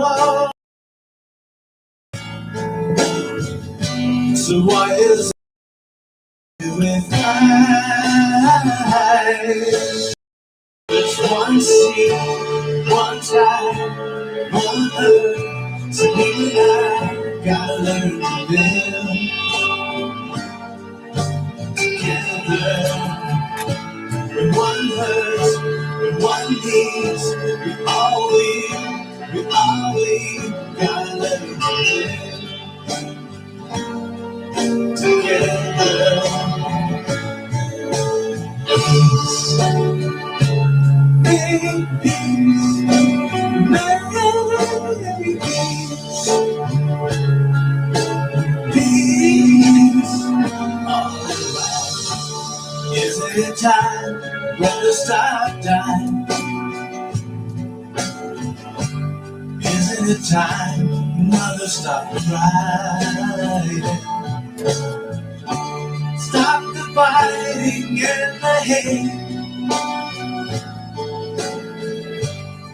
all. So why is it with eyes? There's one sea, one sky, one earth. So you and I gotta learn to live together. When one hurts, when one needs, we all gotta learn to live together. Isn't it time to stop dying? Isn't it time mother stop crying? Stop the fighting and the hate.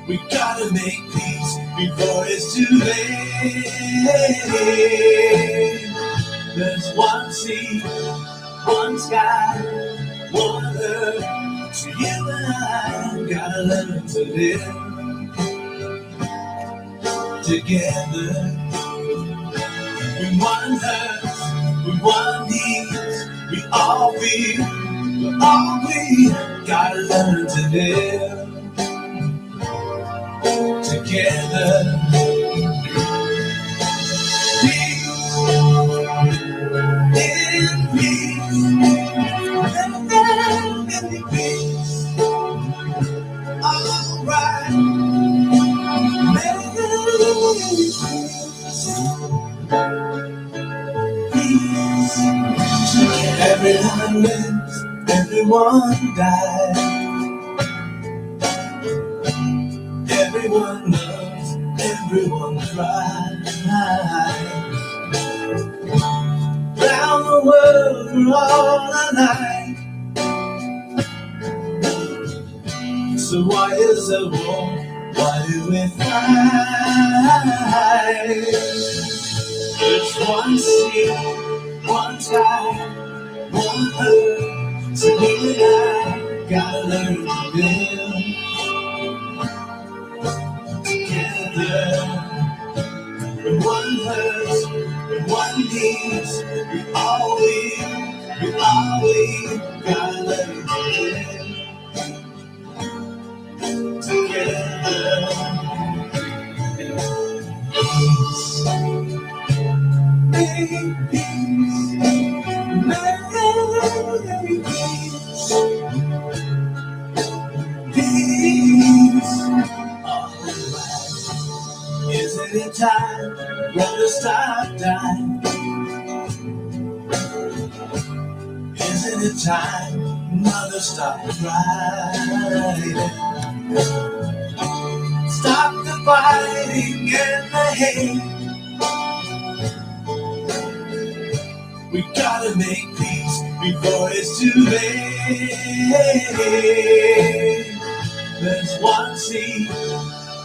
We gotta make peace before it's too late. There's one sea, one sky, one earth. So you and I gotta learn to live together. When one hurts, when one needs, we all gotta learn to live together. Peace, in peace, in peace. All right, everyone lives, everyone dies. Everyone loves, everyone cries. Round the world for all the night. So why is there war? Why do we fight? There's one sea, one sky, one earth. So you and I gotta learn to live together. When one hurts, when one needs, we all gotta learn to live together. Make peace, make peace, peace. Isn't it time to stop dying? Isn't it time mother stop crying? Stop the fighting and the hate. We gotta make peace before it's too late. There's one sea,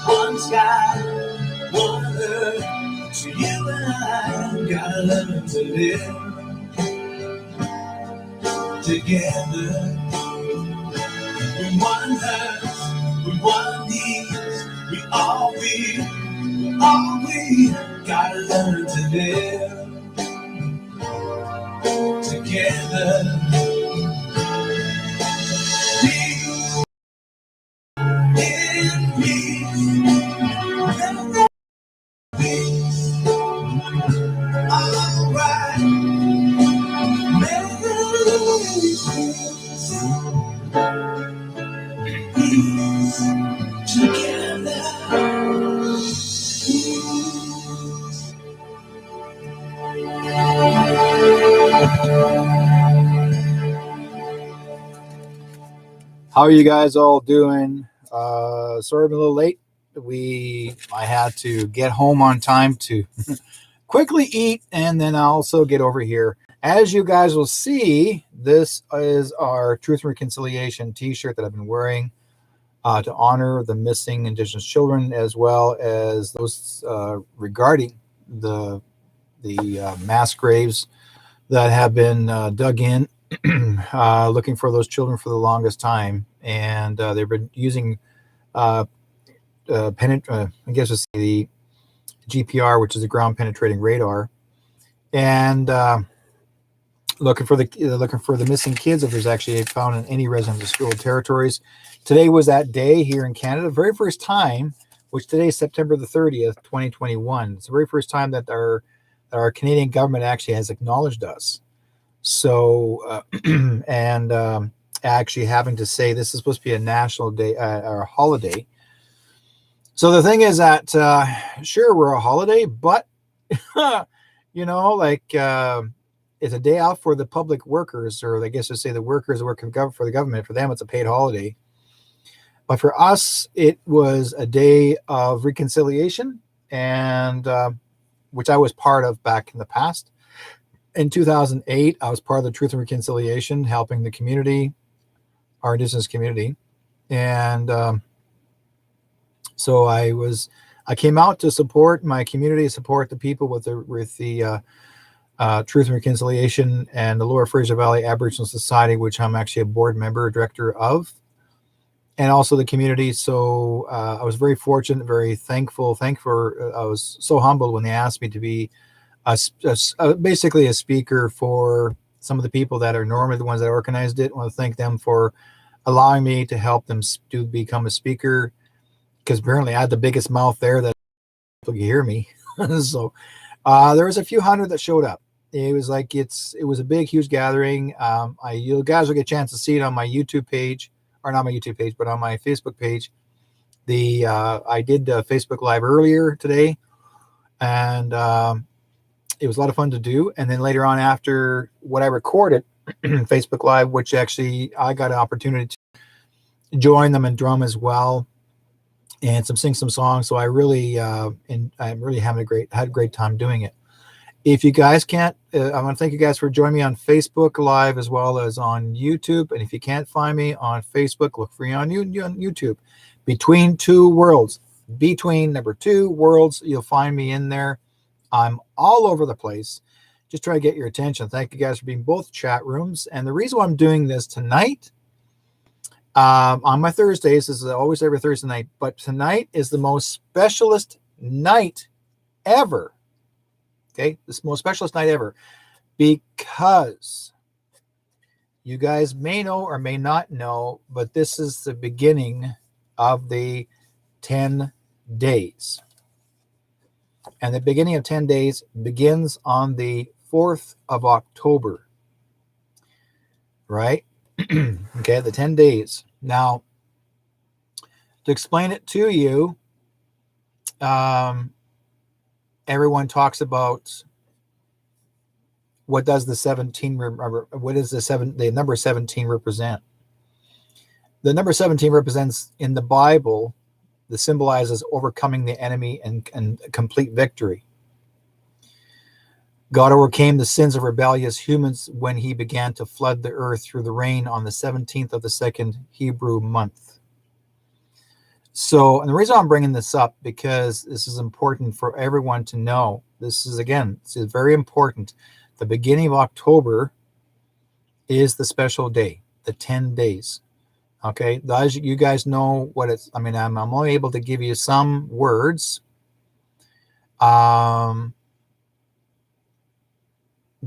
one sky, one earth. So you and I gotta learn to live together. When one hurts, when one needs, we all gotta learn to live together. Peace, in peace, peace. All right, peace, together. How are you guys all doing? Sorry I'm a little late. I had to get home on time to quickly eat and then also get over here. As you guys will see, this is our Truth and Reconciliation t-shirt that I've been wearing to honor the missing Indigenous children, as well as those regarding the mass graves that have been dug in, looking for those children for the longest time. And they've been using, I guess it's the GPR, which is the ground penetrating radar, and looking for the missing kids, if there's actually found in any residential territories. Today was that day here in Canada, very first time, which today is September the 30th, 2021. It's the very first time that our Canadian government actually has acknowledged us. So, and actually having to say this is supposed to be a national day or a holiday. So the thing is that, sure, we're a holiday, but, you know, like, it's a day out for the public workers, or I guess to say the workers working for the government. For them, it's a paid holiday. But for us, it was a day of reconciliation, and which I was part of back in the past. In 2008, I was part of the Truth and Reconciliation, helping the community, our Indigenous community. And so I came out to support my community, support the people with the Truth and Reconciliation and the Lower Fraser Valley Aboriginal Society, which I'm actually a board member, director of, and also the community. So I was very fortunate, very thankful. I was so humbled when they asked me to be basically a speaker for some of the people that are normally the ones that organized it. I want to thank them for allowing me to help them to become a speaker, because apparently I had the biggest mouth there that people could hear me. So there was a few hundred that showed up. It was like it was a big, huge gathering. You guys will get a chance to see it on my YouTube page, or not my YouTube page, but on my Facebook page. I did Facebook Live earlier today, and it was a lot of fun to do. And then later on, after what I recorded, Facebook Live, which actually I got an opportunity to join them and drum as well, and sing some songs. So I really and I'm really had a great time doing it. If you guys can't, I want to thank you guys for joining me on Facebook Live as well as on YouTube. And if you can't find me on Facebook, look for me on YouTube. Between Two Worlds. Between number 2 Worlds. You'll find me in there. I'm all over the place. Just try to get your attention. Thank you guys for being both chat rooms. And the reason why I'm doing this tonight, on my Thursdays, this is always every Thursday night, but tonight is the most specialist night ever. Okay, this most specialist night ever, because you guys may know or may not know, but this is the beginning of the 10 days. And the beginning of 10 days begins on the 4th of October, right? Okay, the 10 days. Now, to explain it to you, everyone talks about what does the 17 what is the number 17 represent. The number 17 represents in the Bible, the symbolizes overcoming the enemy and complete victory. God overcame the sins of rebellious humans when he began to flood the earth through the rain on the 17th of the second Hebrew month. So, and the reason I'm bringing this up, because this is important for everyone to know. This is very important. The beginning of October is the special day, the 10 days. Okay, you guys know what it's. I mean, I'm only able to give you some words,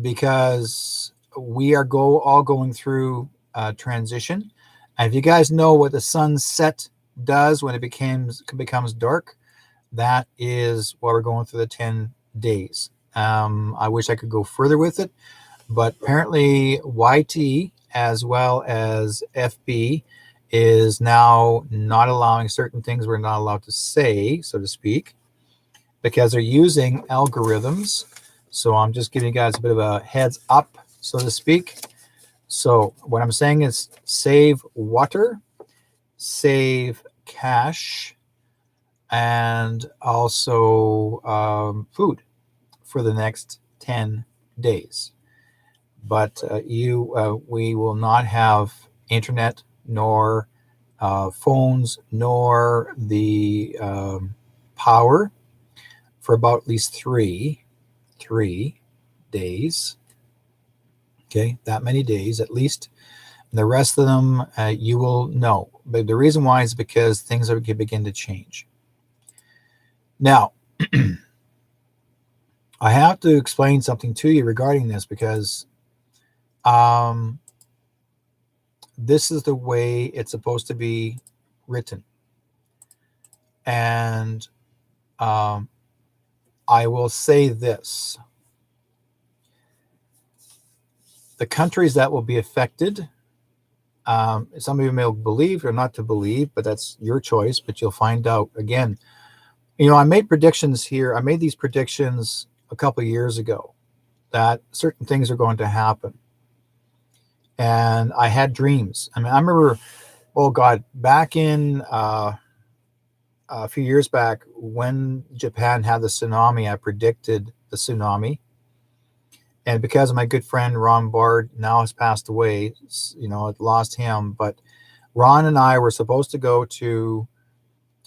because we are all going through transition. And if you guys know what the sunset does when it becomes dark, that is why we're going through the 10 days. I wish I could go further with it, but apparently YT as well as FB is now not allowing certain things we're not allowed to say, so to speak, because they're using algorithms. So I'm just giving you guys a bit of a heads up, so to speak. So what I'm saying is save water, save cash, and also food for the next 10 days. But we will not have internet nor phones nor the power for about at least three days. Okay, that many days at least. And the rest of them, you will know. But the reason why is because things are begin to change. Now, I have to explain something to you regarding this because this is the way it's supposed to be written. And I will say this. The countries that will be affected, some of you may believe or not to believe, but that's your choice, but you'll find out. Again, I made predictions here. I made these predictions a couple of years ago that certain things are going to happen. And I had dreams. I mean, I remember, oh God, back in a few years back when Japan had the tsunami, I predicted the tsunami. And because of my good friend Ron Bard, now has passed away, I lost him. But Ron and I were supposed to go to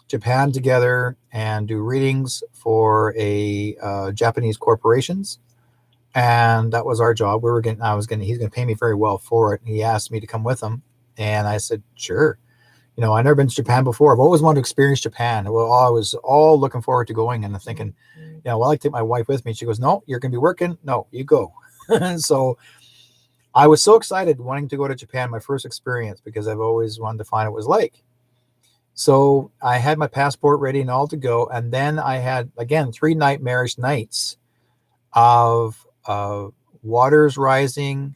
Japan together and do readings for Japanese corporations. And that was our job. He's going to pay me very well for it. And he asked me to come with him. And I said, sure. I've never been to Japan before. I've always wanted to experience Japan. Well, I was all looking forward to going and thinking, well, I take my wife with me. She goes, no, you're going to be working. No, you go. So I was so excited wanting to go to Japan, my first experience, because I've always wanted to find what it was like. So I had my passport ready and all to go. And then I had, again, 3 nightmarish nights of waters rising.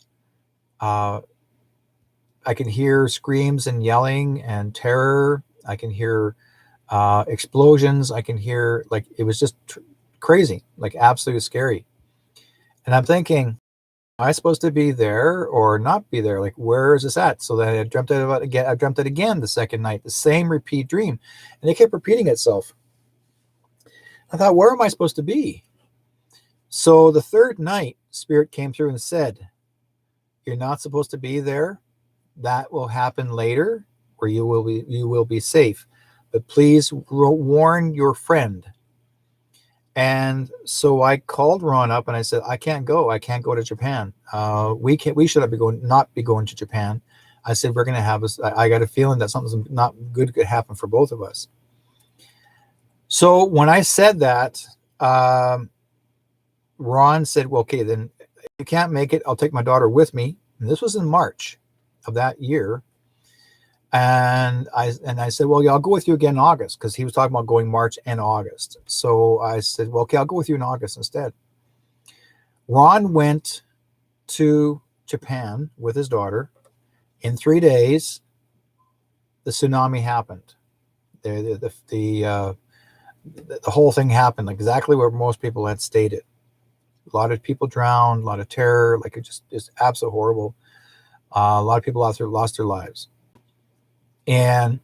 I can hear screams and yelling and terror. I can hear explosions. I can hear, it was just crazy, absolutely scary. And I'm thinking, am I supposed to be there or not be there? Where is this at? So then I dreamt it again. I dreamt it again the second night, the same repeat dream. And it kept repeating itself. I thought, where am I supposed to be? So the third night, Spirit came through and said, you're not supposed to be there. That will happen later, where you will be safe. But please warn your friend. And so I called Ron up and I said, I can't go. I can't go to Japan. We should not be going to Japan. I said, we're going to have I got a feeling that something's not good could happen for both of us. So when I said that, Ron said, well, okay, then if you can't make it, I'll take my daughter with me. And this was in March of that year. And I said, well, yeah, I'll go with you again in August, because he was talking about going March and August. So I said, well, okay, I'll go with you in August instead. Ron went to Japan with his daughter. In 3 days, the tsunami happened. The whole thing happened exactly where most people had stated. A lot of people drowned, a lot of terror, it just absolutely horrible. A lot of people lost their lives. And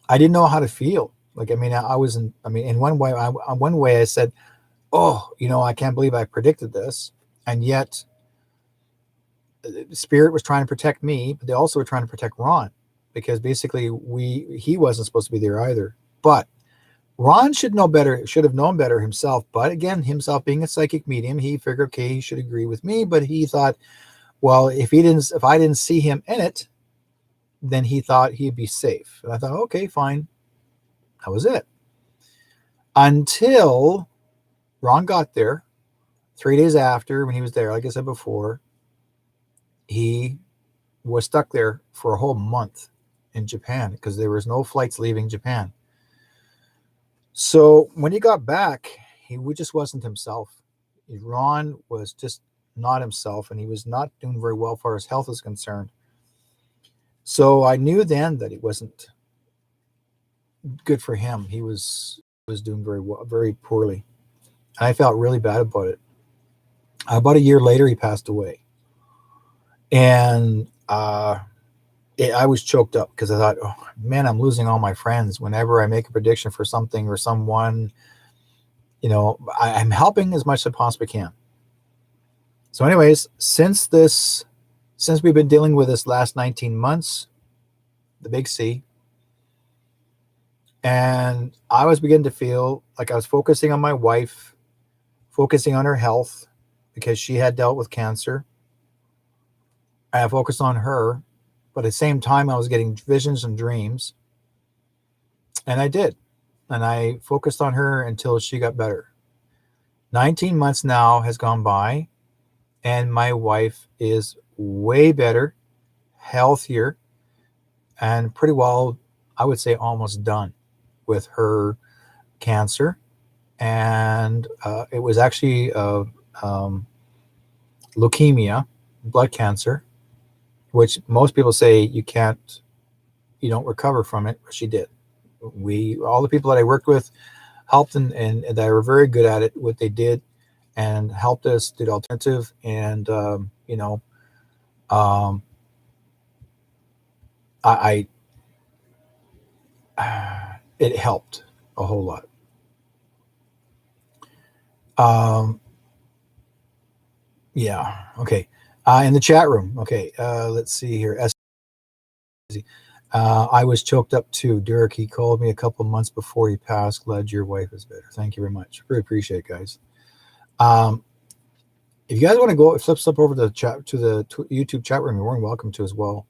I didn't know how to feel. In one way I said, oh, I can't believe I predicted this. And yet Spirit was trying to protect me, but they also were trying to protect Ron, because basically he wasn't supposed to be there either. But Ron should have known better himself. But again, himself being a psychic medium, he figured, okay, he should agree with me. But he thought, well, if I didn't see him in it, then he thought he'd be safe. And I thought, okay, fine. That was it. Until Ron got there. 3 days after, when he was there, like I said before, he was stuck there for a whole month in Japan because there was no flights leaving Japan. So when he got back, he just wasn't himself. Ron was just not himself, and he was not doing very well as far as health is concerned. So I knew then that it wasn't good for him. He was doing very poorly. And I felt really bad about it. About a year later, he passed away. And I was choked up because I thought, oh, man, I'm losing all my friends. Whenever I make a prediction for something or someone, I'm helping as much as I possibly can. So anyways, since we've been dealing with this last 19 months, the big C. And I was beginning to feel like I was focusing on my wife, focusing on her health because she had dealt with cancer. I focused on her, but at the same time, I was getting visions and dreams. And I did. And I focused on her until she got better. 19 months now has gone by, and my wife is way better, healthier, and pretty well, I would say, almost done with her cancer. And it was actually leukemia, blood cancer, which most people say you don't recover from it, but she did. All the people that I worked with helped and that were very good at it, what they did, and helped us, did alternative, and I it helped a whole lot. Yeah. Okay. In the chat room. Okay. Let's see here. I was choked up too. Derrick, he called me a couple months before he passed. Glad your wife is better. Thank you very much. Really appreciate it, guys. If you guys want to go flip over to the chat, to the YouTube chat room, you're more than welcome to as well.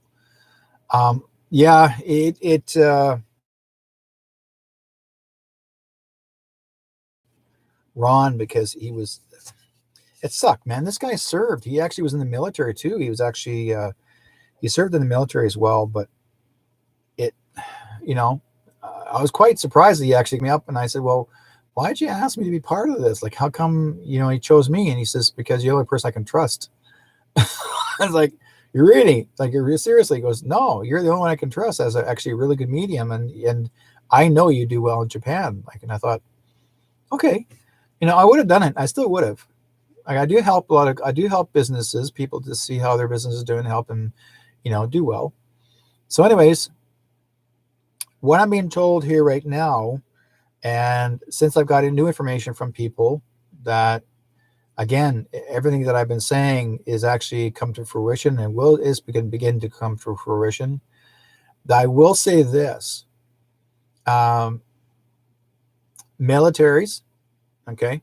Yeah, Ron, because it sucked, man. This guy served. He actually was in the military too. He was actually he served in the military as well. But I was quite surprised that he actually came me up, and I said, well, why'd you ask me to be part of this? Like, how come, he chose me? And he says, because you're the only person I can trust. I was like, you're really, like, you're seriously? He goes, no, you're the only one I can trust as actually a really good medium. And I know you do well in Japan. Like, and I thought, okay, I would have done it. I still would have. Like, I do help businesses, people to see how their business is doing, help them, do well. So anyways, what I'm being told here right now, and since I've got new information from people that, again, everything that I've been saying is actually come to fruition and is begin to come to fruition. I will say this: militaries, okay,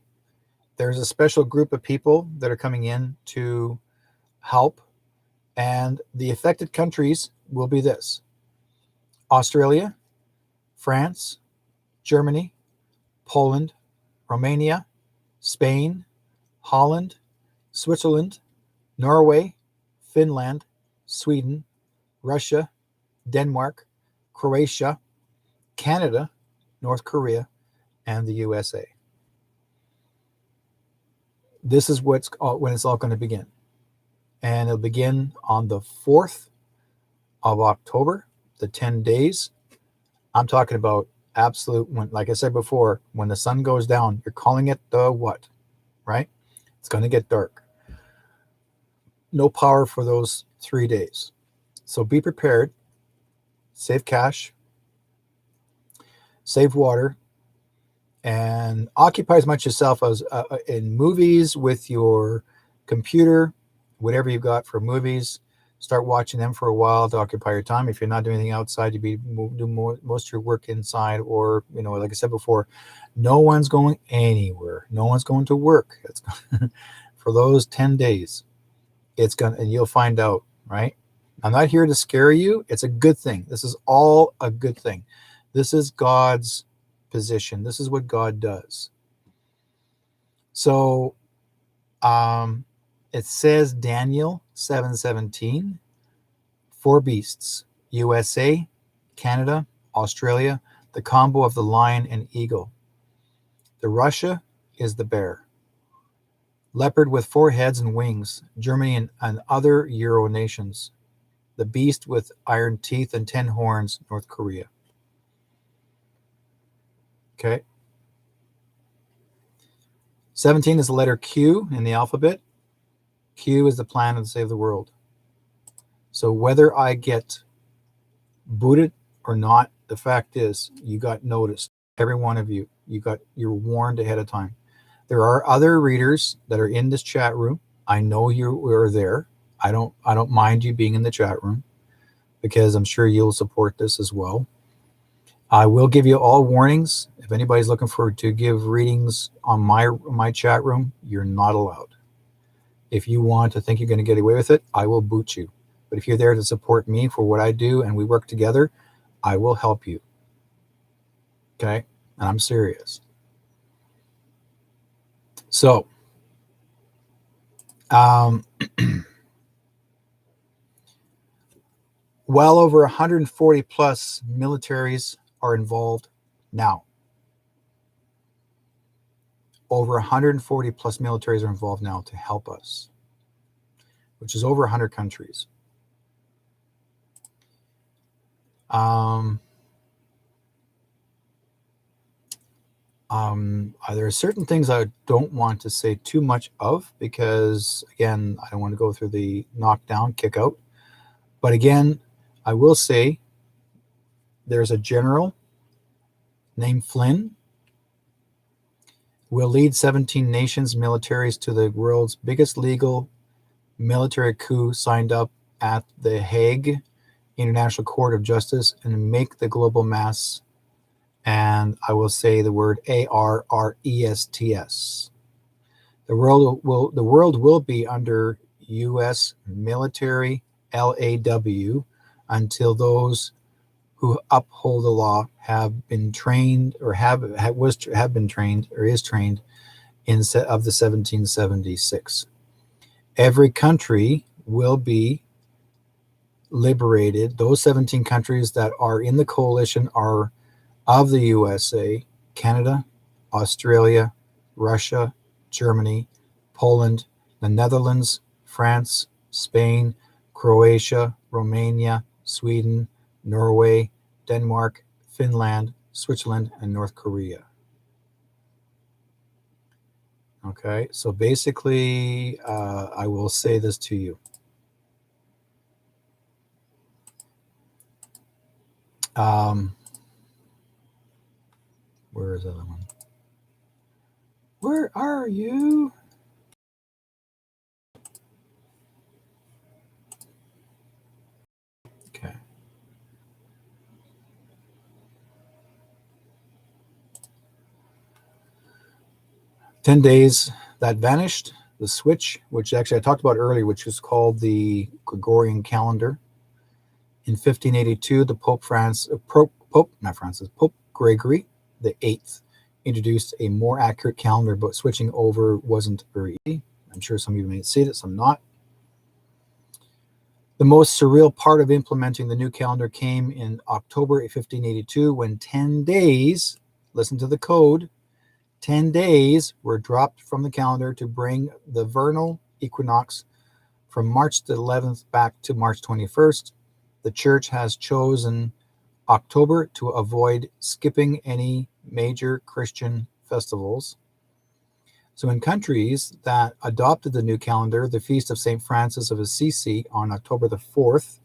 there's a special group of people that are coming in to help, and the affected countries will be this: Australia, France, Germany, Poland, Romania, Spain, Holland, Switzerland, Norway, Finland, Sweden, Russia, Denmark, Croatia, Canada, North Korea, and the USA. This is when it's all going to begin. And it'll begin on the 4th of October, the 10 days. I'm talking about absolute, like I said before, when the sun goes down, you're calling it the what, right? It's going to get dark. No power for those 3 days. So be prepared. Save cash. Save water. And occupy as much yourself as in movies, with your computer, whatever you've got for movies. Start watching them for a while to occupy your time. If you're not doing anything outside, you do most of your work inside, or like I said before, no one's going anywhere. No one's going to work. It's for those 10 days. And you'll find out, right? I'm not here to scare you. It's a good thing. This is all a good thing. This is God's position. This is what God does. So, it says Daniel 7:17, 4 beasts: USA, Canada, Australia, the combo of the lion and eagle. The Russia is the bear. Leopard with 4 heads and wings, Germany and other Euro nations. The beast with iron teeth and 10 horns, North Korea. Okay. 17 is the letter Q in the alphabet. Q is the plan to save the world. So whether I get booted or not, the fact is you got noticed. Every one of you, you're warned ahead of time. There are other readers that are in this chat room. I know you are there. I don't mind you being in the chat room, because I'm sure you'll support this as well. I will give you all warnings. If anybody's looking to give readings on my chat room, you're not allowed. If you want to think you're going to get away with it, I will boot you. But if you're there to support me for what I do and we work together, I will help you. Okay? And I'm serious. So, well over 140 plus militaries are involved now. Over 140 plus militaries are involved now to help us, which is over 100 countries. There are certain things I don't want to say too much of because, again, I don't want to go through the knockdown, kick out. But again, I will say there's a general named Flynn will lead 17 nations militaries to the world's biggest legal military coup signed up at the Hague International Court of Justice and make the global mass. And I will say the word ARRESTS. The world will be under U.S. military LAW until those who uphold the law have been trained or have been trained or is trained of the 1776. Every country will be liberated. Those 17 countries that are in the coalition are of the USA, Canada, Australia, Russia, Germany, Poland, the Netherlands, France, Spain, Croatia, Romania, Sweden, Norway, Denmark, Finland, Switzerland, and North Korea. Okay, so basically, I will say this to you. Where is the other one? Where are you? Okay. "10 days that vanished, the switch," which actually I talked about earlier, which was called the Gregorian Calendar. In 1582, the Pope Gregory the Eighth introduced a more accurate calendar, but switching over wasn't very easy. I'm sure some of you may see it, some not. The most surreal part of implementing the new calendar came in October 1582 when 10 days, listen to the code, 10 days were dropped from the calendar to bring the vernal equinox from March the 11th back to March 21st. The church has chosen October to avoid skipping any major Christian festivals. So in countries that adopted the new calendar, the feast of St. Francis of Assisi on October the 4th,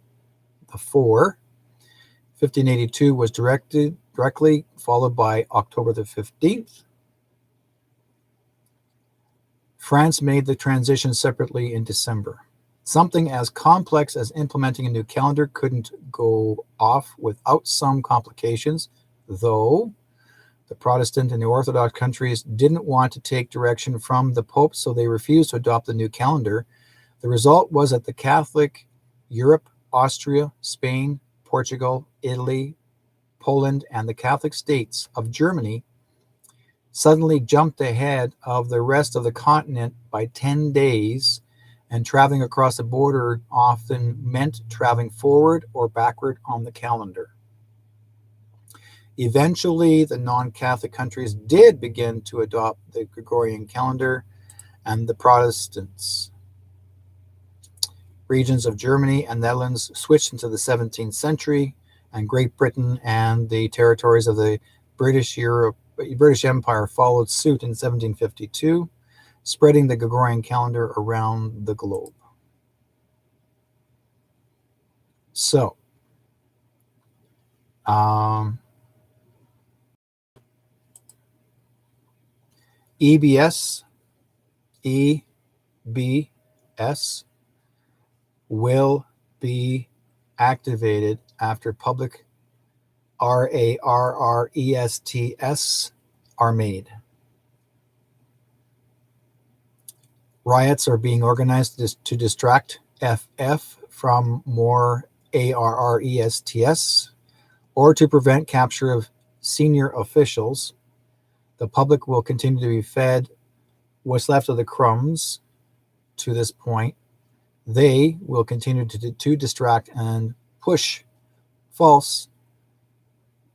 1582 was directly followed by October the 15th. France made the transition separately in December. Something as complex as implementing a new calendar couldn't go off without some complications, though the Protestant and the Orthodox countries didn't want to take direction from the Pope, so they refused to adopt the new calendar. The result was that the Catholic Europe, Austria, Spain, Portugal, Italy, Poland, and the Catholic states of Germany suddenly jumped ahead of the rest of the continent by 10 days, and traveling across the border often meant traveling forward or backward on the calendar. Eventually, the non-Catholic countries did begin to adopt the Gregorian calendar, and the Protestants regions of Germany and Netherlands switched into the 17th century, and Great Britain and the territories of the British Empire followed suit in 1752, spreading the Gregorian calendar around the globe. So, EBSS will be activated after public RARRESTS are made. Riots are being organized to distract FF from more ARRESTS or to prevent capture of senior officials. The public will continue to be fed what's left of the crumbs to this point. They will continue to distract and push false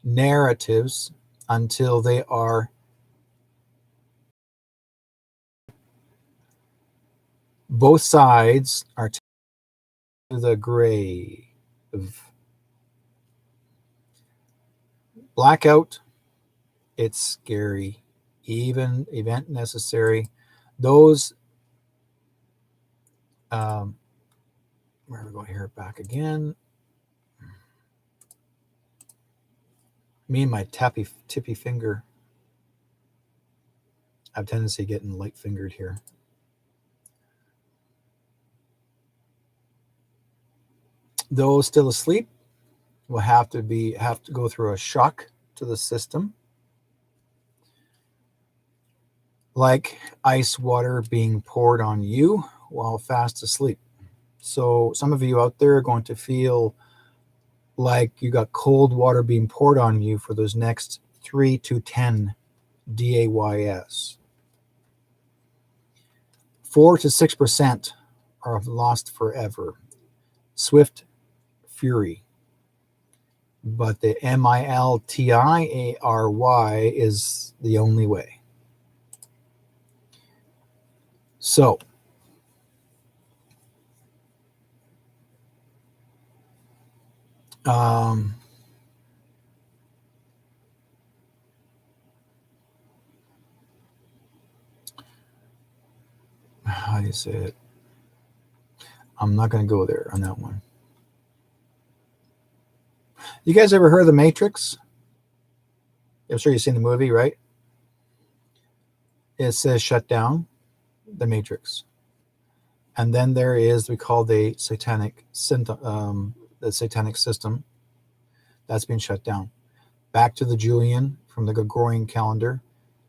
narratives until they are both sides are to the grave. Blackout, it's scary. Even event necessary. Those where are we going here? Back again. Me and my tippy finger. I have a tendency of getting light fingered here. Those still asleep will have to go through a shock to the system, like ice water being poured on you while fast asleep. So some of you out there are going to feel like you got cold water being poured on you for those next 3 to 10 days. 4 to 6% are lost forever. Swift fury. But the MILTIARY is the only way. So, how do you say it? I'm not going to go there on that one. You guys ever heard of The Matrix? I'm sure you've seen the movie, right? It says shut down the Matrix. And then there is, we call the satanic system that's been shut down. Back to the Julian from the Gregorian Calendar,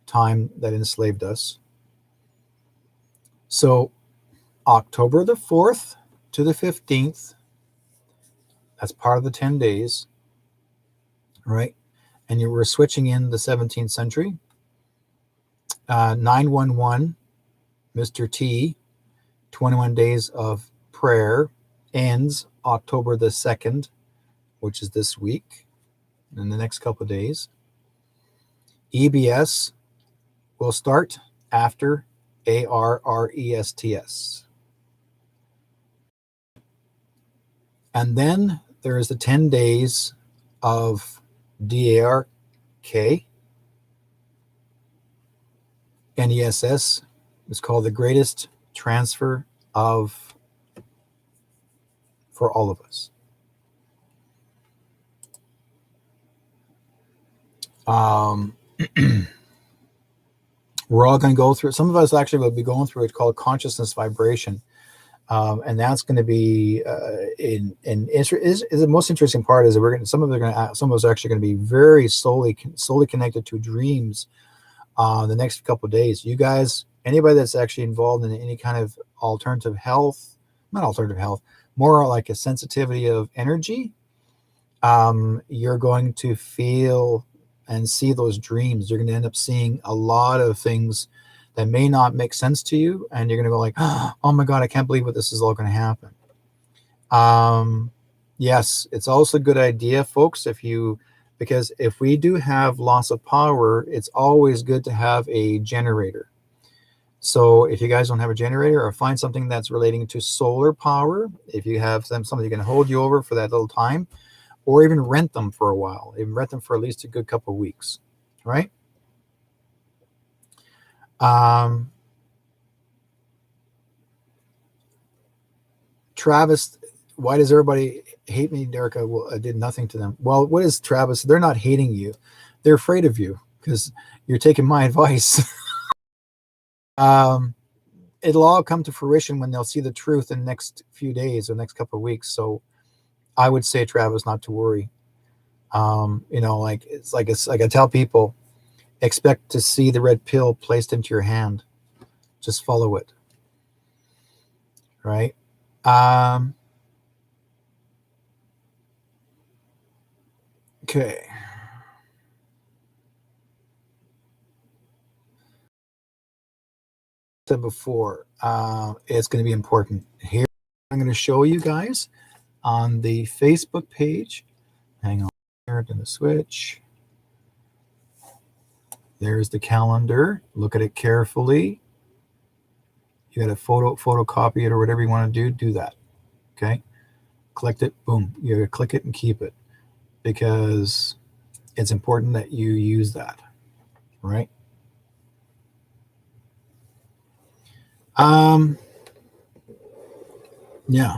time that enslaved us. So October the 4th to the 15th, that's part of the 10 days, right? And you were switching in the 17th century. 911, Mr. T, 21 days of prayer ends October the 2nd, which is this week, in the next couple of days. EBS will start after ARRESTS. And then there is the 10 days of DARK, NESS. It's called the greatest transfer for all of us. We're all going to go through, some of us actually will be going through, it's called consciousness vibration. And that's going to be the most interesting part is that some of us are actually going to be very slowly connected to dreams the next couple of days. You guys, anybody that's actually involved in any kind of alternative health, not alternative health, more like a sensitivity of energy, you're going to feel and see those dreams. You're going to end up seeing a lot of things that may not make sense to you, and you're going to go like, oh my God, I can't believe what this is all going to happen. Yes, it's also a good idea, folks, because if we do have loss of power, it's always good to have a generator. So if you guys don't have a generator, or find something that's relating to solar power, if you have something that can hold you over for that little time, or even rent them for a while, even rent them for at least a good couple of weeks, right? Travis, why does everybody hate me, Derrick? I did nothing to them. Well, what is Travis? They're not hating you. They're afraid of you because you're taking my advice. It'll all come to fruition when they'll see the truth in the next few days or next couple of weeks. So I would say, Travis, not to worry. It's like I tell people, expect to see the red pill placed into your hand. Just follow it. Right? Okay. Said before, it's going to be important. Here, I'm going to show you guys on the Facebook page. Hang on, I'm going to switch. There's the calendar. Look at it carefully. You got to photocopy it or whatever you want to do that. Okay, collect it. Boom. You got to click it and keep it because it's important that you use that. Right. Yeah.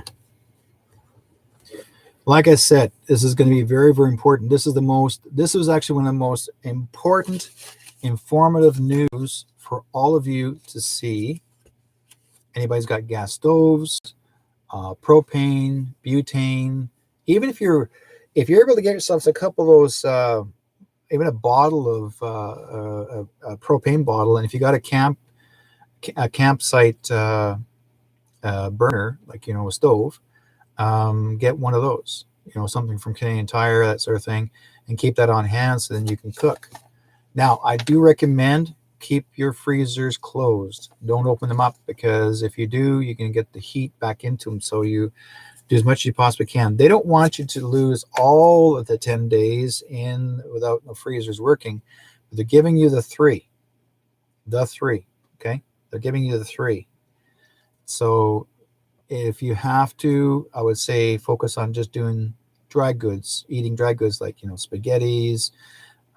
Like I said, this is going to be very, very important. This was actually one of the most important, informative news for all of you to see. Anybody's got gas stoves, propane, butane, even if you're able to get yourself a couple of those, even a bottle of a propane bottle, and if you got a campsite burner, like a stove, get one of those, something from Canadian Tire, that sort of thing, and keep that on hand so then you can cook. Now, I do recommend keep your freezers closed. Don't open them up, because if you do, you can get the heat back into them. So you do as much as you possibly can. They don't want you to lose all of the 10 days in without no freezers working. They're giving you the three. Okay? They're giving you the 3. So if you have to, I would say focus on just doing dry goods, eating dry goods like, spaghettis,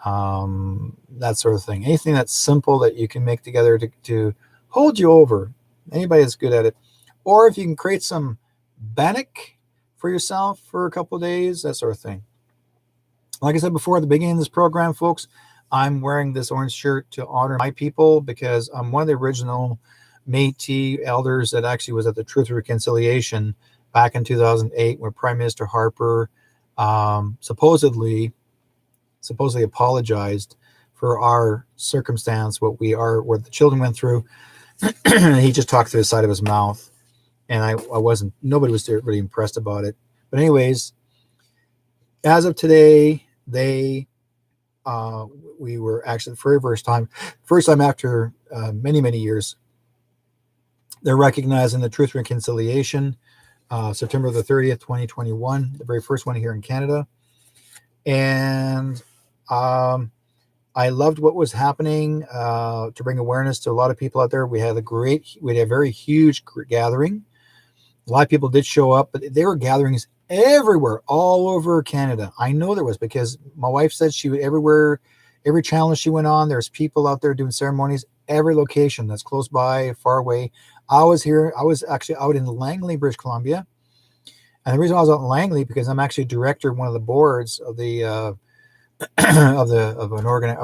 that sort of thing. Anything that's simple that you can make together to hold you over. Anybody that's good at it. Or if you can create some bannock for yourself for a couple of days, that sort of thing. Like I said before at the beginning of this program, folks, I'm wearing this orange shirt to honor my people, because I'm one of the original Métis elders that actually was at the Truth and Reconciliation back in 2008, where Prime Minister Harper supposedly apologized for our circumstance, what the children went through. He just talked through the side of his mouth, and nobody was really impressed about it. But anyways, as of today, we were actually the very first time after many, many years, they're recognizing the Truth and Reconciliation, September the 30th, 2021, the very first one here in Canada. And I loved what was happening to bring awareness to a lot of people out there. We had a very huge gathering. A lot of people did show up, but there were gatherings everywhere, all over Canada. I know there was, because my wife said she would everywhere, every channel she went on, there's people out there doing ceremonies, every location that's close by, far away. I was actually out in Langley, British Columbia. And the reason I was out in Langley, because I'm actually director of one of the boards of the of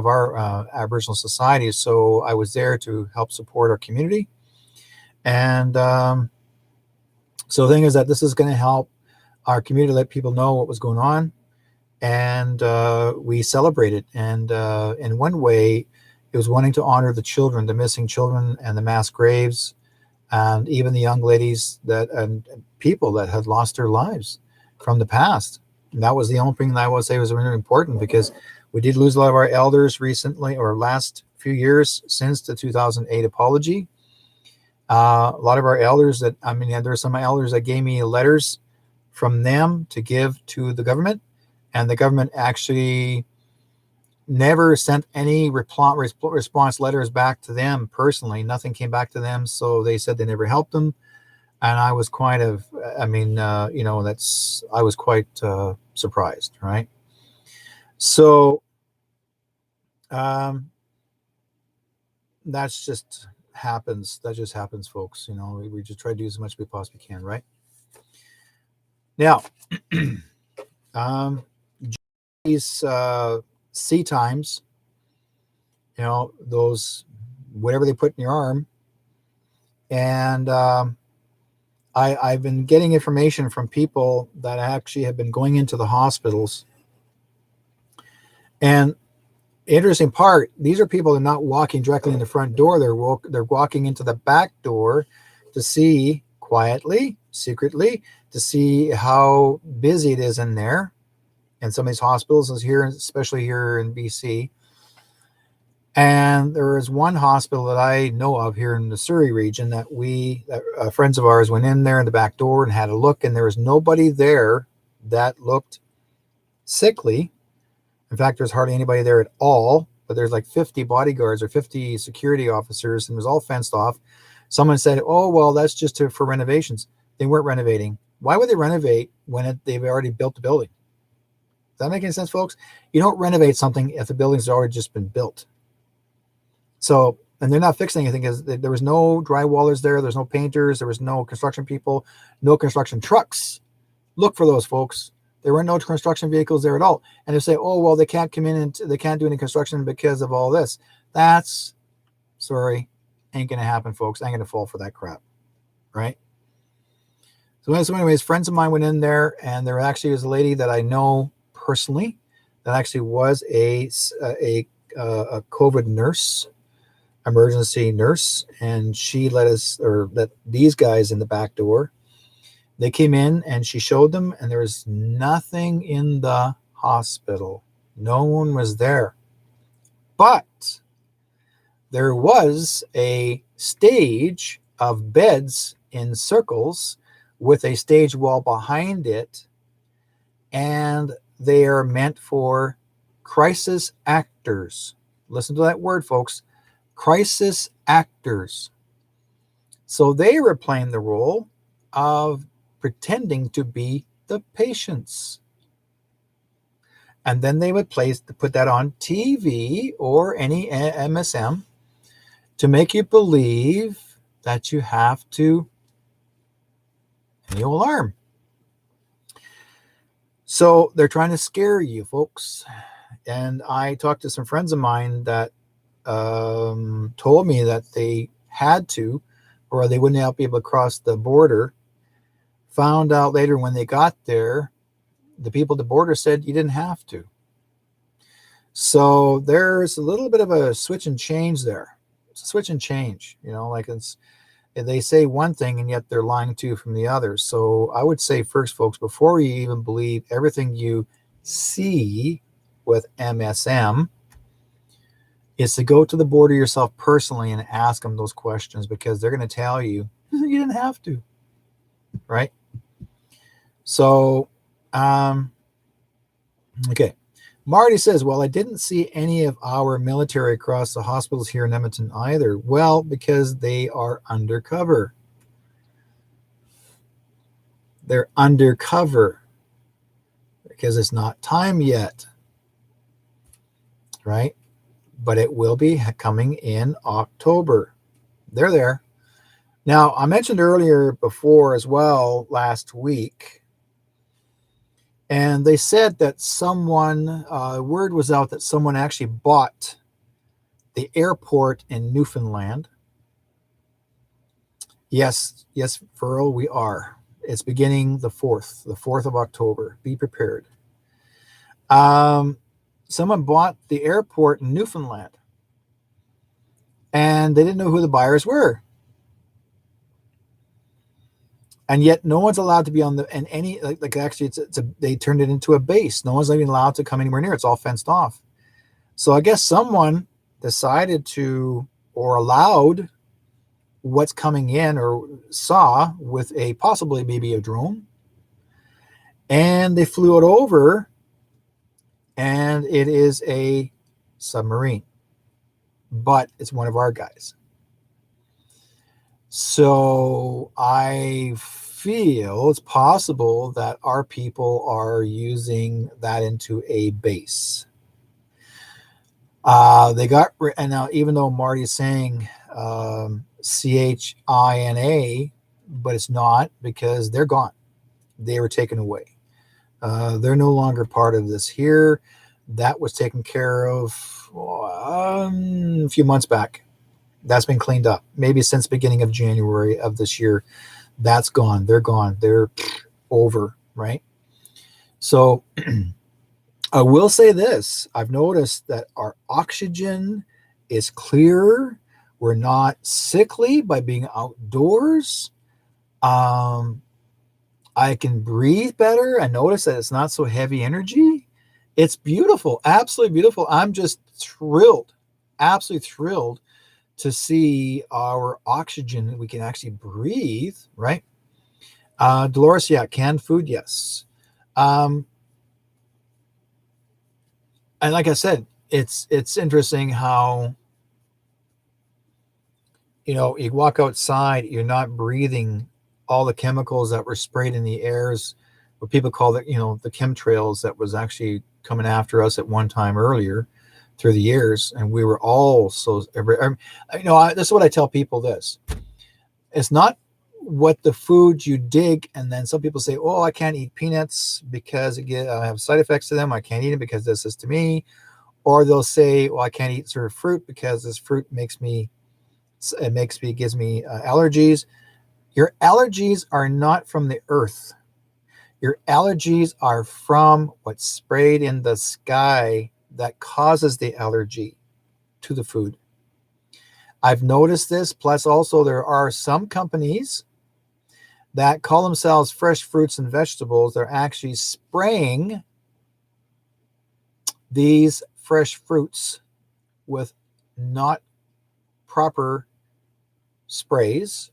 our Aboriginal society. So I was there to help support our community. And so the thing is that this is going to help our community, let people know what was going on. And we celebrated. And in one way, it was wanting to honor the children, the missing children, and the mass graves, and even the young ladies and people that had lost their lives from the past. And that was the only thing that I would say was really important, because we did lose a lot of our elders recently, or last few years since the 2008 apology. A lot of our elders there are some elders that gave me letters from them to give to the government, and the government actually never sent any response letters back to them personally. Nothing came back to them, so they said they never helped them. And I was I was quite surprised, right? So that's just happens. That just happens, folks. We just try to do as much as we possibly can, right? Now, these sea times, those whatever they put in your arm, and I've been getting information from people that actually have been going into the hospitals. And interesting part, these are people that are not walking directly in the front door. They're walking into the back door to see quietly, secretly, to see how busy it is in there. And some of these hospitals is here, especially here in BC. And there is one hospital that I know of here in the Surrey region that friends of ours went in there in the back door and had a look, and there was nobody there that looked sickly. In fact, there's hardly anybody there at all, but there's like 50 bodyguards or 50 security officers, and it was all fenced off. Someone said, oh, well, that's just for renovations. They weren't renovating. Why would they renovate when they've already built the building? Does that make any sense, folks? You don't renovate something if the building's already just been built. So, and they're not fixing anything because there was no drywallers there. There's no painters. There was no construction people, no construction trucks. Look for those, folks. There were no construction vehicles there at all. And they say, oh, well, they can't come in and they can't do any construction because of all this. That's, sorry, ain't going to happen, folks. I ain't going to fall for that crap, right? So anyways, friends of mine went in there, and there actually was a lady that I know personally that actually was a COVID nurse, emergency nurse, and she let these guys in the back door. They came in and she showed them, and there was nothing in the hospital. No one was there. But there was a stage of beds in circles with a stage wall behind it, and they are meant for crisis actors. Listen to that word, folks. Crisis actors. So they were playing the role of pretending to be the patients. And then they would put that on TV or any MSM to make you believe that you have to and you alarm. So they're trying to scare you, folks. And I talked to some friends of mine that told me that they had to, or they wouldn't be able to cross the border. Found out later when they got there, the people at the border said you didn't have to. So there's a little bit of a switch and change there. It's a switch and change, like they say one thing and yet they're lying to you from the other. So I would say first, folks, before you even believe everything you see with MSM, is to go to the border yourself personally and ask them those questions, because they're going to tell you you didn't have to, right? So, okay. Marty says, well, I didn't see any of our military across the hospitals here in Edmonton either. Well, because they are undercover. They're undercover because it's not time yet, right? But it will be coming in October. They're there. Now, I mentioned earlier before as well last week, and they said that word was out that someone actually bought the airport in Newfoundland. Yes, Furl, we are. It's beginning the 4th of October. Be prepared. Someone bought the airport in Newfoundland, and they didn't know who the buyers were. And yet no one's allowed to be on actually they turned it into a base. No one's even allowed to come anywhere near. It's all fenced off. So I guess someone decided to, or allowed what's coming in, or saw with possibly maybe a drone, and they flew it over, and it is a submarine, but it's one of our guys. So I feel it's possible that our people are using that into a base. And now, even though Marty's saying CHINA, but it's not, because they're gone. They were taken away. They're no longer part of this here. That was taken care of a few months back. That's been cleaned up, maybe since beginning of January of this year. That's gone. They're gone. They're over, right? So I will say this. I've noticed that our oxygen is clearer. We're not sickly by being outdoors. I can breathe better. I notice that it's not so heavy energy. It's beautiful, absolutely beautiful. I'm just thrilled, absolutely thrilled to see our oxygen. We can actually breathe, right? Dolores, yeah, canned food, yes. And like I said, it's interesting how, you walk outside, you're not breathing all the chemicals that were sprayed in the airs, what people call the chemtrails that was actually coming after us at one time earlier through the years, and we were all so this is what I tell people. This, it's not what the food you dig, and then some people say, oh, I can't eat peanuts because I have side effects to them, I can't eat it because this is to me. Or they'll say, well, I can't eat certain fruit because this fruit gives me allergies. Your allergies are not from the earth. Your allergies are from what's sprayed in the sky that causes the allergy to the food. I've noticed this. Plus, also, there are some companies that call themselves fresh fruits and vegetables. They're actually spraying these fresh fruits with not proper sprays.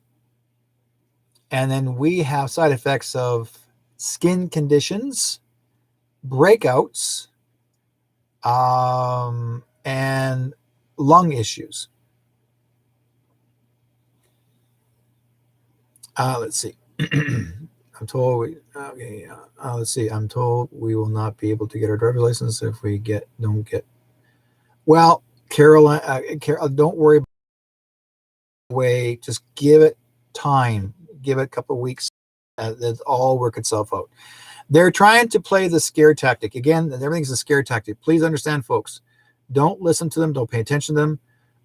And then we have side effects of skin conditions, breakouts, and lung issues. Let's see. I'm told let's see. I'm told we will not be able to get our driver's license if we don't get. Well, Carol, don't worry about the way. Just give it time. Give it a couple of weeks. That'll all work itself out. They're trying to play the scare tactic. Again, everything's a scare tactic. Please understand, folks. Don't listen to them. Don't pay attention to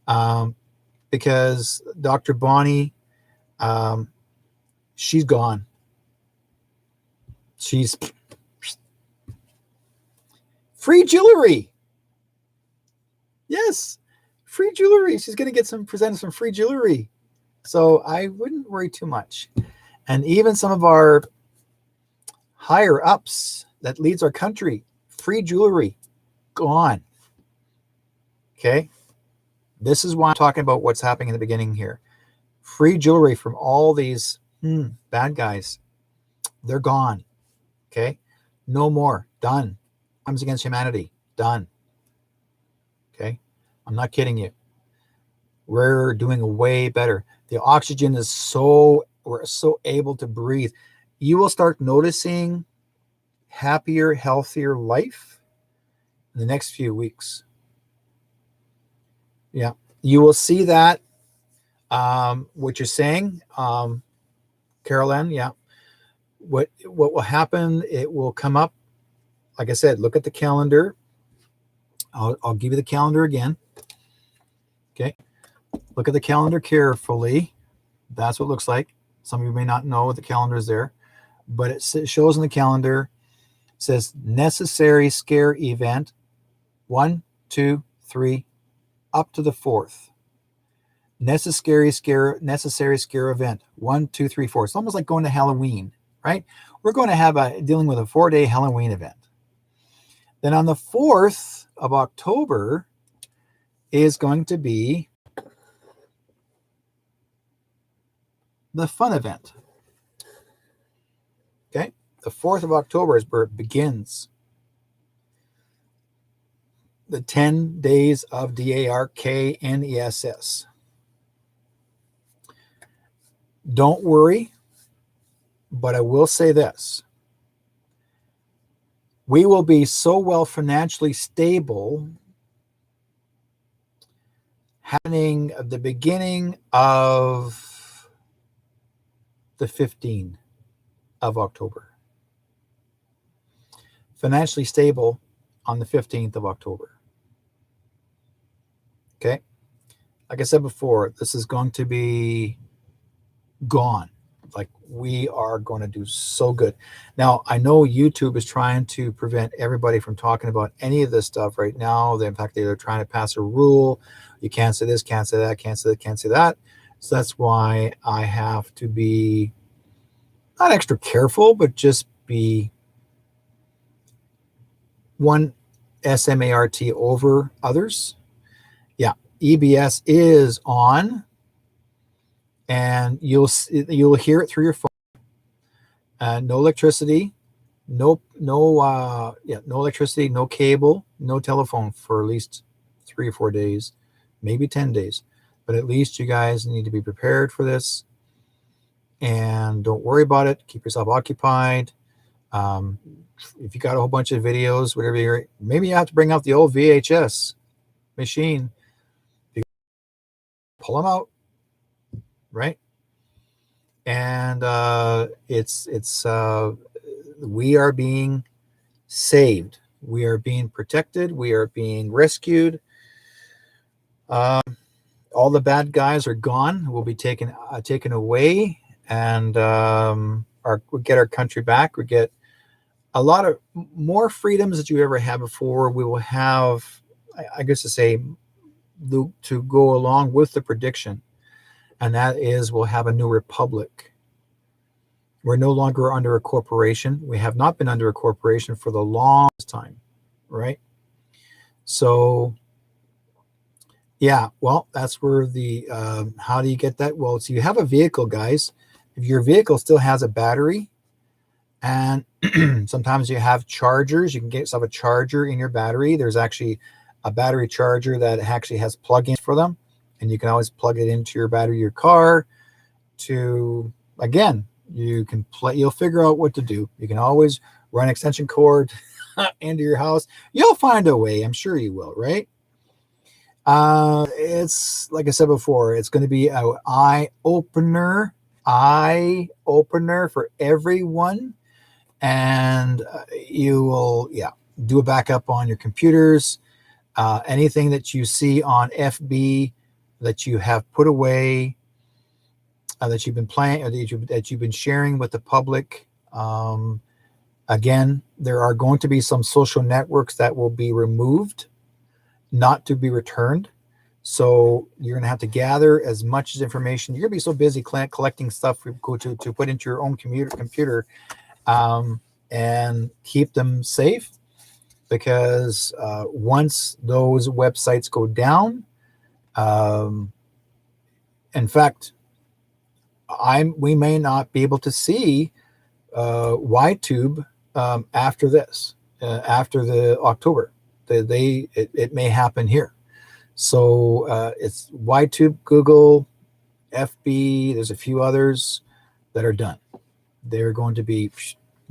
them. Because Dr. Bonnie, she's gone. She's free jewelry. Yes, free jewelry. She's going to present some free jewelry. So I wouldn't worry too much. And even some of our higher ups that leads our country, free jewelry, gone. Okay. This is why I'm talking about what's happening in the beginning here. Free jewelry from all these bad guys. They're gone. Okay. No more. Done. Crimes against humanity. Done. Okay. I'm not kidding you. We're doing way better. The oxygen is we're so able to breathe. You will start noticing happier, healthier life in the next few weeks. Yeah. You will see that, what you're saying, Carol. Yeah. What will happen, it will come up. Like I said, look at the calendar. I'll give you the calendar again. Okay. Look at the calendar carefully. That's what it looks like. Some of you may not know the calendar is there, but it shows in the calendar. It says necessary scare event 1, 2, 3, up to the 4th. Necessary scare event 1, 2, 3, 4. It's almost like going to Halloween, right? We're going to have dealing with a 4-day Halloween event. Then on the 4th of October is going to be the fun event. Okay. The 4th of October is where it begins. The 10 days of DARKNESS. Don't worry, but I will say this. We will be so well financially stable happening at the beginning of the 15th of October. Financially stable on the 15th of October. Okay. Like I said before, this is going to be gone. Like, we are going to do so good. Now, I know YouTube is trying to prevent everybody from talking about any of this stuff right now. In fact, they're trying to pass a rule. You can't say this, can't say that, can't say that, can't say that. So that's why I have to be not extra careful, but just be one SMART over others. Yeah, EBS is on, and you'll hear it through your phone. No electricity, no electricity, no cable, no telephone for at least 3 or 4 days, maybe 10 days. But at least you guys need to be prepared for this, and don't worry about it. Keep yourself occupied. If you got a whole bunch of videos, whatever, maybe you have to bring out the old VHS machine. Pull them out, right? And we are being saved. We are being protected. We are being rescued. All the bad guys are gone. We'll be taken away, and we get our country back. We get a lot of more freedoms that you ever had before. We will have, I guess to say, to go along with the prediction, and that is we'll have a new republic. We're no longer under a corporation. We have not been under a corporation for the longest time, right? So, yeah, well, that's where the, how do you get that? Well, so you have a vehicle, guys. If your vehicle still has a battery, and sometimes you have chargers, you can get yourself a charger in your battery. There's actually a battery charger that actually has plug-ins for them, and you can always plug it into your battery, your car, to, again, you can play, you'll figure out what to do. You can always run extension cord into your house. You'll find a way. I'm sure you will, right? It's, like I said before, it's going to be an eye opener for everyone. And you will, do a backup on your computers. Anything that you see on FB that you have put away, that you've been playing, or that you've been sharing with the public. Again, there are going to be some social networks that will be removed, not to be returned. So you're going to have to gather as much as information. You're going to be so busy collecting stuff to put into your own computer, and keep them safe, because once those websites go down, in fact, we may not be able to see YTube after this, after the October. It may happen here. So it's YTube, Google, FB. There's a few others that are done. They're going to be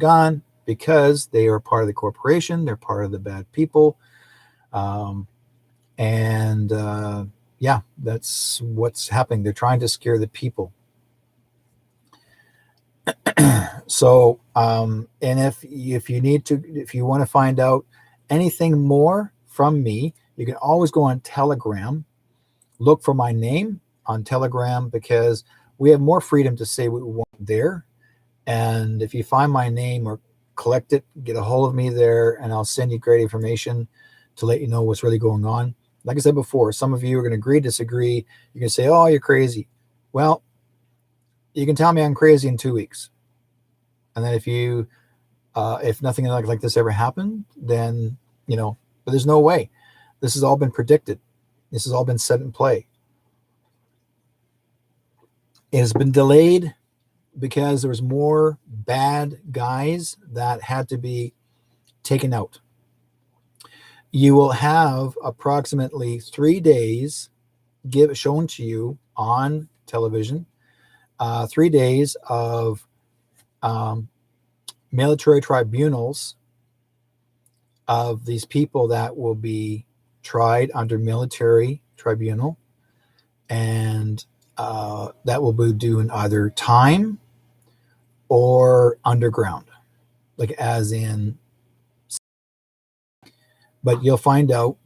gone because they are part of the corporation. They're part of the bad people. Yeah, that's what's happening. They're trying to scare the people. So, and if you want to find out anything more from me, you can always go on Telegram, look for my name on Telegram, because we have more freedom to say what we want there. And if you find my name or collect it, get a hold of me there, and I'll send you great information to let you know what's really going on. Like I said before, some of you are going to agree, disagree. You can say, oh, you're crazy. Well, you can tell me I'm crazy in 2 weeks. And then if nothing like this ever happened, then, but there's no way. This has all been predicted. This has all been set in play. It has been delayed because there was more bad guys that had to be taken out. You will have approximately 3 days shown to you on television, 3 days of military tribunals of these people that will be tried under military tribunal, and that will be doing either time or underground, like as in, but you'll find out,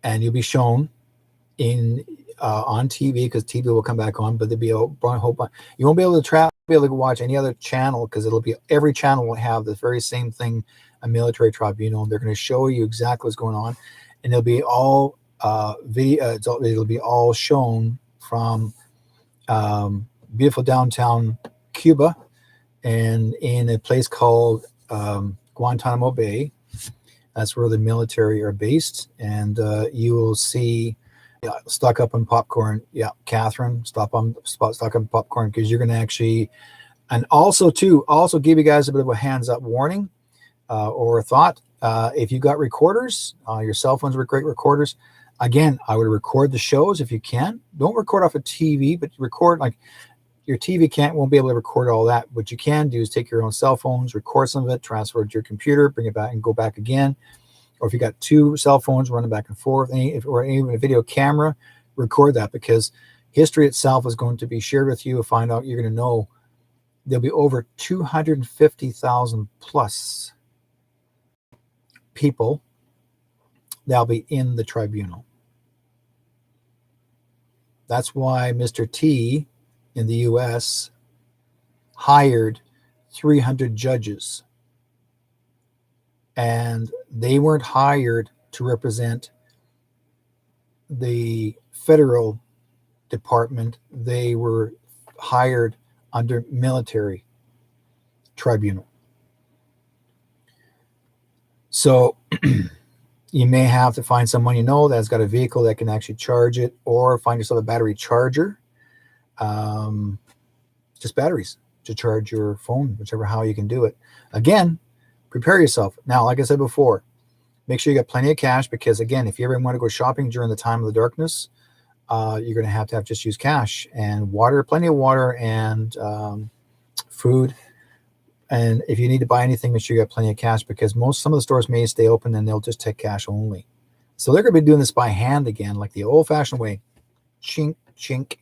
and you'll be shown in on TV, because TV will come back on, but there'll be a whole bunch. You won't be able to be able to watch any other channel because it'll be every channel will have the very same thing, a military tribunal. They're going to show you exactly what's going on, and it'll be all video. It'll be all shown from beautiful downtown Cuba, and in a place called Guantanamo Bay. That's where the military are based, and you will see. Yeah, stock up on popcorn. Yeah, Catherine, stock up on popcorn because you're going to actually, and also give you guys a bit of a hands up warning or a thought. If you got recorders, your cell phones are great recorders. Again, I would record the shows if you can. Don't record off a TV, but record like your TV won't be able to record all that. What you can do is take your own cell phones, record some of it, transfer it to your computer, bring it back, and go back again. Or if you got two cell phones running back and forth, or even a video camera, record that because history itself is going to be shared with you. Find out, you're going to know there'll be over 250,000 plus people that'll be in the tribunal. That's why Mr. T in the US hired 300 judges. And they weren't hired to represent the federal department. They were hired under military tribunal. So you may have to find someone you know that's got a vehicle that can actually charge it, or find yourself a battery charger. Just batteries to charge your phone, whichever how you can do it. Again, prepare yourself. Now, like I said before, make sure you got plenty of cash because, again, if you ever want to go shopping during the time of the darkness, you're going to have just use cash and water, plenty of water and food. And if you need to buy anything, make sure you got plenty of cash because some of the stores may stay open and they'll just take cash only. So they're going to be doing this by hand again, like the old-fashioned way. Chink, chink,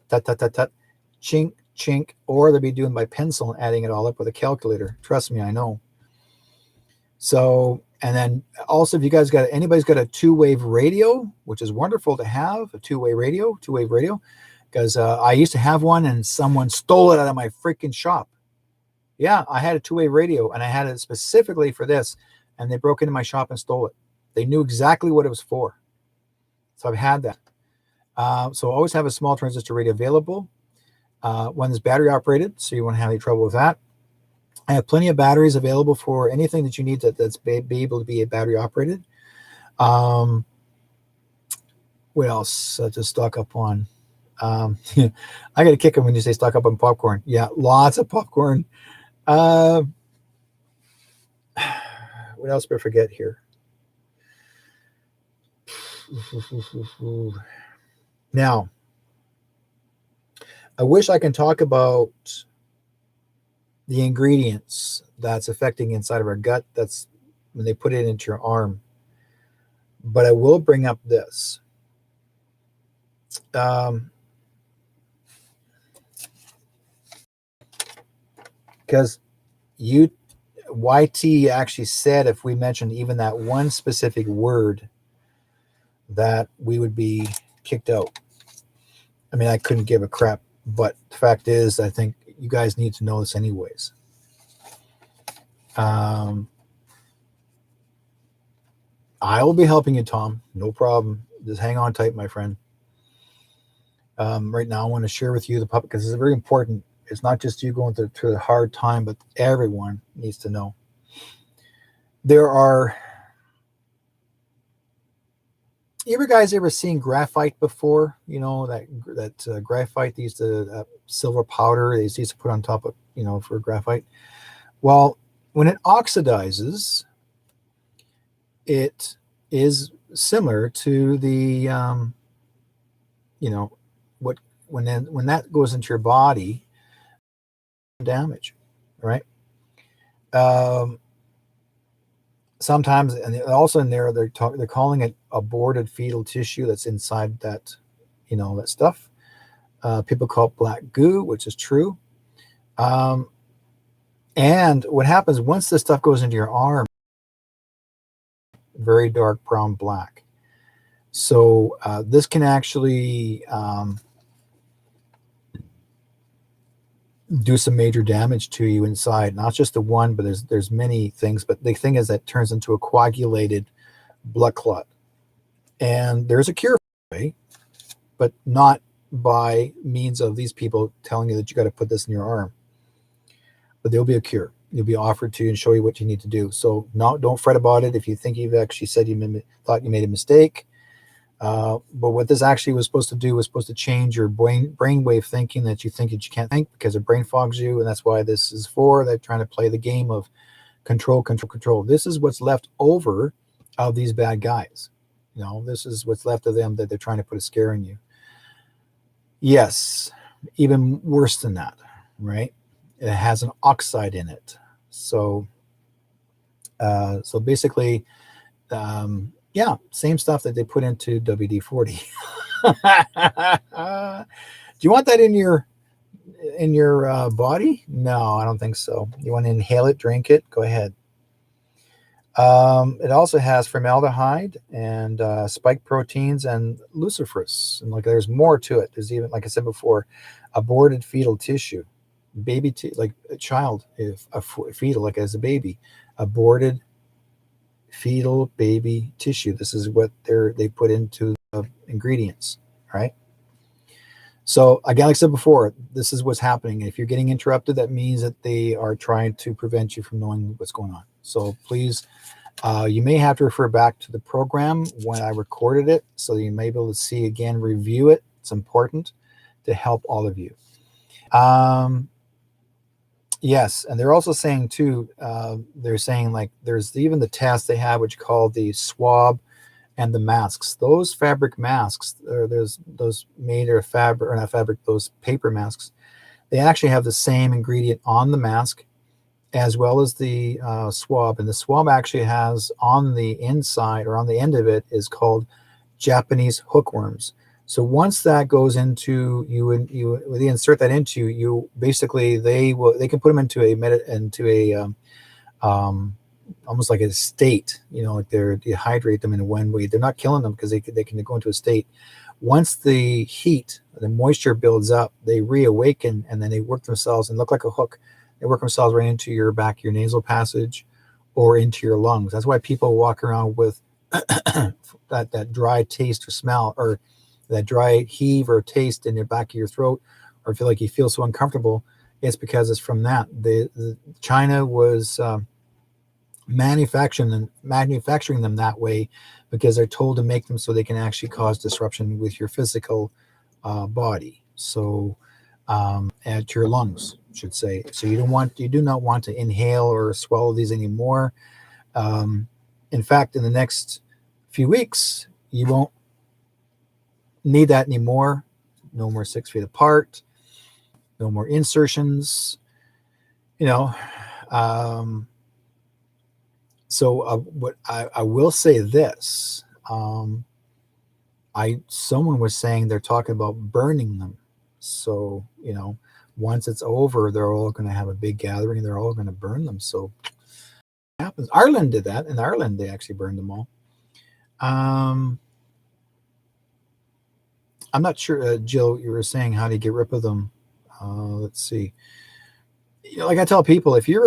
tut, tut, tut, tut, chink, chink. Or they'll be doing by pencil and adding it all up with a calculator. Trust me, I know. So, and then also if you guys anybody's got a two-wave radio, which is wonderful to have, a two-wave radio, because I used to have one and someone stole it out of my freaking shop. Yeah, I had a two-wave radio and I had it specifically for this, and they broke into my shop and stole it. They knew exactly what it was for. So I've had that. So always have a small transistor radio available. One is battery operated, so you won't have any trouble with that. I have plenty of batteries available for anything that you need that's be able to be battery operated. What else to stock up on? I got to kick them when you say stock up on popcorn. Yeah, lots of popcorn. What else did I forget here? Now, I wish I can talk about the ingredients that's affecting inside of our gut. That's when they put it into your arm. But I will bring up this. Because YT actually said if we mentioned even that one specific word that we would be kicked out. I mean, I couldn't give a crap, but the fact is, I think you guys need to know this anyways. I will be helping you, Tom. No problem. Just hang on tight, my friend. Right now, I want to share with you the puppet because it's very important. It's not just you going through a hard time, but everyone needs to know. There are... You guys ever seen graphite before? You know, that graphite, they used to, silver powder, they used to put on top of, for graphite. Well, when it oxidizes, it is similar to the, when that goes into your body, damage, right? Sometimes, and also in there, they're calling it aborted fetal tissue that's inside that, that stuff. People call it black goo, which is true. And what happens once this stuff goes into your arm, very dark brown black. So this can actually do some major damage to you inside. Not just the one, but there's many things. But the thing is that it turns into a coagulated blood clot. And there's a cure for it, but not by means of these people telling you that you got to put this in your arm. But there'll be a cure. You'll be offered to and show you what you need to do. So don't fret about it if you think you've actually said thought you made a mistake. But what this actually was supposed to do was supposed to change your brainwave thinking, that you think that you can't think because it brain fogs you. And that's why this is for. They're trying to play the game of control, control, control. This is what's left over of these bad guys. This is what's left of them, that they're trying to put a scare in you. Yes, even worse than that, right? It has an oxide in it. So basically, yeah, same stuff that they put into WD-40. Do you want that in your body? No, I don't think so. You want to inhale it, drink it? Go ahead. It also has formaldehyde and spike proteins and luciferase. And there's more to it. There's even, like I said before, aborted fetal tissue, like a child, if a fetal, like as a baby, aborted fetal baby tissue. This is what they put into the ingredients, right? So again, like I said before, this is what's happening. If you're getting interrupted, that means that they are trying to prevent you from knowing what's going on. So please, you may have to refer back to the program when I recorded it, so you may be able to see again, review it. It's important to help all of you. Yes, and they're also saying too, they're saying there's even the test they have, which called the swab and the masks. Those fabric masks, or there's those made of fabric, or not fabric, those paper masks, they actually have the same ingredient on the mask as well as the swab. And the swab actually has on the inside, or on the end of it, is called Japanese hookworms. So once that goes into when they insert that into you, basically they can put them into a almost like a state, like they dehydrate them in one way. They're not killing them because they can go into a state. Once the heat, the moisture builds up, they reawaken, and then they work themselves and look like a hook. They work themselves right into your your nasal passage or into your lungs. That's why people walk around with that dry taste or smell, or that dry heave or taste in the back of your throat, or feel like you feel so uncomfortable. It's because it's from that. China was manufacturing them that way because they're told to make them so they can actually cause disruption with your physical body. So at your lungs, I should say. So you do not want to inhale or swallow these anymore. In fact, in the next few weeks, you won't need that anymore. No more 6 feet apart. No more insertions. So what I will say this, someone was saying they're talking about burning them. So, once it's over, they're all going to have a big gathering. They're all going to burn them. So what happens? Ireland did that. In Ireland, they actually burned them all. I'm not sure, Jill, you were saying how to get rid of them. Let's see. Like I tell people, if you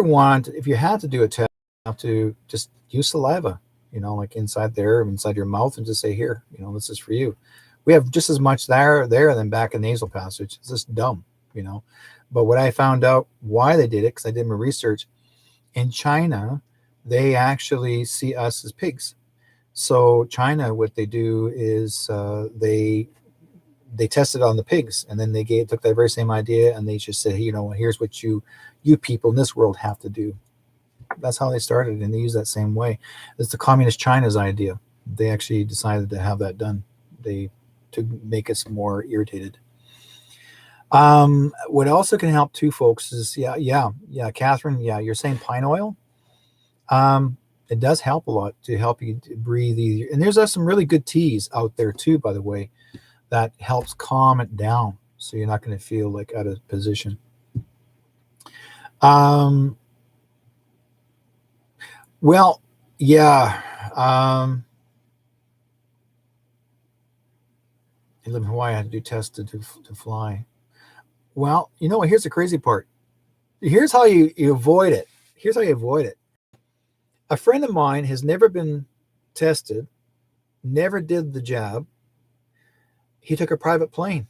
had to do a test, you have to just use saliva, like inside your mouth, and just say, here, this is for you. We have just as much there than back in the nasal passage. It's just dumb, But what I found out why they did it, because I did my research, in China, they actually see us as pigs. So China, what they do is they tested on the pigs, and then they took that very same idea, and they just said, hey, here's what you people in this world have to do. That's how they started, and they use that same way. It's the communist China's idea. They actually decided to have that done. To make us more irritated. What also can help too, folks, is Catherine, you're saying pine oil. It does help a lot to help you to breathe easier. And there's some really good teas out there too, by the way, that helps calm it down, so you're not going to feel like out of position. Well, yeah. I live in Hawaii. I had to do tests to fly. Well, here's the crazy part. here's how you avoid it. Here's how you avoid it. A friend of mine has never been tested, never did the jab. He took a private plane.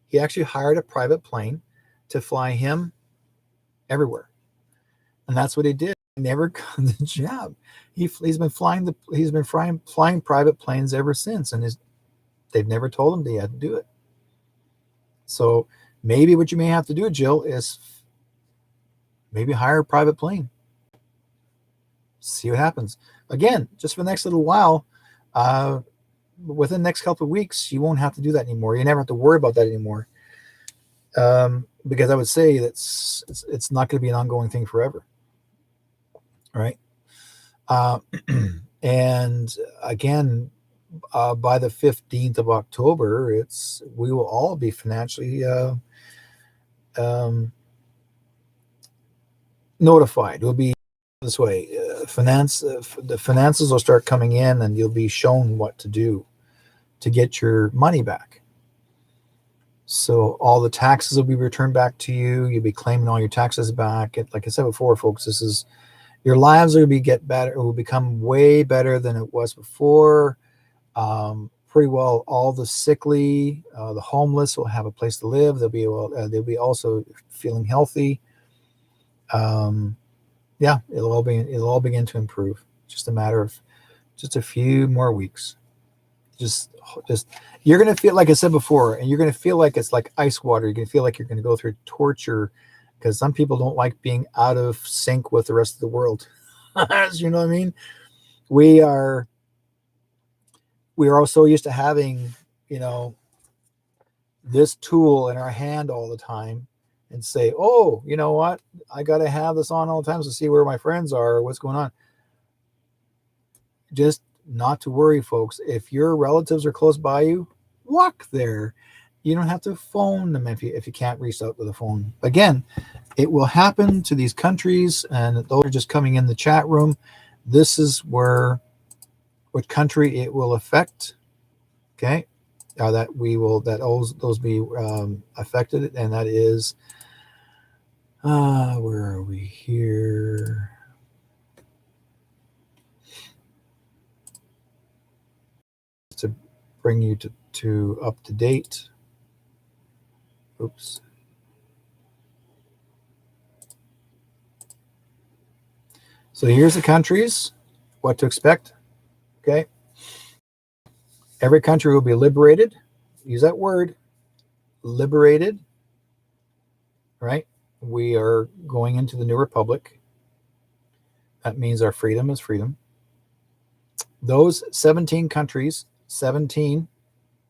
He actually hired a private plane to fly him everywhere. And that's what he did. He never got the jab. He's been flying private planes ever since, and they've never told him they had to do it. So maybe what you may have to do, Jill, is maybe hire a private plane. See what happens. Again, just for the next little while, within the next couple of weeks, you won't have to do that anymore. You never have to worry about that anymore. Because I would say it's not going to be an ongoing thing forever. Right? And again, by the 15th of October, we will all be financially notified. We'll be this way. The finances will start coming in, and you'll be shown what to do to get your money back. So all the taxes will be returned back to you. You'll be claiming all your taxes back. Like I said before, folks, your lives will get better. It will become way better than it was before. Pretty well, all the sickly, the homeless will have a place to live. They'll be also feeling healthy. Yeah, it'll all begin to improve. Just a matter of just a few more weeks. Just you're gonna feel, like I said before, and you're gonna feel like it's like ice water. You're gonna feel like you're gonna go through torture, because some people don't like being out of sync with the rest of the world. You know what I mean? We are all so used to having, this tool in our hand all the time, and say, oh, you know what? I got to have this on all the time to see where my friends are or what's going on. Just not to worry, folks. If your relatives are close by you, walk there. You don't have to phone them if you can't reach out to the phone. Again, it will happen to these countries, and those are just coming in the chat room. This is what country it will affect. Okay, those be affected, and that is where are we here? To bring you to up to date. Oops. So here's the countries, what to expect. Okay. Every country will be liberated. Use that word, liberated. Right? We are going into the new republic. That means our freedom is freedom. Those 17 countries, 17,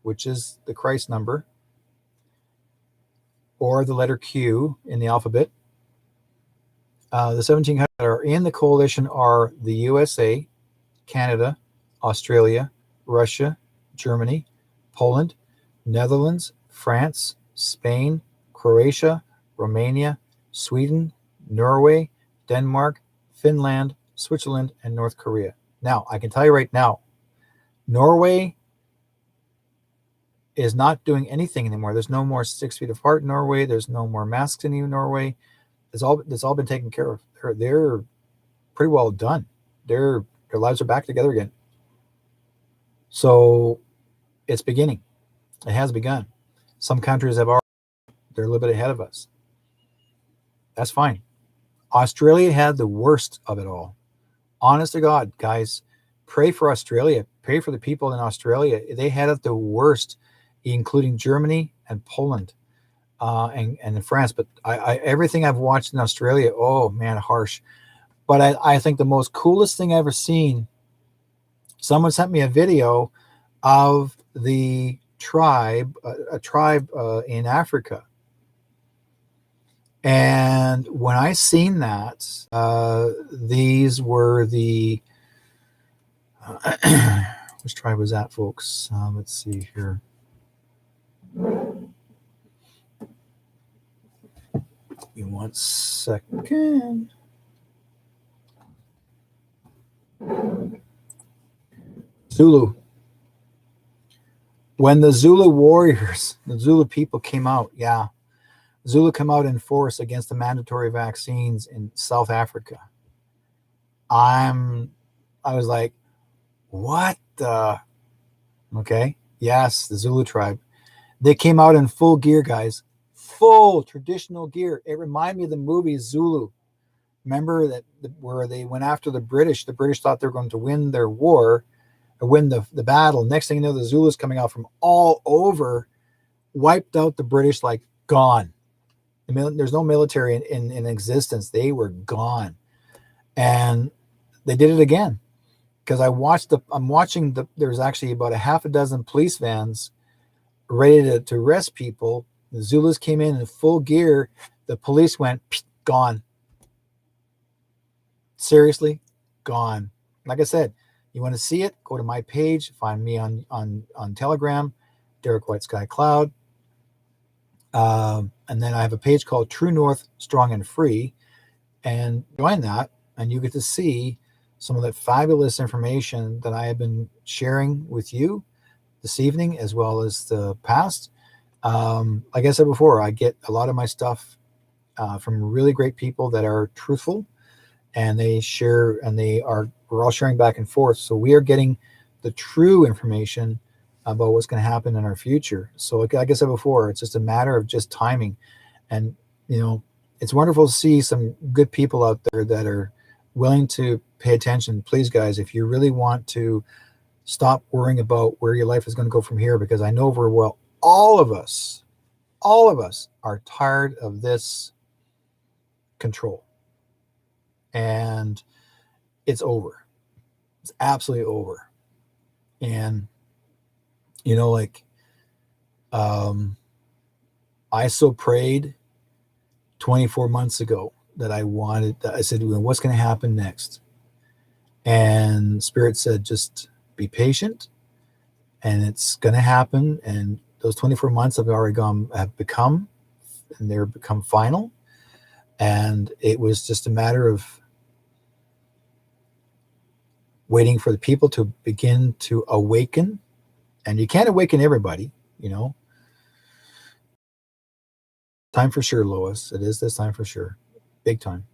which is the Christ number, or the letter Q in the alphabet. The 17 countries that are in the coalition are the USA, Canada, Australia, Russia, Germany, Poland, Netherlands, France, Spain, Croatia, Romania, Sweden, Norway, Denmark, Finland, Switzerland, and North Korea. Now, I can tell you right now, Norway is not doing anything anymore. There's no more 6 feet apart in Norway. There's no more masks in Norway. It's all been taken care of. They're pretty well done. Their lives are back together again. So it's beginning. It has begun. Some countries they're a little bit ahead of us. That's fine. Australia had the worst of it all. Honest to God, guys, pray for Australia. Pray for the people in Australia. They had it the worst, including Germany and Poland and France. But everything I've watched in Australia, oh man, harsh. But I think the most coolest thing I've ever seen, someone sent me a video of the tribe, a tribe in Africa. And when I seen that, these were the, which tribe was that, folks? Let's see here. Give me 1 second. Zulu. When the Zulu warriors, the Zulu people came out, yeah. Zulu come out in force against the mandatory vaccines in South Africa. I was like, what the? Okay. Yes, the Zulu tribe. They came out in full gear, guys. Full traditional gear. It reminded me of the movie Zulu. Remember that where they went after the British? The British thought they were going to win their war or win the battle. Next thing you know, the Zulus coming out from all over, wiped out the British, like gone. There's no military in existence. They were gone. And they did it again. Because I'm watching there's actually about a half a dozen police vans ready to arrest people. The Zulus came in full gear. The police went, gone. Seriously, gone. Like I said, you want to see it, go to my page, find me on Telegram, Derrick Whiteskycloud. And then I have a page called True North, Strong and Free. And join that, and you get to see some of that fabulous information that I have been sharing with you this evening, as well as the past. Like I said before, I get a lot of my stuff from really great people that are truthful, and they share, and we're all sharing back and forth. So we are getting the true information about what's going to happen in our future. So like I said before, it's just a matter of just timing. And, it's wonderful to see some good people out there that are willing to pay attention. Please, guys, if you really want to stop worrying about where your life is going to go from here, because I know very well all of us are tired of this control. And it's over. It's absolutely over. And, I so prayed 24 months ago that I said, what's going to happen next? And Spirit said, just be patient, and it's going to happen. And those 24 months have become final. And it was just a matter of waiting for the people to begin to awaken. And you can't awaken everybody, Time for sure, Lois. It is this time for sure. Big time.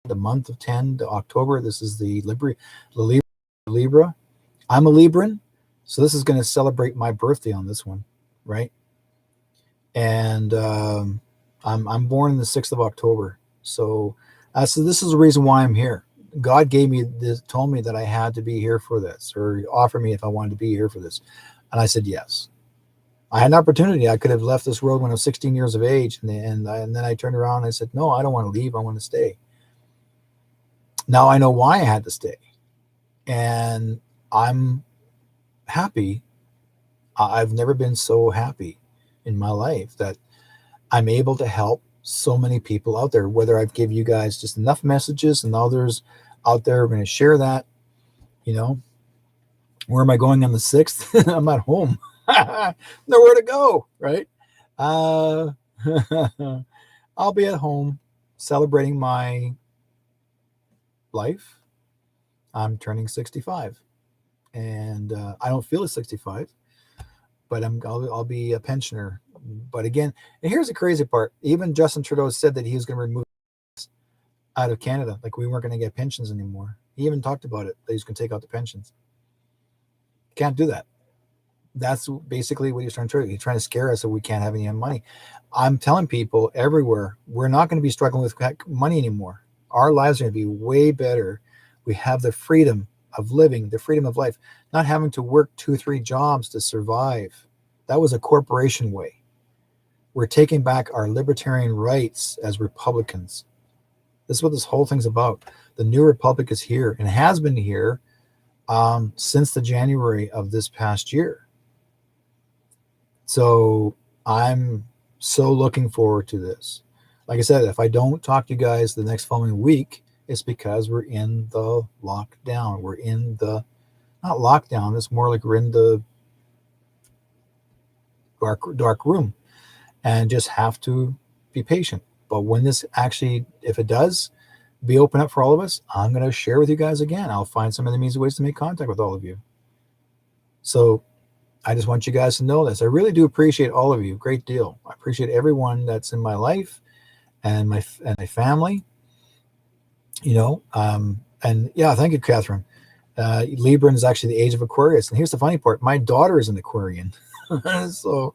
The month of 10 to October. This is the Libra. I'm a Libran, so this is going to celebrate my birthday on this one, right? And I'm born on the 6th of October. So this is the reason why I'm here. God gave me this, told me that I had to be here for this, or offered me if I wanted to be here for this. And I said yes. I had an opportunity. I could have left this world when I was 16 years of age. And then I turned around and I said, no, I don't want to leave. I want to stay. Now I know why I had to stay. And I'm happy. I've never been so happy in my life that I'm able to help so many people out there, whether I've given you guys just enough messages and others out there are going to share that, where am I going on the 6th? I'm at home. Nowhere to go, right? I'll be at home celebrating my life. I'm turning 65, and I don't feel 65, but I'll be a pensioner. But again, and here's the crazy part: even Justin Trudeau said that he was going to remove out of Canada, like we weren't going to get pensions anymore. He even talked about it, that he's going to take out the pensions. Can't do that. That's basically what he's trying to do. He's trying to scare us so we can't have any money. I'm telling people everywhere, we're not going to be struggling with money anymore. Our lives are going to be way better. We have the freedom of living, the freedom of life, not having to work 2-3 jobs to survive. That was a corporation way. We're taking back our libertarian rights as Republicans. This is what this whole thing's about. The new republic is here and has been here since the January of this past year. So I'm so looking forward to this. Like I said, if I don't talk to you guys the next following week, it's because we're in the lockdown. We're in the, not lockdown, it's more like we're in the dark room and just have to be patient. But when this actually, if it does be open up for all of us, I'm going to share with you guys again. I'll find some of the means and ways to make contact with all of you. So I just want you guys to know this. I really do appreciate all of you. Great deal. I appreciate everyone that's in my life and my family. And yeah, thank you, Catherine. Libra is actually the age of Aquarius, and here's the funny part: my daughter is an Aquarian. So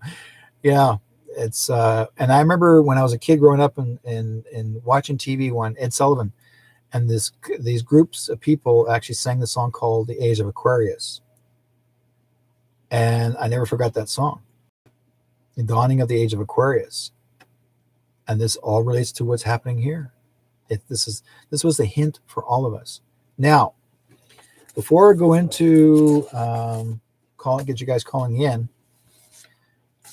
yeah, it's and I remember when I was a kid growing up and watching TV, when Ed Sullivan and these groups of people actually sang the song called "The Age of Aquarius," and I never forgot that song, "The Dawning of the Age of Aquarius," and this all relates to what's happening here. This was the hint for all of us. Now, before I go into get you guys calling in,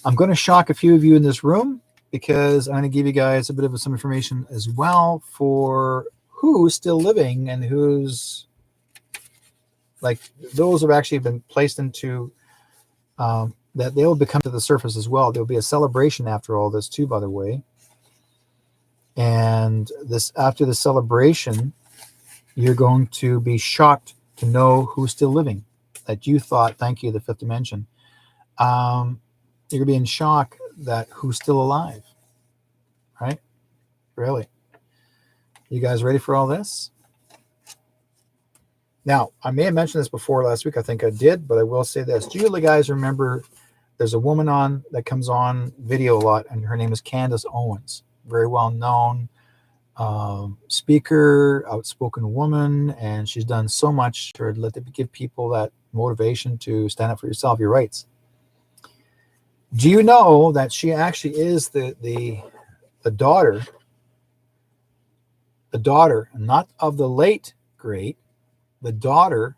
I'm going to shock a few of you in this room, because I'm going to give you guys a bit of some information as well for who's still living and who's, like, those have actually been placed into that they will become to the surface as well. There'll be a celebration after all this too, by the way. And after the celebration, you're going to be shocked to know who's still living that you thought, thank you, the fifth dimension. You're going to be in shock that who's still alive, right? Really? You guys ready for all this? Now, I may have mentioned this before last week. I think I did, but I will say this. Do you guys remember there's a woman that comes on video a lot, and her name is Candace Owens. Very well known speaker, outspoken woman, and she's done so much to give people that motivation to stand up for yourself, your rights. Do you know that she actually is the daughter, not of the late great, the daughter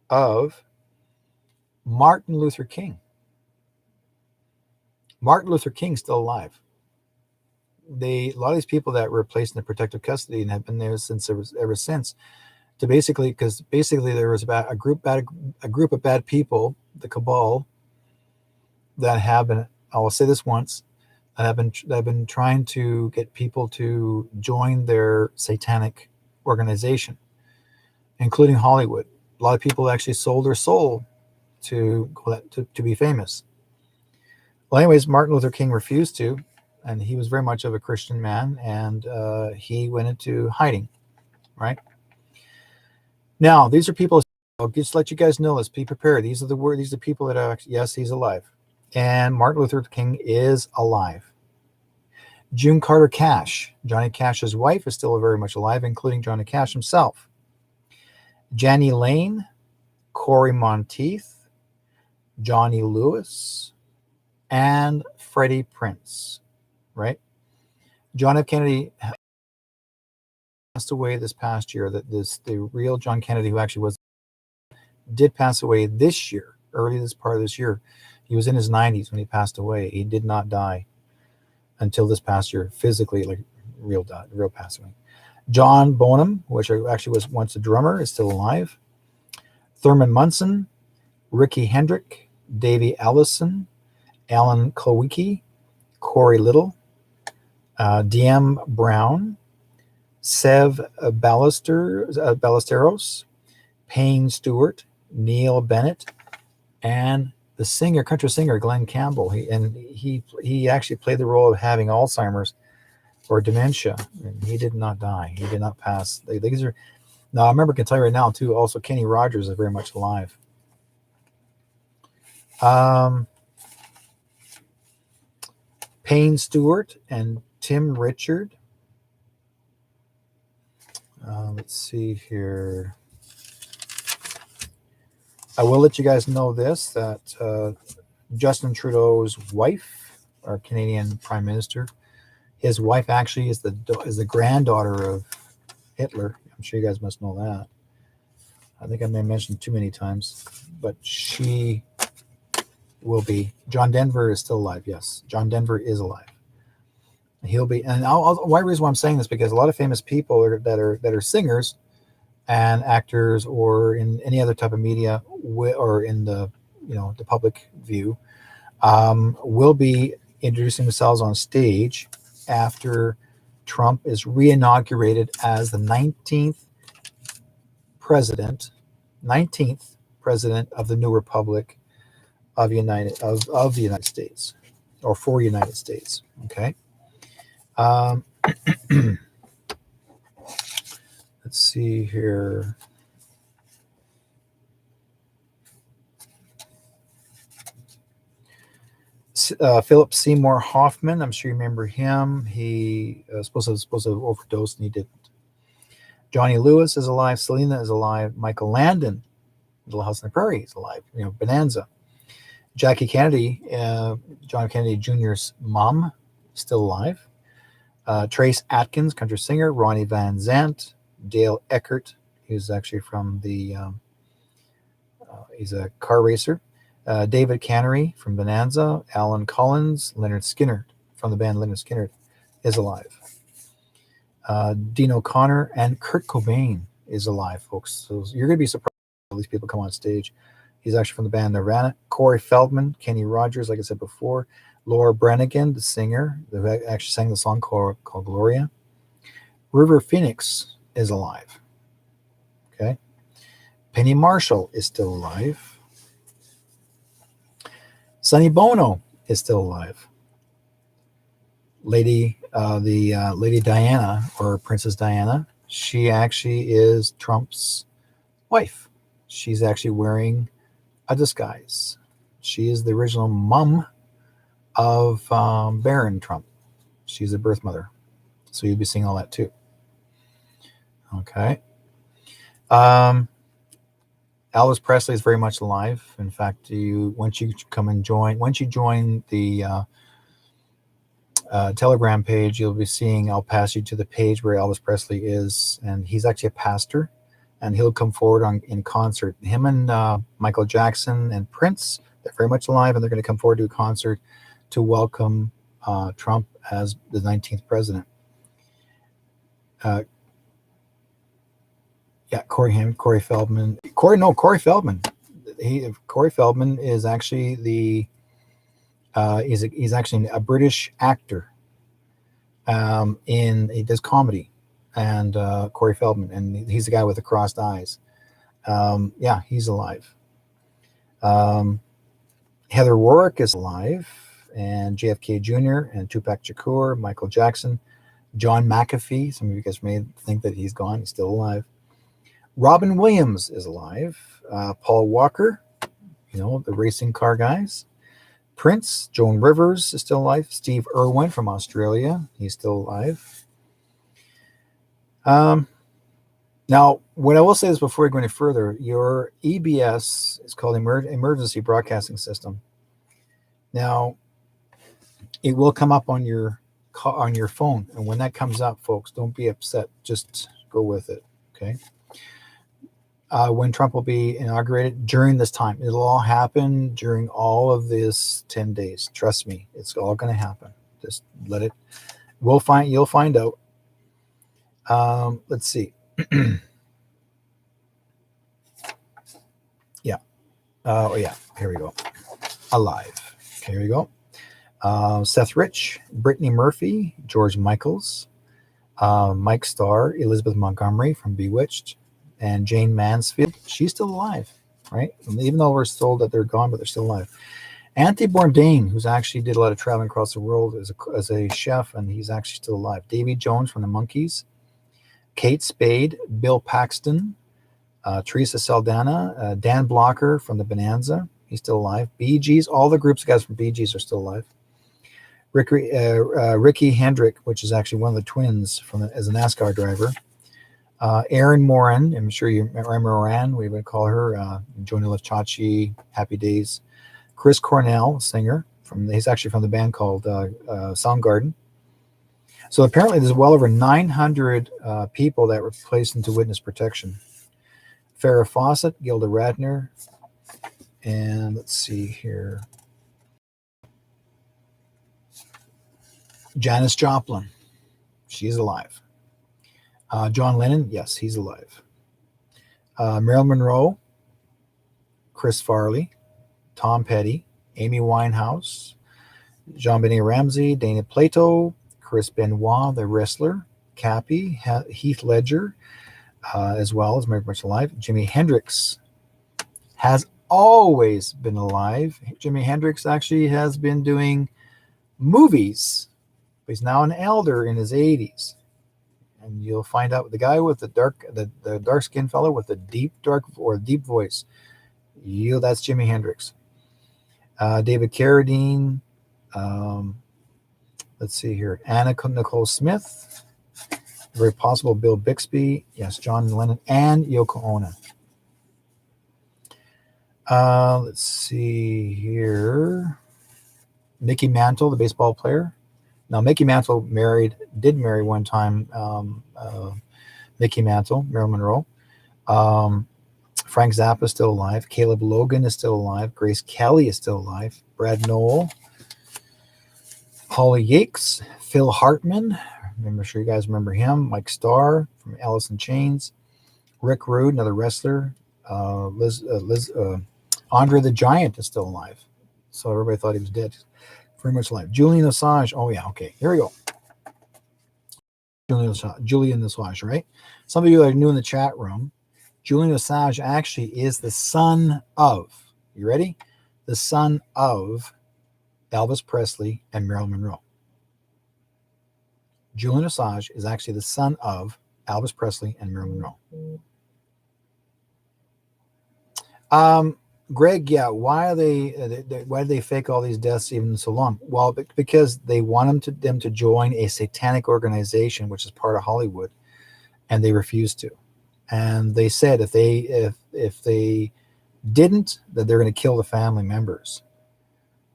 of Martin Luther King. Martin Luther King's still alive. A lot of these people that were placed in the protective custody and have been there ever since, because there was about a group of bad people, the cabal, that have been, I will say this once, that have been trying to get people to join their satanic organization, including Hollywood. A lot of people actually sold their soul to be famous. Well, anyways, Martin Luther King refused to, and he was very much of a Christian man, and he went into hiding, right? Now, these are people, I'll just let you guys know this, be prepared. These are people that are actually, yes, he's alive. And Martin Luther King is alive. June Carter Cash, Johnny Cash's wife, is still very much alive, including Johnny Cash himself. Janie Lane, Corey Monteith, Johnny Lewis, and Freddie Prinze, right? John F. Kennedy passed away this past year. The real John Kennedy, who actually did pass away this year, early this part of this year. He was in his 90s when he passed away. He did not die until this past year, physically, like real passing. John Bonham, which actually was once a drummer, is still alive. Thurman Munson, Ricky Hendrick, Davey Allison, Alan Klowicki, Corey Little, D.M. Brown, Sev Ballesteros, Payne Stewart, Neil Bennett, and the country singer Glenn Campbell. He actually played the role of having Alzheimer's or dementia, and he did not die. He did not pass. Now I remember, I can tell you right now too. Also, Kenny Rogers is very much alive. Payne Stewart and Tim Richard. Let's see here. I will let you guys know this, that Justin Trudeau's wife, our Canadian Prime Minister, his wife actually is the granddaughter of Hitler. I'm sure you guys must know that. I think I may have mentioned too many times, but she will be. John Denver is still alive. Yes, John Denver is alive. He'll be, and why reason why I'm saying this, because a lot of famous people that are singers and actors, or in any other type of media, or in the the public view, will be introducing themselves on stage after Trump is re-inaugurated as the 19th president of the new Republic of the United States. or for United States. Okay. Let's see here. Philip Seymour Hoffman. I'm sure you remember him. He supposed to have overdosed and he didn't. Johnny Lewis is alive. Selena is alive. Michael Landon, Little House on the Prairie, is alive. Bonanza. Jackie Kennedy, John Kennedy Jr.'s mom, still alive. Trace Atkins, country singer. Ronnie Van Zant. Dale Eckert, who's actually from the, he's a car racer. David Cannery from Bonanza. Alan Collins. Leonard Skinner from the band Leonard Skinner is alive. Dean O'Connor and Kurt Cobain is alive, folks. So you're going to be surprised when these people come on stage. He's actually from the band Nirvana. Corey Feldman, Kenny Rogers, like I said before. Laura Branigan, the singer, who actually sang the song called Gloria. River Phoenix is alive. Okay. Penny Marshall is still alive. Sonny Bono is still alive. Lady Diana, or Princess Diana, she actually is Trump's wife. She's actually wearing a disguise. She is the original mom of Barron Trump. She's a birth mother. So you'll be seeing all that too. Okay. Elvis Presley is very much alive. In fact, once you join the Telegram page, you'll be seeing, I'll pass you to the page where Elvis Presley is, and he's actually a pastor, and he'll come forward in concert. Him and Michael Jackson and Prince, they're very much alive, and they're going to come forward to a concert to welcome Trump as the 19th president. Corey Feldman. Corey Feldman. Corey Feldman is actually he's actually a British actor. He does comedy, and Corey Feldman, and he's the guy with the crossed eyes. He's alive. Heather Rourke is alive, and JFK Jr. and Tupac Shakur, Michael Jackson, John McAfee. Some of you guys may think that he's gone. He's still alive. Robin Williams is alive. Paul Walker, the racing car guys. Prince, Joan Rivers is still alive. Steve Irwin from Australia, he's still alive. Now, what I will say is, before we go any further, your EBS is called Emergency Broadcasting System. Now, it will come up on your phone, and when that comes up, folks, don't be upset. Just go with it, okay? When Trump will be inaugurated during this time. It'll all happen during all of this 10 days. Trust me, it's all going to happen. Just let it. You'll find out. Let's see. Yeah. Here we go. Alive. Okay, here we go. Seth Rich, Brittany Murphy, George Michaels, Mike Starr, Elizabeth Montgomery from Bewitched, and Jane Mansfield. She's still alive, right? And even though we're told that they're gone, but they're still alive. Anthony Bourdain, who's actually did a lot of traveling across the world as a chef, and he's actually still alive. Davy Jones from the Monkees, Kate Spade, Bill Paxton, Teresa Saldana, Dan Blocker from the Bonanza. He's still alive. Bee Gees, all the groups of guys from Bee Gees are still alive. Ricky Hendrick, which is actually one of the twins as a NASCAR driver. Erin Moran, I'm sure you remember Moran, we would call her. Joni Lachachi, Happy Days. Chris Cornell, singer, he's actually from the band called Soundgarden. So apparently there's well over 900 people that were placed into witness protection. Farrah Fawcett, Gilda Radner, and let's see here. Janis Joplin, she's alive. John Lennon, yes, he's alive. Marilyn Monroe, Chris Farley, Tom Petty, Amy Winehouse, Jean-Benet Ramsey, Dana Plato, Chris Benoit, the wrestler, Cappy, Heath Ledger, as well as very much alive. Jimi Hendrix has always been alive. Jimi Hendrix actually has been doing movies. He's now an elder in his 80s. And you'll find out the guy with the dark skinned fellow with the deep voice. That's Jimi Hendrix. David Carradine. Let's see here. Anna Nicole Smith. Very possible Bill Bixby. Yes, John Lennon and Yoko Ono. Let's see here. Mickey Mantle, the baseball player. Now, Mickey Mantle did marry one time Mickey Mantle, Marilyn Monroe. Frank Zappa is still alive. Caleb Logan is still alive. Grace Kelly is still alive. Brad Knoll. Holly Yakes. Phil Hartman. I'm sure you guys remember him. Mike Starr from Alice in Chains. Rick Rude, another wrestler. Andre the Giant is still alive. So everybody thought he was dead. Very much alive. Julian Assange. Oh, yeah. Okay. Here we go. Julian Assange, right? Some of you that are new in the chat room, Julian Assange actually is the son of, you ready? The son of Elvis Presley and Marilyn Monroe. Julian Assange is actually the son of Elvis Presley and Marilyn Monroe. Greg, yeah, why do they fake all these deaths even so long? Well, because they want them to join a satanic organization, which is part of Hollywood, and they refuse to. And they said if they didn't, that they're going to kill the family members.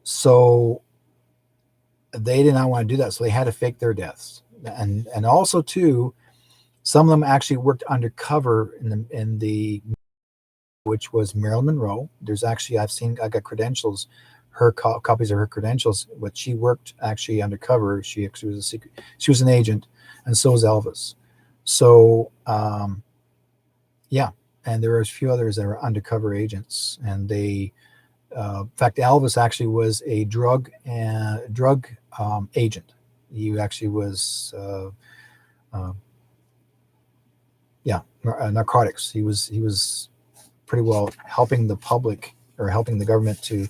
So they did not want to do that, so they had to fake their deaths. And also too, some of them actually worked undercover in the which was Marilyn Monroe. There's actually, I got credentials, copies of her credentials, but she worked actually undercover. She actually was she was an agent, and so was Elvis. So, yeah, and there were a few others that were undercover agents, and they, in fact, Elvis actually was a drug agent. He actually was, narcotics. He was pretty well helping the public or helping the government to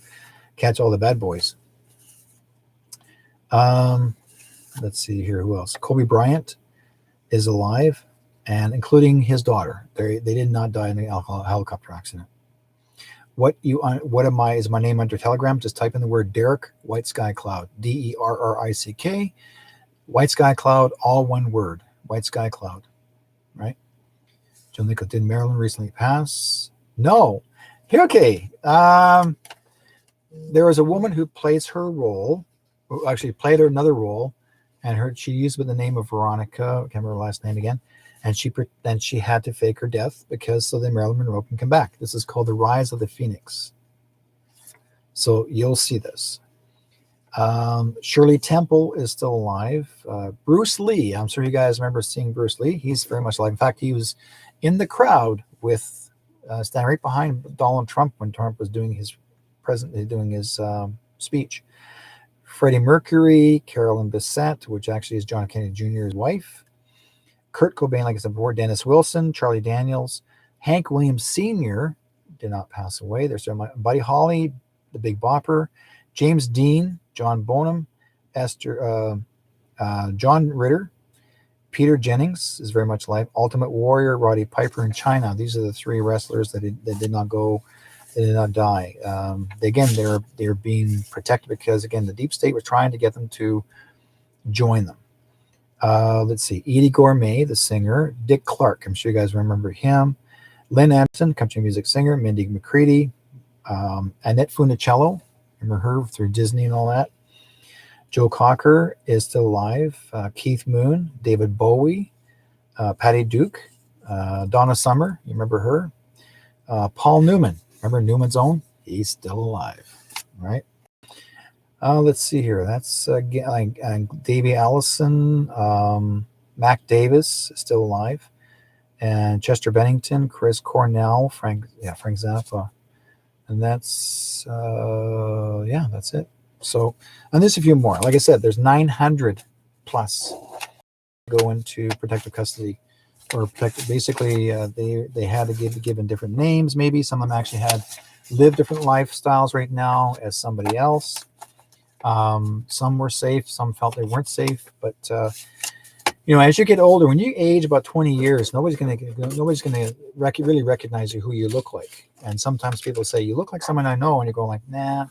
catch all the bad boys. Let's see here. Who else? Kobe Bryant is alive, and including his daughter. They did not die in the helicopter accident. Is my name under Telegram? Just type in the word Derrick Whiteskycloud. DERRICK. Whiteskycloud, all one word. Whiteskycloud. Right? John Nichols, did Marilyn recently pass? No. Okay. There is a woman who plays her role, who actually played another role, and she used with the name of Veronica. I can't remember her last name again. And she had to fake her death so that Marilyn Monroe can come back. This is called The Rise of the Phoenix. So you'll see this. Shirley Temple is still alive. Bruce Lee, I'm sure you guys remember seeing Bruce Lee. He's very much alive. In fact, he was in the crowd with standing right behind Donald Trump when Trump was doing his speech. Freddie Mercury, Carolyn Bessette, which actually is John Kennedy Jr.'s wife. Kurt Cobain, like I said before, Dennis Wilson, Charlie Daniels, Hank Williams Sr. did not pass away. There's Buddy Holly, the Big Bopper, James Dean, John Bonham, John Ritter, Peter Jennings is very much alive. Ultimate Warrior, Roddy Piper in China. These are the three wrestlers that did not go. They did not die. They're being protected because, again, the deep state was trying to get them to join them. Let's see. Edie Gourmet, the singer. Dick Clark, I'm sure you guys remember him. Lynn Anderson, country music singer. Mindy McCready. Annette Funicello, remember her through Disney and all that. Joe Cocker is still alive. Keith Moon, David Bowie, Patty Duke, Donna Summer, you remember her. Paul Newman, remember Newman's Own? He's still alive, right? Let's see here. That's Davey Allison, Mac Davis is still alive, and Chester Bennington, Chris Cornell, Frank Zappa, and that's that's it. So, and there's a few more. Like I said, there's 900 plus go into protective custody or protective. Basically, they had to be given different names. Maybe some of them actually had lived different lifestyles right now as somebody else. Some were safe, some felt they weren't safe, but as you get older, when you age about 20 years, nobody's gonna really recognize you, who you look like. And sometimes people say, you look like someone I know, and you go like, nah,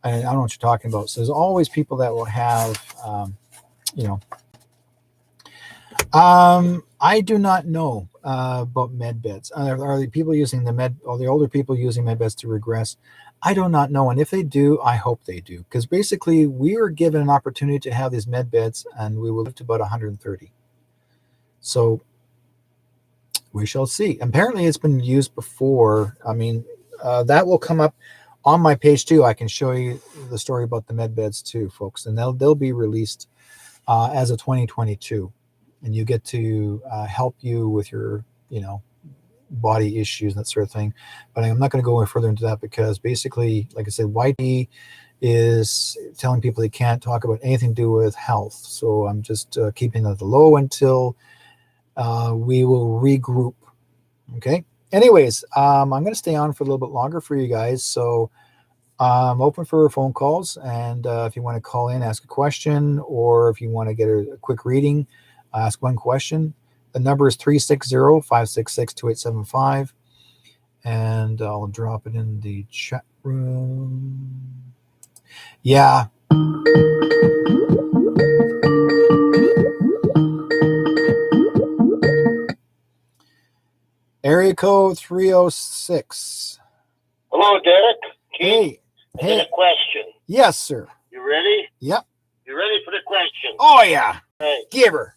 I don't know what you're talking about. So there's always people that will have, I do not know about med beds. Are the people using the older people using med beds to regress? I do not know. And if they do, I hope they do. Because basically, we were given an opportunity to have these med beds, and we will live to about 130. So we shall see. Apparently, it's been used before. I mean, that will come up on my page too. I can show you the story about the med beds too, folks. And they'll be released as of 2022. And you get to help you with your, body issues and that sort of thing. But I'm not going to go any further into that, because basically, like I said, YT is telling people they can't talk about anything to do with health. So I'm just keeping it low until we will regroup. Okay. Anyways, I'm going to stay on for a little bit longer for you guys. So I'm open for phone calls. And if you want to call in, ask a question, or if you want to get a quick reading, ask one question. The number is 360-566-2875. And I'll drop it in the chat room. Yeah. Area code 306. Hello, Derek. Keith, I got a question. Yes, sir. You ready? Yep. You ready for the question? Oh, yeah. Right. Give her.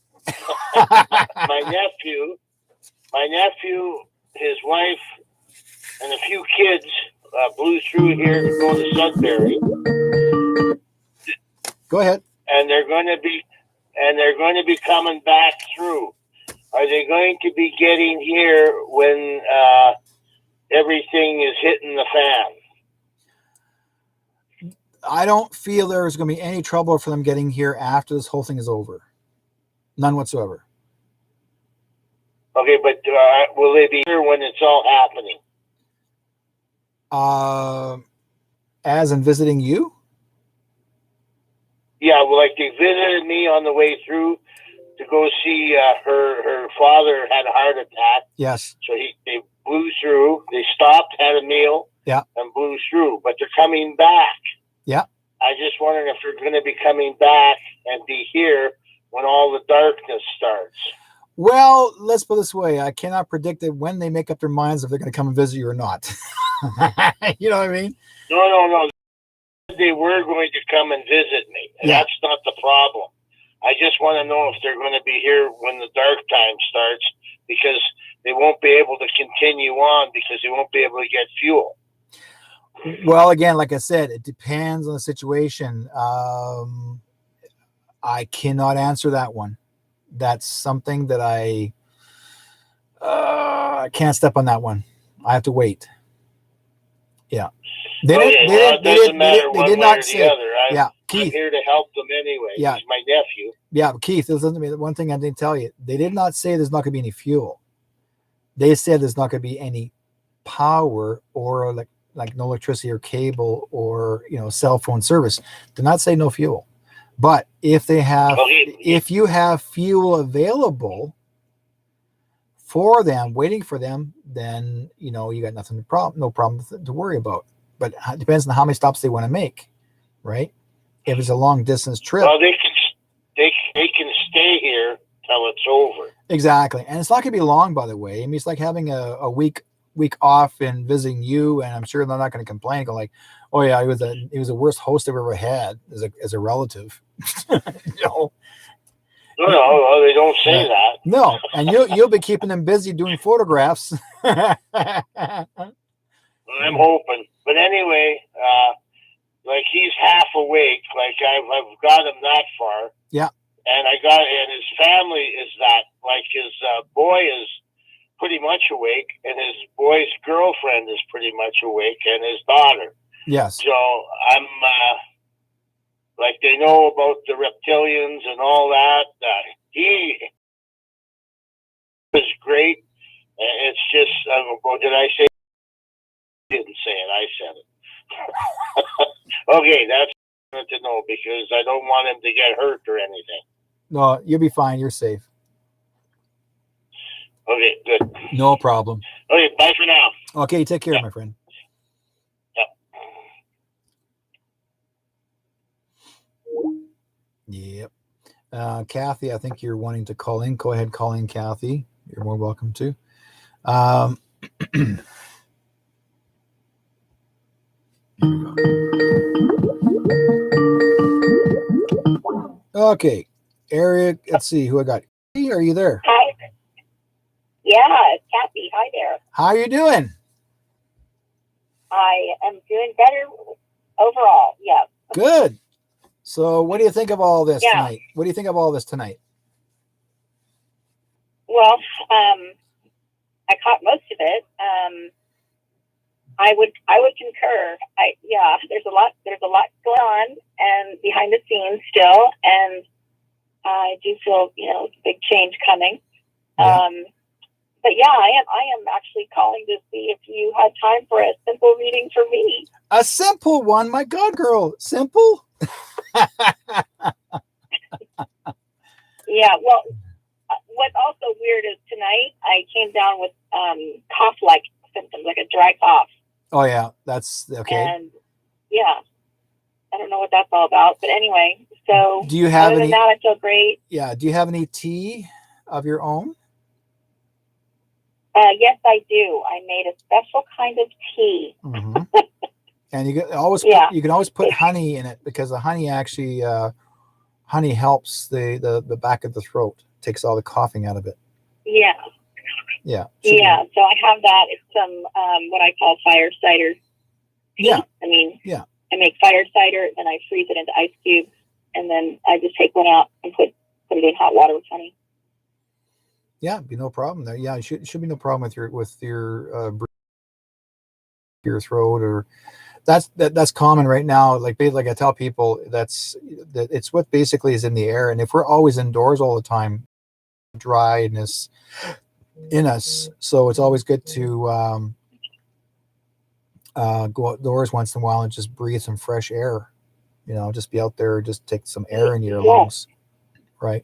my nephew, his wife, and a few kids blew through here to go to Sudbury. Go ahead. And they're going to be coming back through. Are they going to be getting here when everything is hitting the fan? I don't feel there's going to be any trouble for them getting here after this whole thing is over. None whatsoever. Okay, but will they be here when it's all happening? As in visiting you? Yeah, well, like they visited me on the way through to go see her father had a heart attack. Yes. So they blew through. They stopped, had a meal, and blew through. But they're coming back. Yeah. I just wondering if they're going to be coming back and be here when all the darkness starts. Well, let's put it this way. I cannot predict that when they make up their minds if they're going to come and visit you or not. You know what I mean? No. They were going to come and visit me. And that's not the problem. I just want to know if they're going to be here when the dark time starts, because they won't be able to continue on because they won't be able to get fuel. Well, again, like I said, it depends on the situation. I cannot answer that one. That's something that I can't step on that one. I have to wait. Yeah. They did not say. Keith, I'm here to help them anyway. Yeah. He's my nephew. Yeah, Keith, listen to me. One thing I didn't tell you. They did not say there's not going to be any fuel. They said there's not going to be any power or like no electricity or cable or cell phone service. Did not say no fuel. But if you have fuel available for them, waiting for them, then you got no problem to worry about. But it depends on how many stops they want to make, right? If it's a long distance trip, well, they can stay here till it's over. Exactly, and it's not going to be long, by the way. I mean, it's like having a week off and visiting you, and I'm sure they're not going to complain. Go like, oh yeah, he was the worst host I've ever had as a relative. No, they don't say that. No, and you'll be keeping them busy doing photographs. I'm hoping, but anyway, like he's half awake. Like I've got him that far. Yeah. And his family is that. Like his boy is pretty much awake, and his boy's girlfriend is pretty much awake, and his daughter. Yes. So I'm like they know about the reptilians and all that. He is great. It's just did I say? Didn't say it. I said it. Okay, that's to know because I don't want him to get hurt or anything. No, you'll be fine. You're safe. Okay, good. No problem. Okay, bye for now. Okay, take care, my friend. Yep. Kathy, I think you're wanting to call in. Go ahead, call in, Kathy. You're more welcome to. Okay, Eric, let's see who I got. Hey, are you there? Hi. Yeah, it's Kathy. Hi there. How are you doing? I am doing better overall. Yeah. Good. So what do you think of all this Yeah. tonight? What do you think of all this tonight? Well, I caught most of it. I would concur. There's a lot going on and behind the scenes still, and I do feel big change coming. Yeah. But yeah, I am actually calling to see if you had time for a simple reading for me. A simple one, my God, girl, simple. Yeah. Well, what's also weird is tonight I came down with cough-like symptoms, like a dry cough. Oh yeah, that's okay. And yeah, I don't know what that's all about, but anyway. So do you have other any? than that, I feel great. Yeah. Do you have any tea of your own? Yes, I do. I made a special kind of tea. Mm-hmm. And you can always you can always put honey in it because the honey actually honey helps the back of the throat, takes all the coughing out of it. Yeah. Yeah. Yeah. So I have that. It's some what I call fire cider tea. Yeah. I mean, yeah. I make fire cider and I freeze it into ice cubes, and then I just take one out and put it in hot water with honey. Yeah, be no problem there. Yeah, it should be no problem with your throat, or that's common right now. Like I tell people, that it's what basically is in the air, and if we're always indoors all the time, dryness in us. So it's always good to go outdoors once in a while and just breathe some fresh air. Just be out there, just take some air in your lungs, right?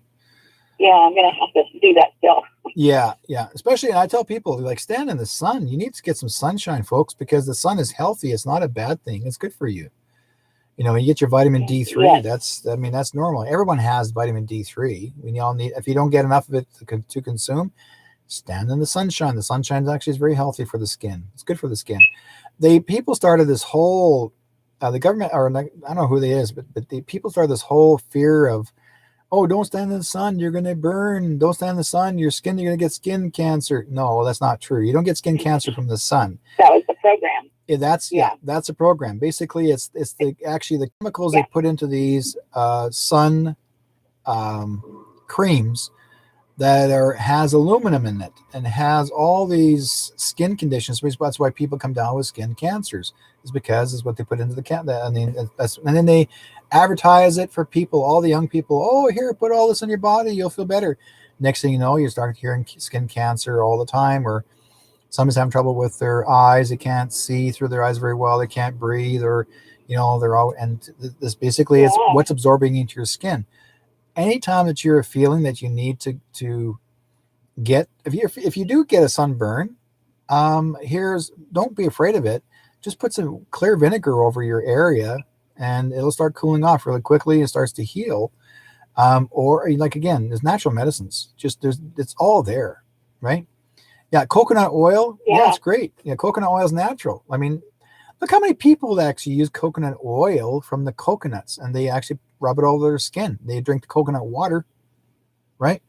Yeah, I'm gonna have to do that still. Yeah. Especially, and I tell people, like, stand in the sun. You need to get some sunshine, folks, because the sun is healthy. It's not a bad thing. It's good for you. You get your vitamin D3. Yes. That's normal. Everyone has vitamin D3. We all need. If you don't get enough of it to consume, stand in the sunshine. The sunshine actually is very healthy for the skin. It's good for the skin. People started this whole, the government, or I don't know who they is, but the people started this whole fear of, oh, don't stand in the sun, you're going to burn. Don't stand in the sun, you're going to get skin cancer. No, that's not true. You don't get skin cancer from the sun. That was the program. That's a program. Basically, it's the chemicals they put into these sun creams that has aluminum in it and has all these skin conditions. That's why people come down with skin cancers. Is because it's what they put into the and then they advertise it for people, all the young people. Oh, here, put all this on your body, you'll feel better. Next thing you know, you start hearing skin cancer all the time, or somebody's having trouble with their eyes. They can't see through their eyes very well. They can't breathe, or they're all. And this basically is what's absorbing into your skin. Anytime that you're feeling that you need to get, if you do get a sunburn, don't be afraid of it. Just put some clear vinegar over your area and it'll start cooling off really quickly. It starts to heal. Or again, there's natural medicines. It's all there, right? Yeah. Coconut oil. Yeah, it's great. Yeah. Coconut oil is natural. I mean, look how many people actually use coconut oil from the coconuts, and they actually rub it all over their skin. They drink the coconut water, right?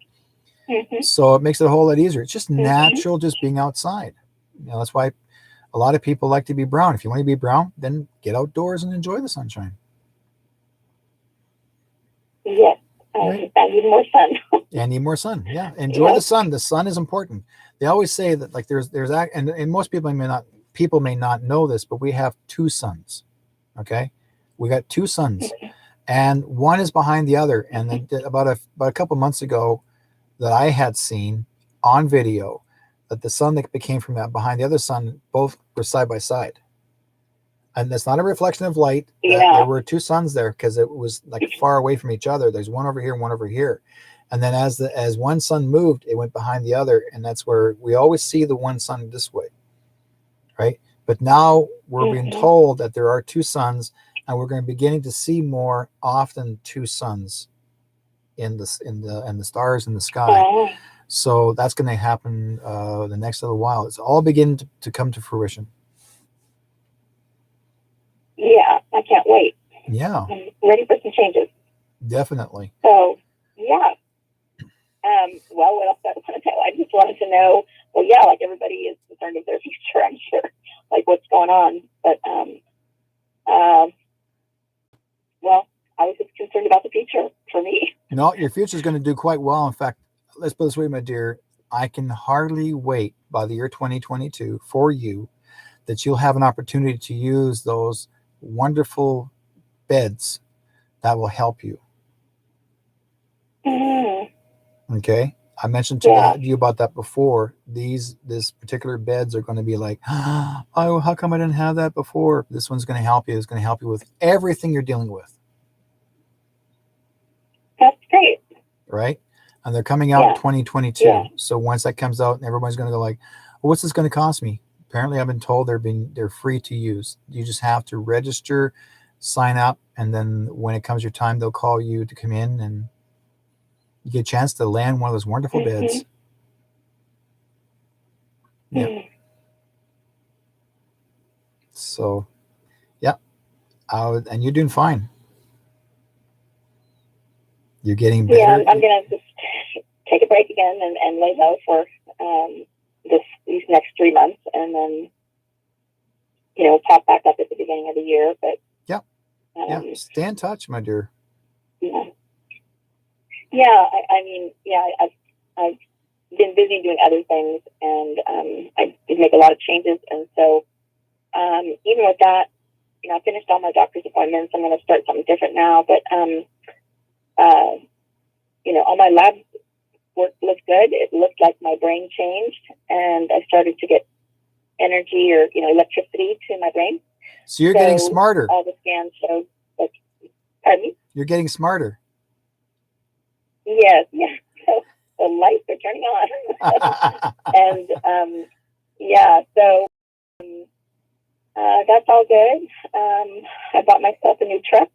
Mm-hmm. So it makes it a whole lot easier. It's just natural, just being outside. That's why a lot of people like to be brown. If you want to be brown, then get outdoors and enjoy the sunshine. Yes, right? I need more sun. And need more sun. Yeah, enjoy the sun. The sun is important. They always say that and most people may not know this, but we have two suns. Okay, we got two suns, and one is behind the other. And then about a couple months ago, that I had seen on video, that the sun that came from that behind the other sun, both were side by side. And that's not a reflection of light. Yeah. There were two suns there because it was like far away from each other. There's one over here and one over here. And then as one sun moved, it went behind the other. And that's where we always see the one sun this way, right? But now we're being told that there are two suns, and we're going to be beginning to see more often two suns in the stars in the sky. So that's going to happen the next little while. It's all beginning to come to fruition. Yeah, I can't wait. Yeah. I'm ready for some changes. Definitely. So, yeah. Well, what else do I want to tell? I just wanted to know, well, yeah, like everybody is concerned with their future, I'm sure, like what's going on. But, well, I was just concerned about the future for me. No, your future is going to do quite well. In fact, let's put it this way, my dear, I can hardly wait by the year 2022 for you that you'll have an opportunity to use those wonderful beds that will help you. Okay, I mentioned to you about that before. This particular beds are going to be like, oh, how come I didn't have that before? This one's going to help you. It's going to help you with everything you're dealing with. That's great. Right, and they're coming out in 2022. Yeah. So once that comes out, everybody's going to go like, well, what's this going to cost me? Apparently, I've been told they're free to use. You just have to register, sign up, and then when it comes your time, they'll call you to come in and you get a chance to land one of those wonderful beds. Yeah. So, yeah. And you're doing fine. You're getting better. Yeah, I'm going to just take a break again and lay low for these next 3 months, and then, pop back up at the beginning of the year. But stay in touch, my dear. I've been busy doing other things, and I did make a lot of changes, and so even with that, I finished all my doctor's appointments. I'm going to start something different now, but all my lab work looked good. It looked like my brain changed, and I started to get energy or electricity to my brain. So you're getting smarter. All the scans showed. Pardon me? You're getting smarter. Yes, yeah. So the lights are turning on, and so that's all good. I bought myself a new truck.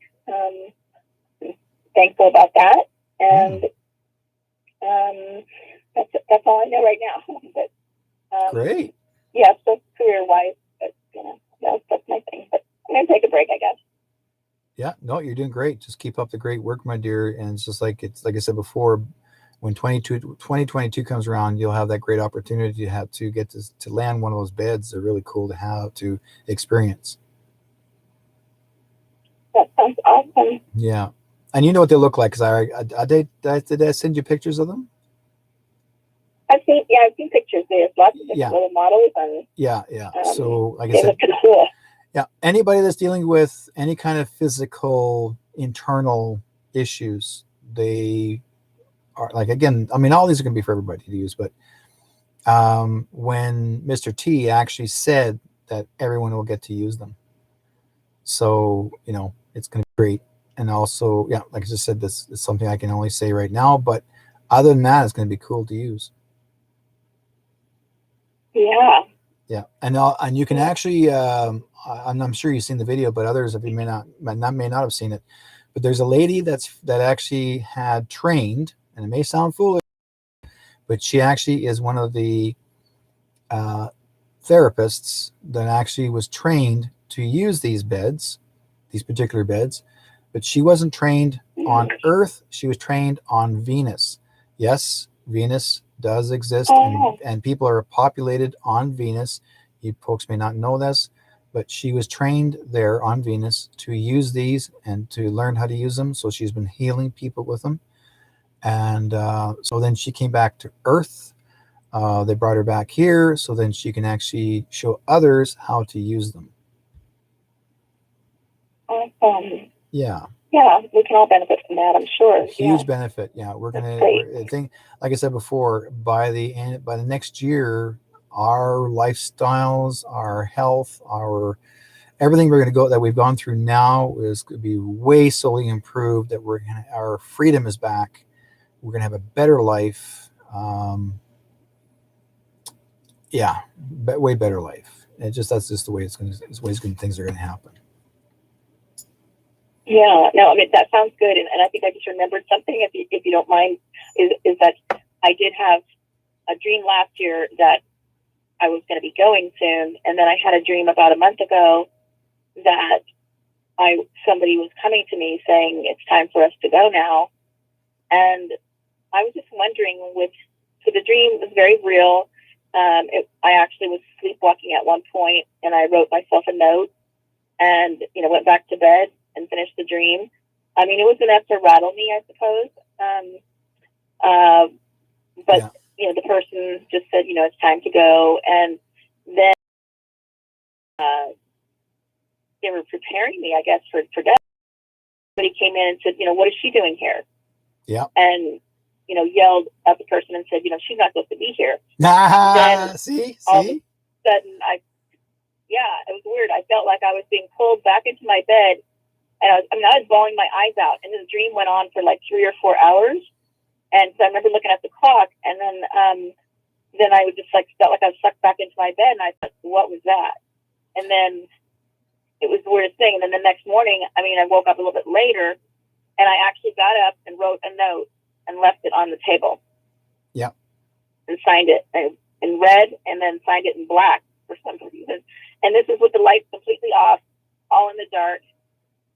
Thankful about that, and that's all I know right now. But great. Yeah, so career-wise, but that's my thing. But I'm gonna take a break, I guess. Yeah, no, you're doing great. Just keep up the great work, my dear. And it's just like I said before, when 2022 comes around, you'll have that great opportunity to get to land one of those beds. They're really cool to have to experience. That sounds awesome. Yeah. And you know what they look like, because did I send you pictures of them? I've seen pictures. There's lots of different little models, and so like I said, cool. Yeah, anybody that's dealing with any kind of physical internal issues, they are like, again, I mean, all these are going to be for everybody to use, but when Mr. T actually said that everyone will get to use them, so it's going to be great. And also, like I just said, this is something I can only say right now, but other than that, it's going to be cool to use. Yeah, and you can actually, I'm sure you've seen the video, but others of you may not have seen it. But there's a lady that actually had trained, and it may sound foolish, but she actually is one of the therapists that actually was trained to use these particular beds. But she wasn't trained on Earth. She was trained on Venus. Yes, Venus does exist, and people are populated on Venus. You folks may not know this, but she was trained there on Venus to use these and to learn how to use them. So she's been healing people with them. And so then she came back to Earth. They brought her back here so then she can actually show others how to use them. Awesome. Yeah. Yeah, we can all benefit from that, I'm sure. Huge benefit. Yeah, we're gonna think, like I said before, by the next year, our lifestyles, our health, our everything that we've gone through now is going to be way solely improved. That our freedom is back. We're going to have a better life. Way better life. That's just the way things are going to happen. Yeah, no, I mean, that sounds good. And I think I just remembered something, if you don't mind, is that I did have a dream last year that I was going to be going soon. And then I had a dream about a month ago that somebody was coming to me saying, it's time for us to go now. And I was just wondering, so the dream was very real. I actually was sleepwalking at one point, and I wrote myself a note and, went back to bed and finished the dream. I mean, it was enough to rattle me, I suppose. But the person just said, it's time to go. And then they were preparing me, I guess, for death. Somebody came in and said, what is she doing here? Yeah. And, yelled at the person and said, she's not supposed to be here. See? All of a sudden, it was weird. I felt like I was being pulled back into my bed, and I was bawling my eyes out. And the dream went on for like 3 or 4 hours. And so I remember looking at the clock, and then I would just felt like I was sucked back into my bed, and I thought, what was that? And then it was the weirdest thing. And then the next morning, I woke up a little bit later, and I actually got up and wrote a note and left it on the table. Yeah. And signed it in red, and then signed it in black for some reason. And this is with the lights completely off, all in the dark.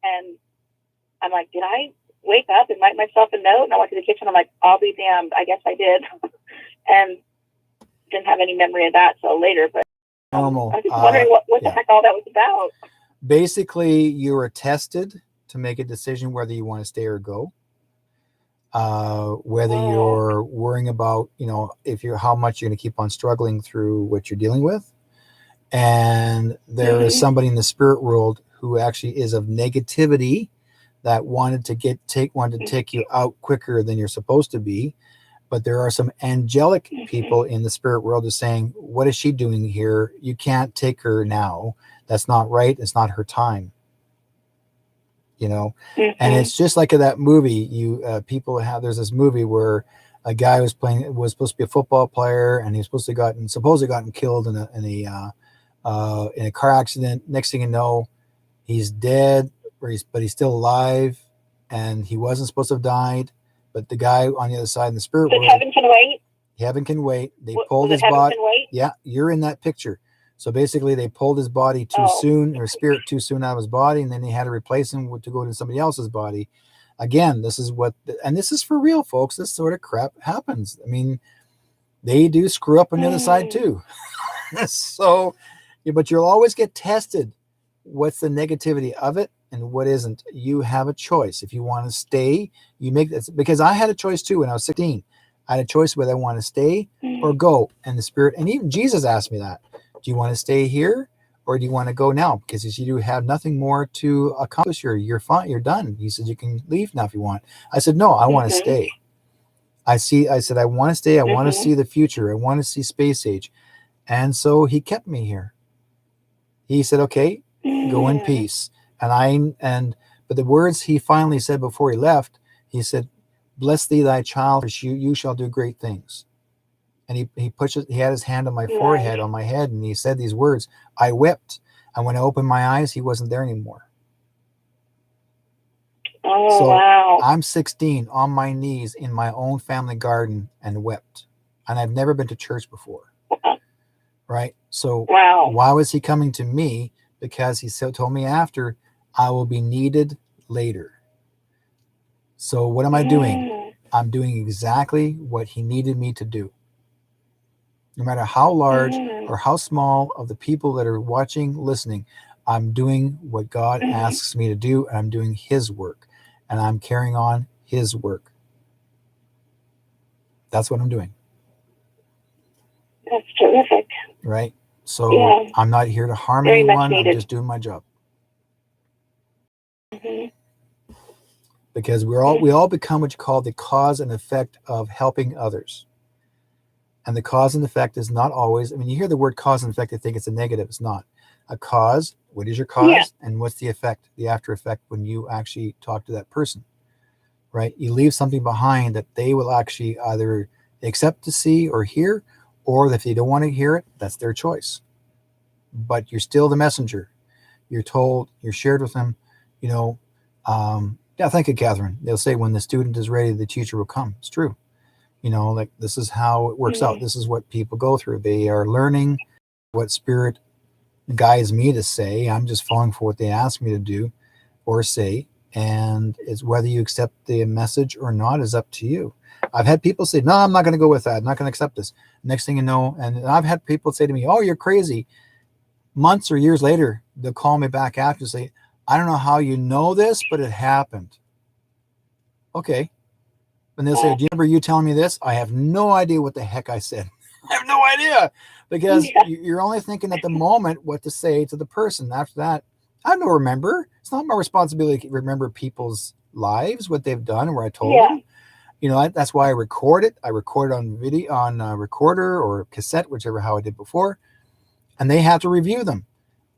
And I'm like, did I wake up and write myself a note? And I went to the kitchen. I'm like, I'll be damned. I guess I did. And didn't have any memory of that till later. But normal. I'm just wondering what the heck all that was about. Basically, you were tested to make a decision whether you want to stay or go. Whether you're worrying about, how much you're going to keep on struggling through what you're dealing with. And there is somebody in the spirit world who actually is of negativity that wanted to take you out quicker than you're supposed to be. But there are some angelic people in the spirit world who are saying, what is she doing here? You can't take her now. That's not right. It's not her time. And it's just like in that movie, there's this movie where a guy was supposed to be a football player, and he was supposedly gotten killed in a car accident. Next thing you know, he's dead, but he's still alive, and he wasn't supposed to have died. But the guy on the other side in the spirit world, heaven can wait. Heaven can wait. They pulled his body. Yeah, you're in that picture. So basically, they pulled his body too soon, or spirit too soon out of his body, and then they had to replace him to go to somebody else's body. Again, this is for real, folks. This sort of crap happens. They do screw up on the other side too. So, but you'll always get tested. What's the negativity of it and what isn't? You have a choice. If you want to stay, you make this. Because I had a choice too when I was 16. I had a choice whether I want to stay or go. And the spirit, and even Jesus asked me that. Do you want to stay here or do you want to go now? Because you have nothing more to accomplish here. You're fine. You're done. He said, you can leave now if you want. I said, no, I want to stay. I said, I want to stay. I want to see the future. I want to see space age. And so he kept me here. He said, okay, go in peace. But the words he finally said before he left, he said, bless thee, thy child, for you shall do great things. And he had his hand on my forehead, on my head, and he said these words. I wept. And when I opened my eyes, he wasn't there anymore. Wow. I'm 16 on my knees in my own family garden and wept. And I've never been to church before. Right? So why was he coming to me? Because he told me after, I will be needed later. So what am I doing? I'm doing exactly what he needed me to do. No matter how large or how small of the people that are watching, listening, I'm doing what God asks me to do, and I'm doing his work, and I'm carrying on his work. That's what I'm doing. That's terrific. Right? So I'm not here to harm anyone. I'm just doing my job. Because we all become what you call the cause and effect of helping others. And the cause and effect is not always, I mean, you hear the word cause and effect, I think it's a negative. It's not. A cause, what is your cause? Yeah. And what's the effect, the after effect when you actually talk to that person, right? You leave something behind that they will actually either accept to see or hear, or if they don't want to hear it, that's their choice. But you're still the messenger. You're told, you're shared with them, you know. Yeah, thank you, Catherine. They'll say when the student is ready, the teacher will come. It's true. You know, like this is how it works out. This is what people go through. They are learning what spirit guides me to say. I'm just following for what they ask me to do or say. And it's whether you accept the message or not is up to you. I've had people say, no, I'm not going to go with that. I'm not going to accept this. Next thing you know, and I've had people say to me, oh, you're crazy. Months or years later, they'll call me back after and say, I don't know how you know this, but it happened. Okay. And they'll say, do you remember you telling me this? I have no idea what the heck I said. I have no idea, because you're only thinking at the moment what to say to the person. After that, I don't remember. It's not my responsibility to remember people's lives, what they've done, where I told them. You know, that's why I record it. I record it on video, on a recorder or cassette, whichever how I did before, and they have to review them.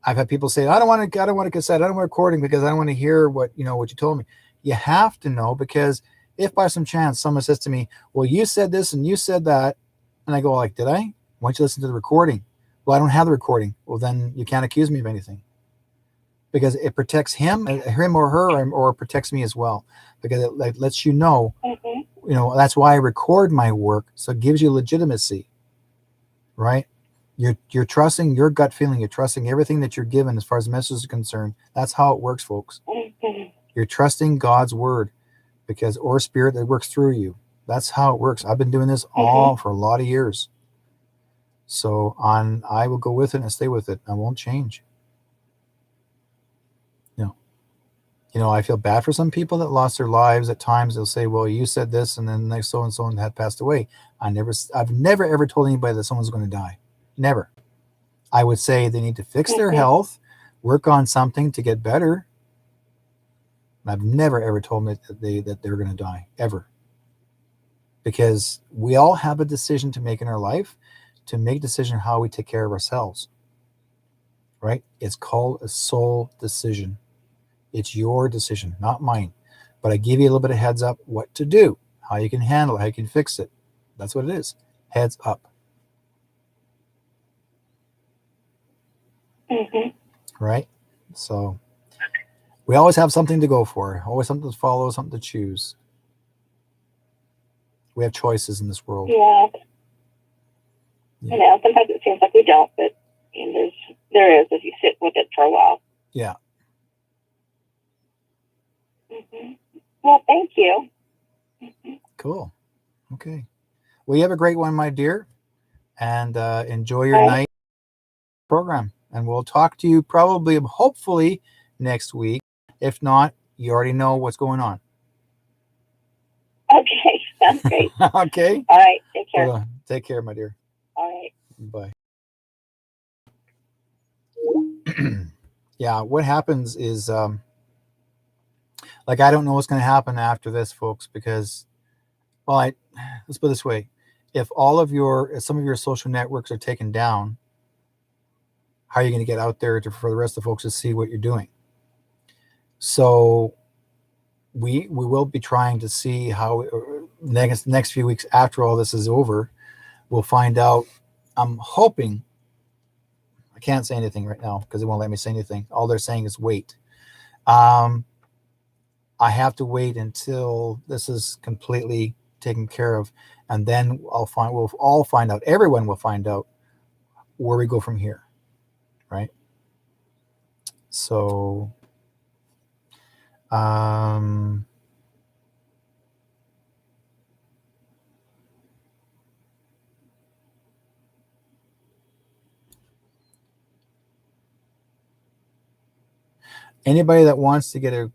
I've had people say, I don't want a cassette. I don't want a recording because I don't want to hear what you told me. You have to know, because if by some chance someone says to me, well, you said this and you said that, and I go like, did I? Why don't you listen to the recording? Well, I don't have the recording. Well, then you can't accuse me of anything, because it protects him or her, or it protects me as well, because it lets you know, that's why I record my work. So it gives you legitimacy, right? You're trusting your gut feeling. You're trusting everything that you're given as far as the message is concerned. That's how it works, folks. You're trusting God's word, or spirit that works through you. That's how it works. I've been doing this all for a lot of years. So I will go with it and stay with it. I won't change. I feel bad for some people that lost their lives. At times they'll say, well, you said this, and then next so and so had passed away. I've never ever told anybody that someone's going to die. Never. I would say they need to fix their health, work on something to get better. I've never ever told them that they're going to die, ever. Because we all have a decision to make in our life, to make a decision how we take care of ourselves. Right? It's called a soul decision. It's your decision, not mine. But I give you a little bit of heads up what to do, how you can handle it, how you can fix it. That's what it is. Heads up. Right? So we always have something to go for, always something to follow, something to choose. We have choices in this world. Yeah. Sometimes it seems like we don't, but there is if you sit with it for a while. Yeah. Well, thank you. Cool. Okay. Well, you have a great one, my dear, and enjoy your night program. And we'll talk to you hopefully next week. If not, you already know what's going on. Okay. Sounds great. Okay. All right. Take care. Well, take care, my dear. All right. Bye. Yeah. What happens is, I don't know what's going to happen after this, folks, because, let's put it this way. If some of your social networks are taken down, how are you going to get out there for the rest of the folks to see what you're doing? So we will be trying to see how next few weeks after all this is over, we'll find out. I'm hoping, I can't say anything right now because they won't let me say anything. All they're saying is wait. I have to wait until this is completely taken care of, and then we'll all find out. Everyone will find out where we go from here, right? So, anybody that wants to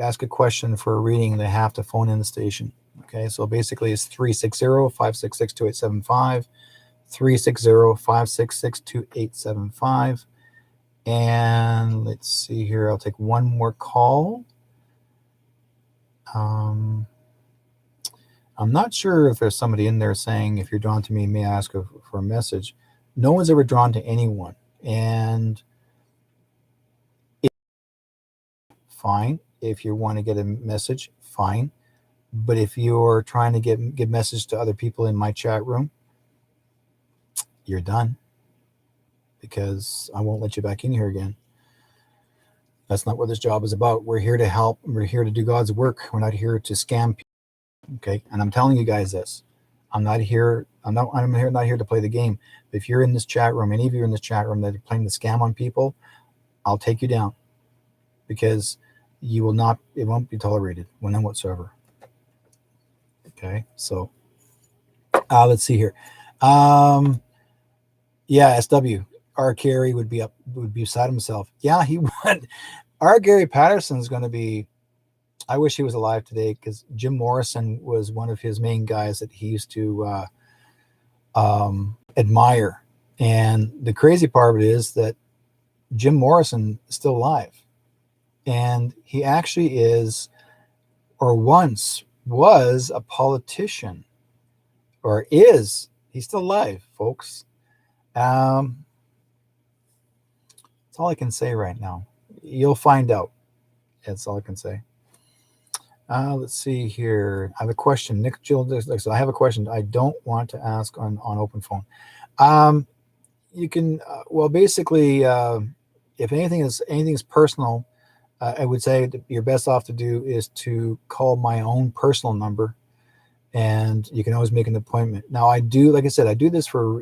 ask a question for a reading, they have to phone in the station. Okay, so basically it's 360-566-2875, 360-566-2875. And let's see here. I'll take one more call. I'm not sure if there's somebody in there saying, if you're drawn to me, may I ask for a message. No one's ever drawn to anyone. And fine. If you want to get a message, fine. But if you're trying to give message to other people in my chat room, you're done. Because I won't let you back in here again. That's not what this job is about. We're here to help. We're here to do God's work. We're not here to scam people. Okay, and I'm telling you guys this. I'm not here to play the game. But if you're in this chat room, any of you in this chat room that are playing the scam on people, I'll take you down, because you will not. It won't be tolerated, none whatsoever. Okay, so let's see here. Yeah, SW. R. Gary would be beside himself. Yeah, he would. R. Gary Patterson's going to be. I wish he was alive today, because Jim Morrison was one of his main guys that he used to admire. And the crazy part of it is that Jim Morrison is still alive, and he actually is, or once was, a politician, or is. He's still alive, folks. That's all I can say right now. You'll find out. That's all I can say. Let's see here. I have a question. Nick Jill, so I have a question I don't want to ask on open phone. You can, well, basically, if anything is personal, I would say that you're best off to do is to call my own personal number, and you can always make an appointment. Now, I do, like I said, I do this for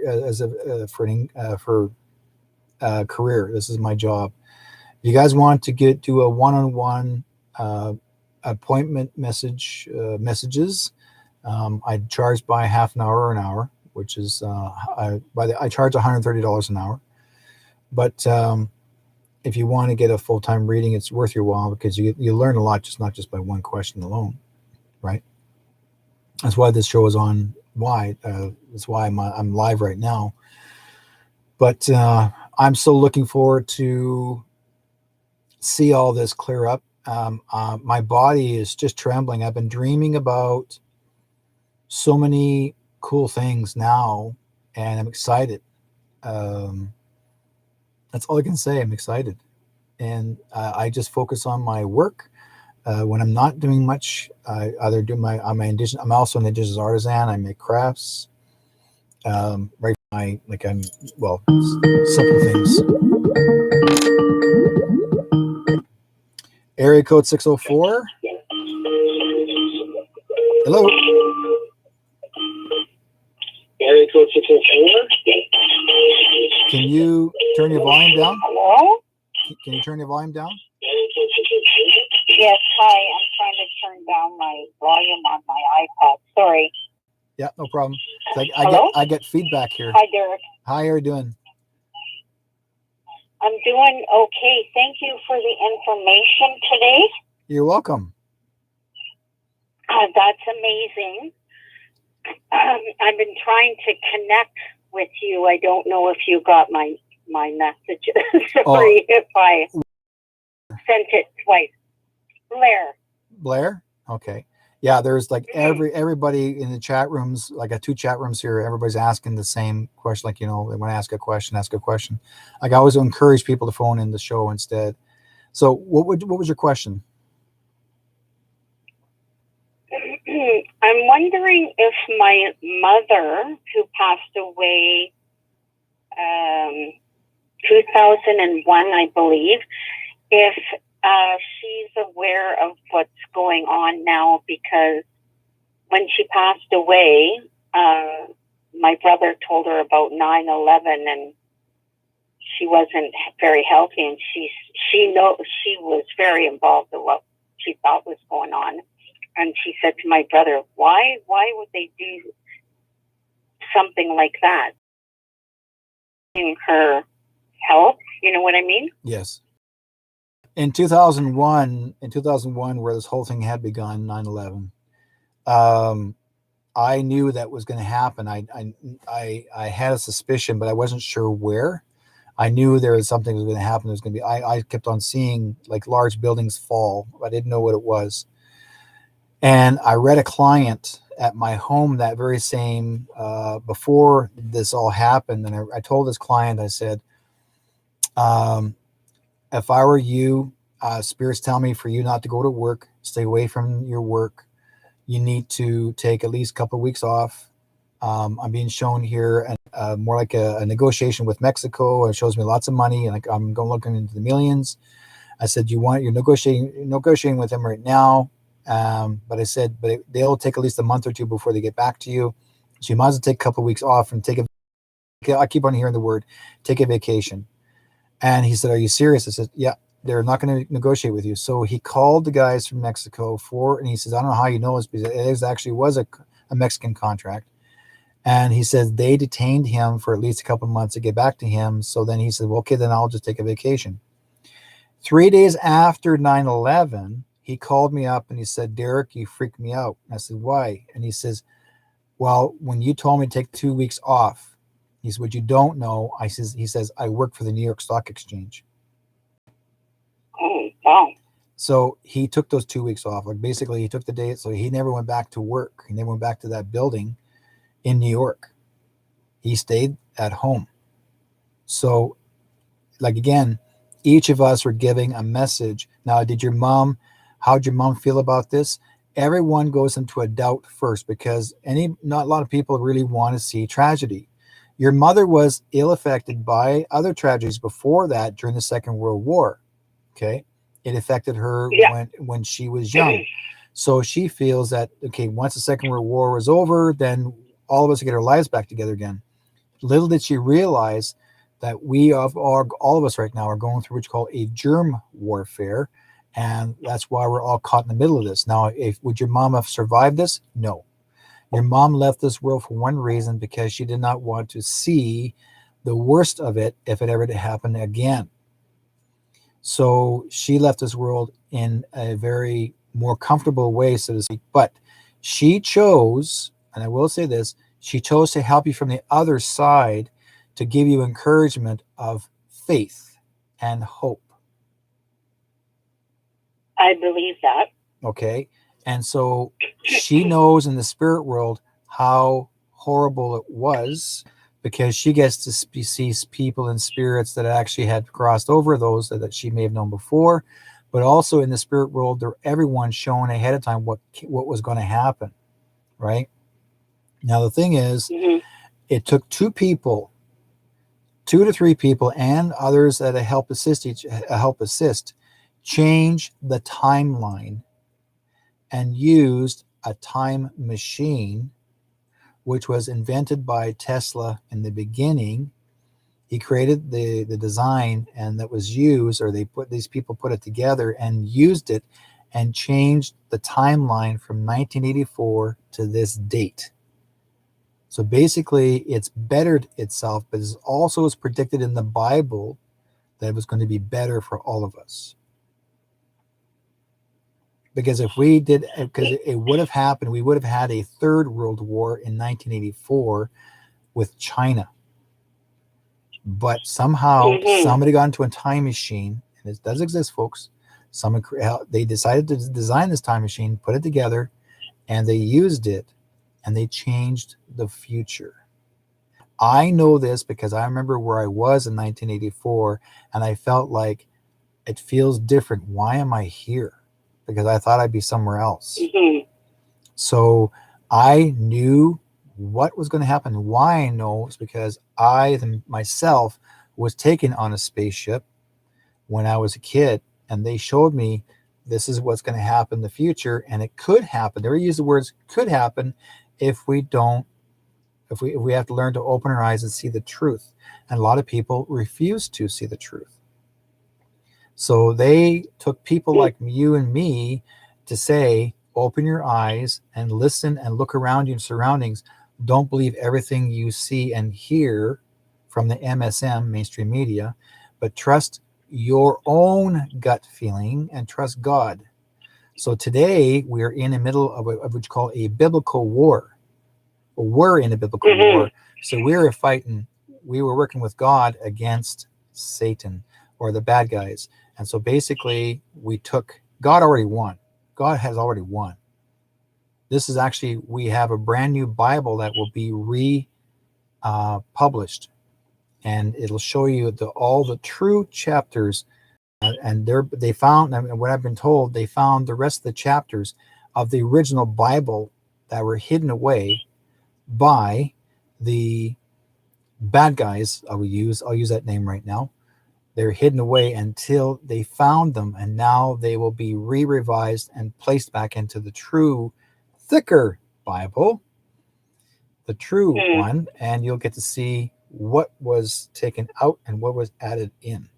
career. This is my job. If you guys want to do a one-on-one appointment messages, I charge by half an hour or an hour, which is I charge $130 an hour. But if you want to get a full-time reading, it's worth your while, because you learn a lot, not just by one question alone, right? That's why this show is on. That's why I'm live right now. But I'm still looking forward to see all this clear up. My body is just trembling. I've been dreaming about so many cool things now, and I'm excited. That's all I can say. I'm excited, and I just focus on my work. When I'm not doing much, I either do I'm also an indigenous artisan. I make crafts. Simple things. Area code 604. Hello. Area code 604. Can you turn your volume down? Hello? Can you turn your volume down? Yes, hi. I'm trying to turn down my volume on my iPad. Sorry. Yeah, no problem. I get feedback here. Hi, Derrick. How are you doing? I'm doing okay. Thank you for the information today. You're welcome. That's amazing. I've been trying to connect with you. I don't know if you got my messages or if I sent it twice. Blair? Okay. Yeah, there's like everybody in the chat rooms, like I got 2 chat rooms here. Everybody's asking the same question. Like, they want to ask a question. Like, I always encourage people to phone in the show instead. So what was your question? I'm wondering if my mother, who passed away 2001, I believe, if she's aware of what's going on now, because when she passed away, my brother told her about 9/11, and she wasn't very healthy, and she was very involved in what she thought was going on. And she said to my brother, why would they do something like that? In her health, you know what I mean? Yes. In 2001, where this whole thing had begun, 9/11, I knew that was going to happen. I had a suspicion, but I wasn't sure where. I knew there was something that was going to happen. There's going to be. I kept on seeing like large buildings fall. I didn't know what it was. And I read a client at my home that very same, before this all happened. And I told this client, I said, if I were you, spirits tell me for you not to go to work, stay away from your work. You need to take at least a couple of weeks off. I'm being shown here more like a negotiation with Mexico. It shows me lots of money, and I'm going looking into the millions. I said, you're negotiating with them right now. But I said, they'll take at least a month or two before they get back to you. So you might as well take a couple of weeks off and I keep on hearing the word, take a vacation. And he said, are you serious? I said, yeah, they're not going to negotiate with you. So he called the guys from Mexico and he says, I don't know how you know this, because it actually was a Mexican contract. And he says they detained him for at least a couple of months to get back to him. So then he said, well, okay, then I'll just take a vacation. 3 days after 9/11, he called me up and he said, Derrick, you freaked me out. And I said, why? And he says, well, when you told me to take 2 weeks off, he said, what you don't know, he says, I work for the New York Stock Exchange. Oh, wow. So he took those 2 weeks off. Like basically he took the day. So he never went back to work. He never went back to that building in New York. He stayed at home. So like, again, each of us are giving a message. Now, how'd your mom feel about this? Everyone goes into a doubt first, because not a lot of people really want to see tragedy. Your mother was ill affected by other tragedies before that during the Second World War. Okay. It affected her when she was young. So she feels that, okay, once the Second World War was over, then all of us will get our lives back together again. Little did she realize that all of us right now are going through what you call a germ warfare. And that's why we're all caught in the middle of this. Now, would your mom have survived this? No. Your mom left this world for one reason, because she did not want to see the worst of it if it ever did happen again. So she left this world in a very more comfortable way, so to speak. But she chose, and I will say this, she chose to help you from the other side, to give you encouragement of faith and hope. I believe that. Okay. And so she knows in the spirit world how horrible it was, because she gets to see people and spirits that actually had crossed over, those that she may have known before, but also in the spirit world, everyone's shown ahead of time what was going to happen. Right. Now, the thing is, it took 2 to 3 people and others that help assist change the timeline and used a time machine, which was invented by Tesla in the beginning. He created the design, and that was used, or these people put it together and used it and changed the timeline from 1984 to this date. So basically it's bettered itself, but it also is predicted in the Bible that it was going to be better for all of us. Because it would have happened, we would have had a third world war in 1984 with China. But somehow somebody got into a time machine, and it does exist, folks. They decided to design this time machine, put it together, and they used it, and they changed the future. I know this because I remember where I was in 1984, and I felt like it feels different. Why am I here? Because I thought I'd be somewhere else. So I knew what was going to happen. Why I know is because I myself was taken on a spaceship when I was a kid, and they showed me this is what's going to happen in the future, and it could happen. They were using the words could happen if we have to learn to open our eyes and see the truth. And a lot of people refuse to see the truth. So they took people like you and me to say, open your eyes and listen and look around your surroundings. Don't believe everything you see and hear from the MSM, mainstream media, but trust your own gut feeling and trust God. So today we're in the middle of what you call a biblical war. We're in a biblical war. So we were working with God against Satan or the bad guys. And so basically God already won. God has already won. This is actually, we have a brand new Bible that will be published, and it'll show you all the true chapters. And they found, and what I've been told, they found the rest of the chapters of the original Bible that were hidden away by the bad guys. I'll use that name right now. They're hidden away until they found them, and now they will be revised and placed back into the true, thicker Bible, the true one, and you'll get to see what was taken out and what was added in.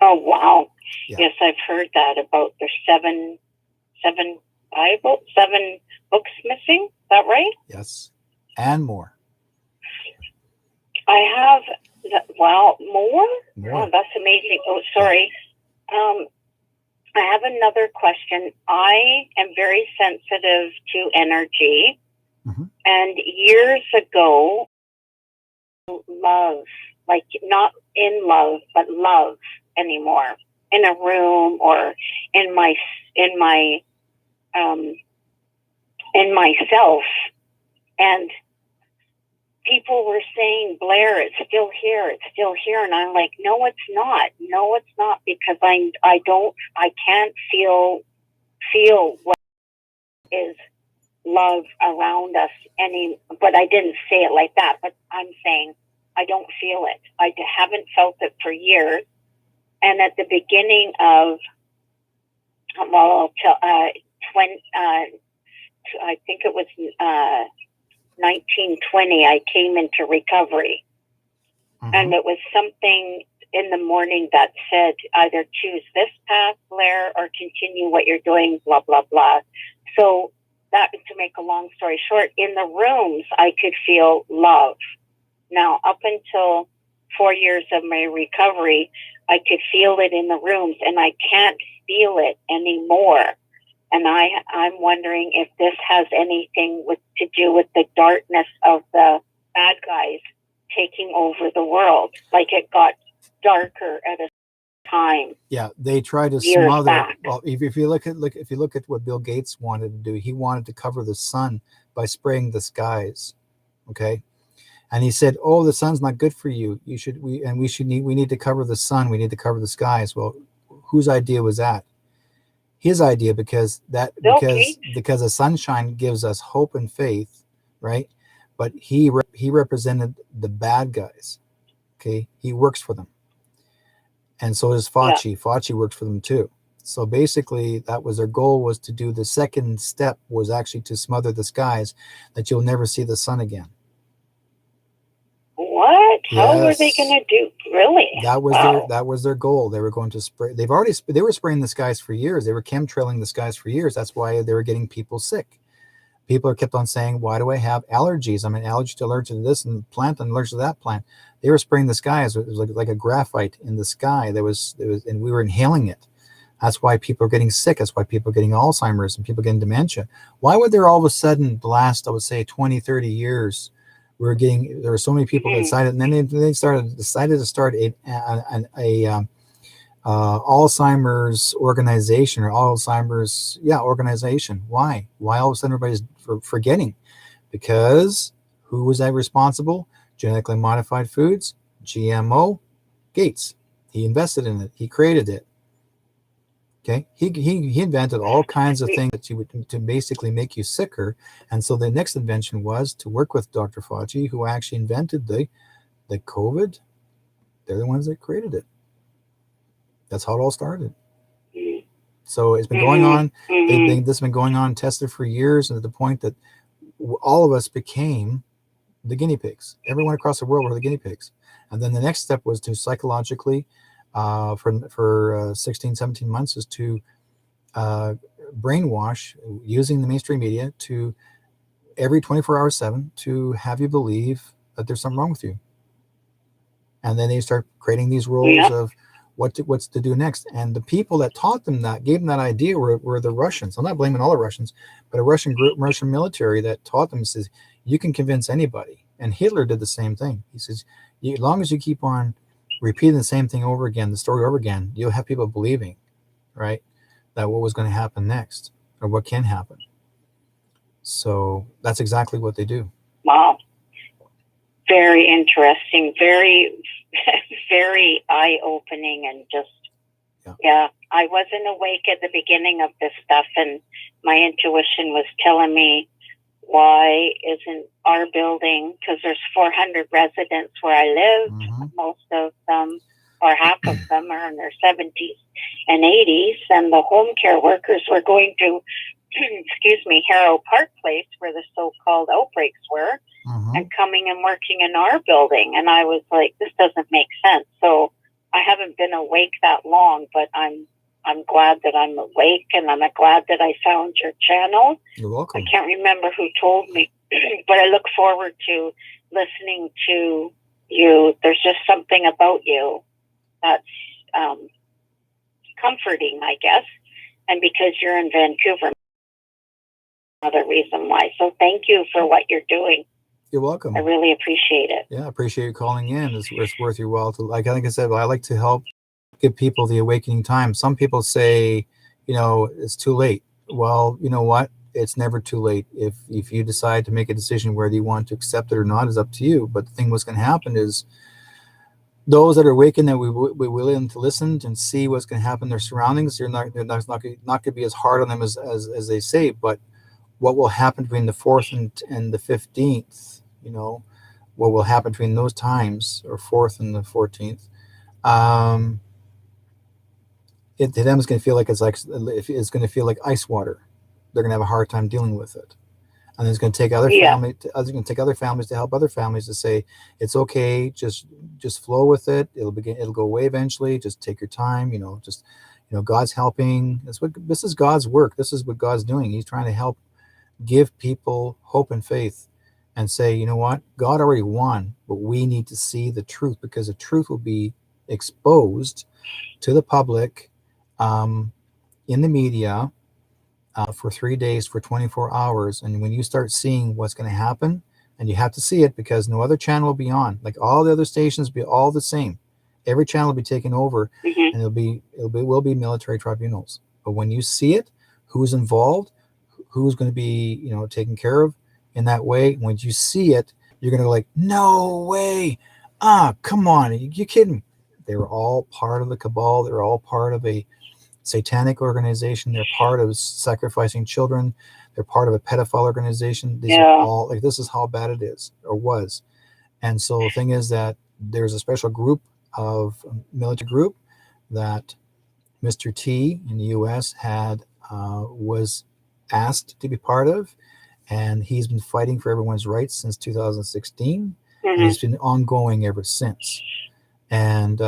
Oh, wow. Yeah. Yes, I've heard that about there's seven books missing. Is that right? Yes, and more. I have, more? More. Oh, that's amazing. Oh, sorry. I have another question. I am very sensitive to energy. Mm-hmm. And years ago, love, like not in love, but love anymore, in a room or in myself. And people were saying, Blair, it's still here. It's still here. And I'm like, no, it's not. No, it's not, because I can't feel what is love around us but I didn't say it like that, but I'm saying I don't feel it. I haven't felt it for years. And at the beginning of, I think it was 1920, I came into recovery. Mm-hmm. And it was something in the morning that said, either choose this path, Blair, or continue what you're doing, blah, blah, blah. So that, to make a long story short, in the rooms, I could feel love. Now, up until 4 years of my recovery, I could feel it in the rooms, and I can't feel it anymore. And I'm wondering if this has anything to do with the darkness of the bad guys taking over the world. Like, it got darker at a time. Yeah, they tried to smother. Back. Well, if you look at what Bill Gates wanted to do, he wanted to cover the sun by spraying the skies. Okay, and he said, "Oh, the sun's not good for you. We need to cover the sun. We need to cover the skies." Well, whose idea was that? His idea, because the sunshine gives us hope and faith, right? But he represented the bad guys. Okay, he works for them, and so does Fauci. Yeah. Fauci works for them too. So basically, that was their goal, was to do the second step, was actually to smother the skies, that you'll never see the sun again. What? Yes. How were they going to do? Really? That was their goal. They were going to spray. They were spraying the skies for years. They were chemtrailing the skies for years. That's why they were getting people sick. People kept on saying, "Why do I have allergies? I'm allergic to this and plant, and allergic to that plant." They were spraying the skies. It was like a graphite in the sky. There was, and we were inhaling it. That's why people are getting sick. That's why people are getting Alzheimer's and people getting dementia. Why would there all of a sudden, the last, I would say, 20, 30 years, there were so many people that decided, and then they decided to start a Alzheimer's organization, or Alzheimer's organization. Why all of a sudden everybody's forgetting? Because who was that responsible? Genetically modified foods, GMO, Gates. He invested in it. He created it. Okay, he invented all kinds of things to basically make you sicker. And so the next invention was to work with Dr. Fauci, who actually invented the COVID. They're the ones that created it. That's how it all started. So it's been going on. This has been going on, tested for years, and to the point that all of us became the guinea pigs. Everyone across the world were the guinea pigs. And then the next step was to psychologically, for 16, 17 months, is to brainwash, using the mainstream media, to every 24 hours 7, to have you believe that there's something wrong with you. And then they start creating these rules of what's to do next. And the people that taught them that, gave them that idea, were the Russians. I'm not blaming all the Russians, but a Russian military that taught them, says, you can convince anybody. And Hitler did the same thing. He says, as long as you keep on repeating the same thing over again, the story over again, you'll have people believing, right, that what was going to happen next. or what can happen. So that's exactly what they do. Wow. Very interesting. Very, very eye-opening, and just, yeah. I wasn't awake at the beginning of this stuff, and my intuition was telling me, why isn't our building, because there's 400 residents where I live, most of them, or half of them, are in their 70s and 80s, and the home care workers were going to, Harrow Park Place, where the so-called outbreaks were, and coming and working in our building. And I was like, this doesn't make sense. So I haven't been awake that long, but I'm glad that I'm awake, and I'm glad that I found your channel. You're welcome. I can't remember who told me, but I look forward to listening to you. There's just something about you that's comforting, I guess. And because you're in Vancouver, another reason why. So thank you for what you're doing. You're welcome. I really appreciate it. Yeah, I appreciate you calling in. It's worth your while to, like I said, I like to help give people the awakening time. Some people say, it's too late. Well, you know what? It's never too late. If you decide to make a decision whether you want to accept it or not is up to you. But the thing what's going to happen is those that are awakened, that we're willing to listen and see what's going to happen in their surroundings, they're not going to be as hard on them as they say. But what will happen between the 4th and the 15th, what will happen between those times, or 4th and the 14th, to them is going to feel like it's going to feel like ice water. They're going to have a hard time dealing with it, and it's going to take other families to help other families to say it's okay, just flow with it. It'll go away eventually. Just take your time. God's helping. This is God's work. This is what God's doing. He's trying to help give people hope and faith, and say, you know what, God already won, but we need to see the truth, because the truth will be exposed to the public, in the media, for 3 days, for 24 hours. And when you start seeing what's going to happen, and you have to see it, because no other channel will be on, like all the other stations be all the same. Every channel will be taken over, and it will be military tribunals. But when you see it, who's involved, who's going to be, taken care of in that way, when you see it, you're going to go like, no way. Come on. You kidding? They were all part of the cabal. They're all part of a satanic organization. They're part of sacrificing children. They're part of a pedophile organization. These are all, like, this is how bad it is, or was. And so the thing is that there's a special group of military group that Mr. T in the U.S. was asked to be part of, and he's been fighting for everyone's rights since 2016, and he's been ongoing ever since. And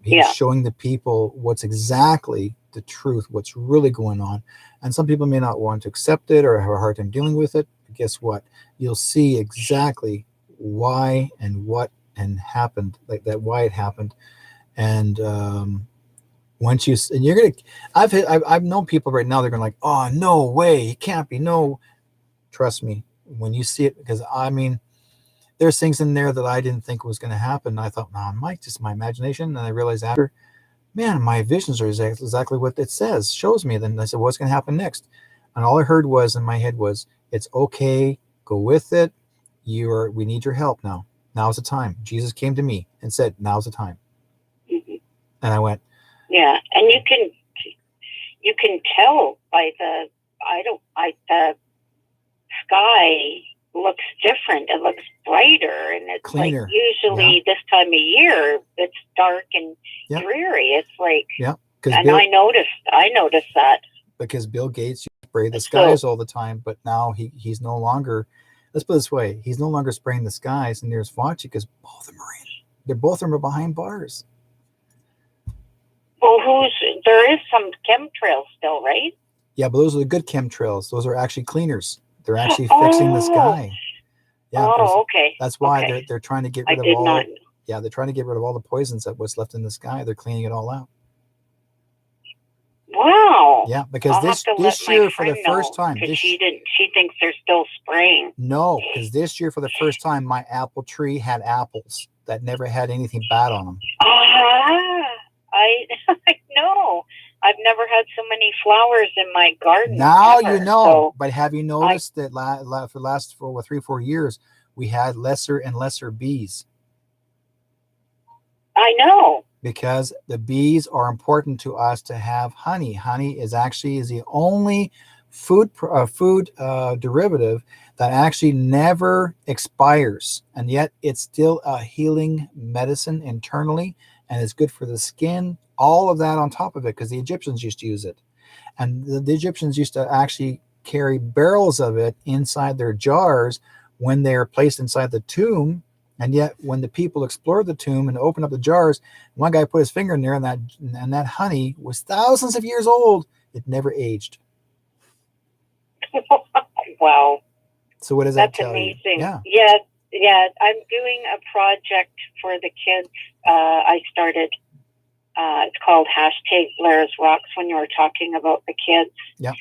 he's showing the people what's exactly the truth, what's really going on. And some people may not want to accept it or have a hard time dealing with it. But guess what? You'll see exactly why and what and happened, like that, why it happened. And you're gonna, I've known people right now, they're going like, oh, no way, it can't be. No, trust me, when you see it, because there's things in there that I didn't think was going to happen. And I thought, no, just my imagination. And I realized after, man, my visions are exactly what it says, shows me. Then I said, what's going to happen next? And all I heard was in my head was, it's okay, go with it. We need your help now. Now's the time. Jesus came to me and said, now's the time. And I went, yeah. And you can tell by the sky looks different. It looks brighter, and it's cleaner. Like usually this time of year it's dark and dreary. It's like, and I noticed that because Bill Gates sprayed the skies all the time, but now he's no longer. Let's put it this way: he's no longer spraying the skies, and there's Fauci, because both of them are in. They're both of them are behind bars. Well, there is some chemtrails still, right? Yeah, but those are the good chemtrails. Those are actually cleaners. They're actually fixing the sky. Yeah. Okay. That's why they're trying to get rid of all. Yeah, they're trying to get rid of all the poisons that was left in the sky. They're cleaning it all out. Wow. Yeah, because this year for the first time, she thinks they're still spraying. No, because this year for the first time, my apple tree had apples that never had anything bad on them. I know. I've never had so many flowers in my garden. Now ever. you know. So but have you noticed that for the last 3-4 years, we had lesser and lesser bees? I know. Because the bees are important to us to have honey. Honey is the only food derivative that actually never expires, and yet it's still a healing medicine internally, and it's good for the skin. All of that on top of it, because the Egyptians used to use it, and the Egyptians used to actually carry barrels of it inside their jars when they are placed inside the tomb. And yet, when the people explored the tomb and opened up the jars, one guy put his finger in there, and that honey was thousands of years old. It never aged. Wow. So what does that tell you? That's amazing. Yeah. I'm doing a project for the kids. I started. It's called #Blair's Rocks. When you were talking about the kids. Yeah.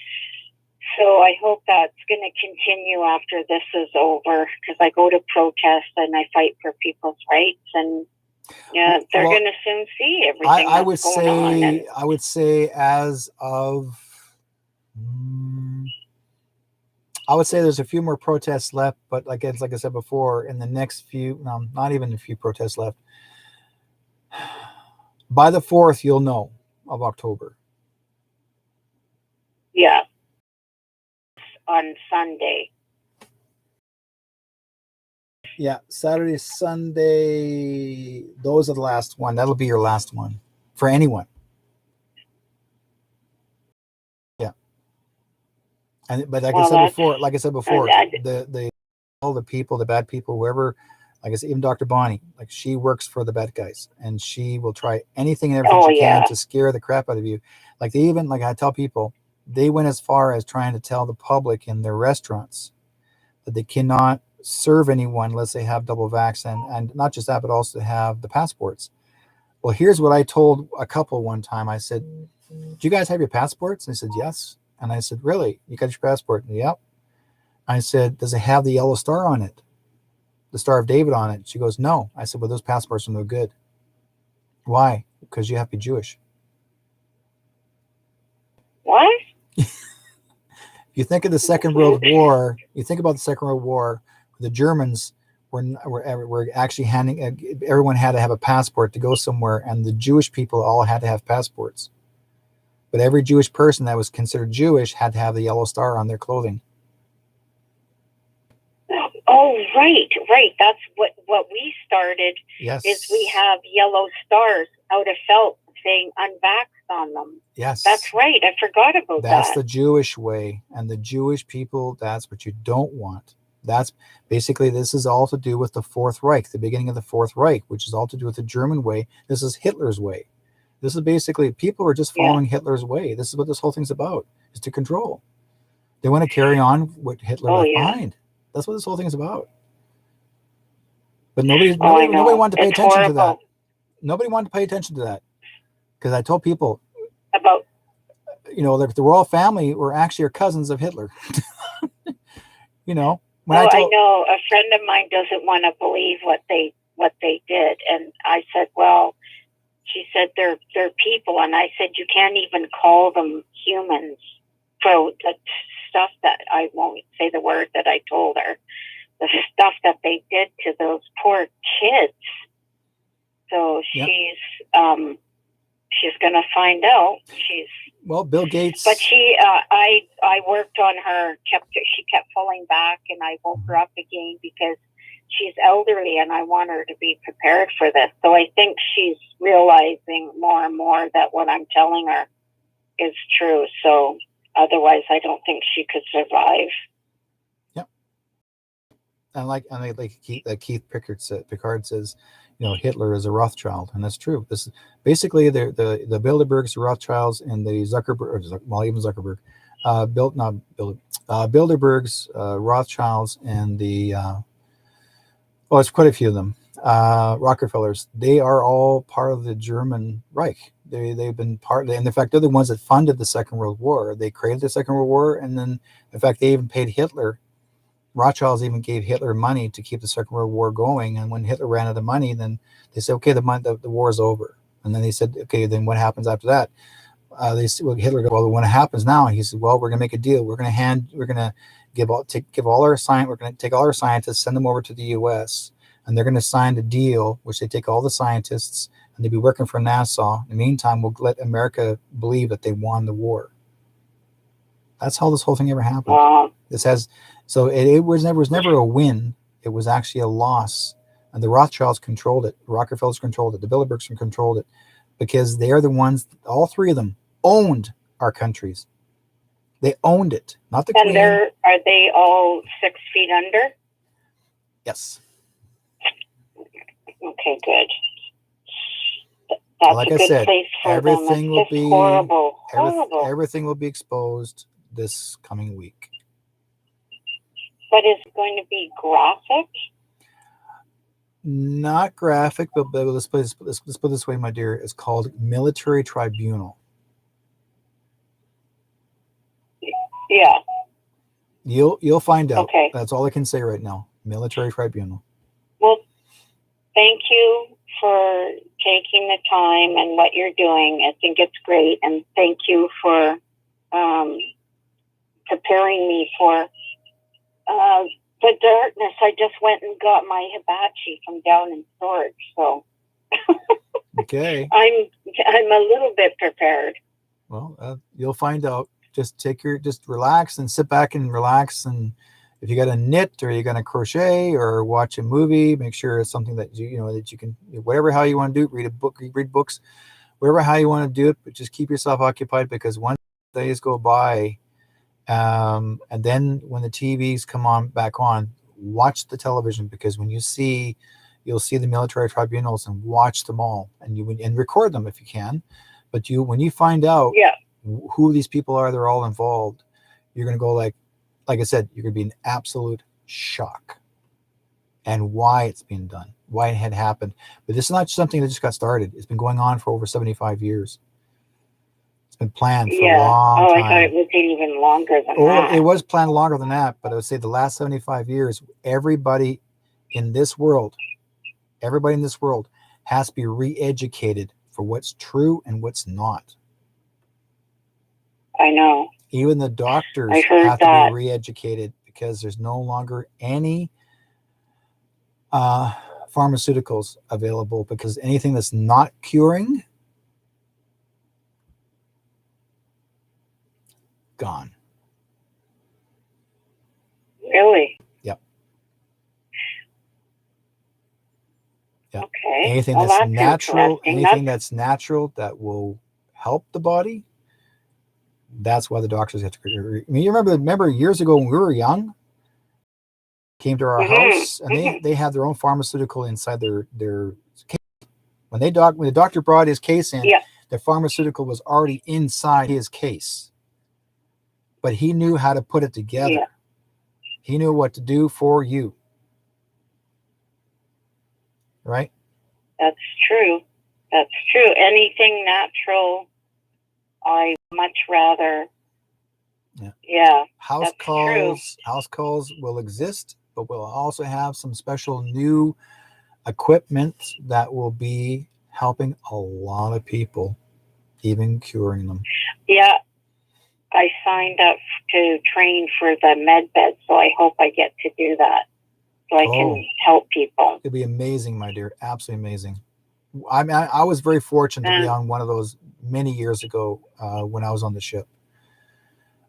So I hope that's going to continue after this is over, because I go to protest and I fight for people's rights, and they're going to soon see everything I would that's going on. And I would say as of, I would say there's a few more protests left, but like I said before, in the next few, not even a few protests left. By the 4th, you'll know of October. Yeah. On Sunday. Yeah, Saturday, Sunday, those are the last one. That'll be your last one for anyone. Yeah. But like I said before, all the people, the bad people, whoever, like I said, even Dr. Bonnie, like, she works for the bad guys, and she will try anything and everything she can to scare the crap out of you. Like, they even, like I tell people, they went as far as trying to tell the public in their restaurants that they cannot serve anyone unless they have double vax, and not just that, but also have the passports. Well, here's what I told a couple one time. I said, "Do you guys have your passports?" And they said, "Yes." And I said, "Really? You got your passport?" And, "Yep." I said, "Does it have the yellow star on it? The Star of David on it?" She goes, "No." I said, "Well, those passports are no good." "Why?" "Because you have to be Jewish." What? You think of the Second World War. You think about the Second World War. The Germans were actually handing. Everyone had to have a passport to go somewhere, and the Jewish people all had to have passports. But every Jewish person that was considered Jewish had to have the yellow star on their clothing. Oh, right. That's what we started. Yes. Is we have yellow stars out of felt saying unvaxxed on them. Yes. That's right. I forgot about that. That's the Jewish way, and the Jewish people, that's what you don't want. That's basically, this is all to do with the Fourth Reich, the beginning of the Fourth Reich, which is all to do with the German way. This is Hitler's way. This is basically, people are just following Hitler's way. This is what this whole thing's about, is to control. They want to carry on what Hitler left behind. That's what this whole thing is about. But nobody wanted to pay attention to that. Nobody wanted to pay attention to that. Because I told people about, the royal family were actually cousins of Hitler. I know a friend of mine doesn't want to believe what they did, and I said, well, she said they're people, and I said you can't even call them humans for the stuff that, I won't say the word that I told her, the stuff that they did to those poor kids. So she's going to find out. Bill Gates. But I worked on her. She kept pulling back, and I woke her up again because she's elderly, and I want her to be prepared for this. So I think she's realizing more and more that what I'm telling her is true. So otherwise, I don't think she could survive. Yep. And like Keith Pickard says, Hitler is a Rothschild, and that's true. This is basically the Bilderbergs, the Rothschilds, and the even Zuckerberg, Bilderbergs, Rothschilds, and the it's quite a few of them. Rockefellers. They are all part of the German Reich. They've been part, and in fact, they're the ones that funded the Second World War. They created the Second World War, and then, in fact, they even paid Hitler. Rothschilds even gave Hitler money to keep the Second World War going. And when Hitler ran out of money, then they said, okay, the war is over. And then they said, okay, then what happens after that? Hitler goes, well, when it happens now, he said, well, we're going to make a deal. We're going to give all our we're going to take all our scientists, send them over to the U.S., and they're going to sign a deal, which they take all the scientists and they'll be working for NASA. In the meantime, we'll let America believe that they won the war. That's how this whole thing ever happened. It was never a win. It was actually a loss. And the Rothschilds controlled it. The Rockefellers controlled it. The Bilderbergs controlled it, because they're the ones, all three of them, owned our countries. They owned it, not the Queen. And are they all 6 feet under? Yes. Okay, good. That's like a I good said, place for everything them. will It's be horrible. everything will be exposed this coming week. But is it going to be graphic? Not graphic, but let's put it this way, my dear. It's called Military Tribunal. Yeah. You'll find out. Okay. That's all I can say right now. Military Tribunal. Well, thank you for taking the time and what you're doing. I think it's great, and thank you for preparing me for the darkness. I just went and got my hibachi from down in storage, so Okay. I'm a little bit prepared. Well, you'll find out. Just relax and sit back and relax. And if you got to knit or you're going to crochet or watch a movie, make sure it's something that that you can, whatever how you want to do it, read books, whatever how you want to do it, but just keep yourself occupied, because once days go by, and then when the TVs come back on, watch the television, because when you'll see the military tribunals, and watch them all, and record them if you can. But when you find out who these people are, they're all involved, you're going to go like I said, you're going to be in absolute shock, and why it's being done, why it had happened. But this is not something that just got started. It's been going on for over 75 years. It's been planned for a long time. I thought it was even longer than that. It was planned longer than that, but I would say the last 75 years, everybody in this world has to be re-educated for what's true and what's not. I know. Even the doctors have to be re-educated, because there's no longer any pharmaceuticals available, because anything that's not curing, gone. Really? Yep. Okay. Anything that's natural, that will help the body. That's why the doctors have to. I mean, you remember years ago when we were young, came to our house, and they had their own pharmaceutical inside their case. When the doctor brought his case in, the pharmaceutical was already inside his case, but he knew how to put it together. Yeah. He knew what to do for you. Right? That's true. Anything natural, I much rather. Yeah. House calls will exist, but we'll also have some special new equipment that will be helping a lot of people, even curing them. Yeah. I signed up to train for the med bed, so I hope I get to do that, so I can help people. It'll be amazing, my dear. Absolutely amazing. I mean, I was very fortunate to be on one of those many years ago when I was on the ship.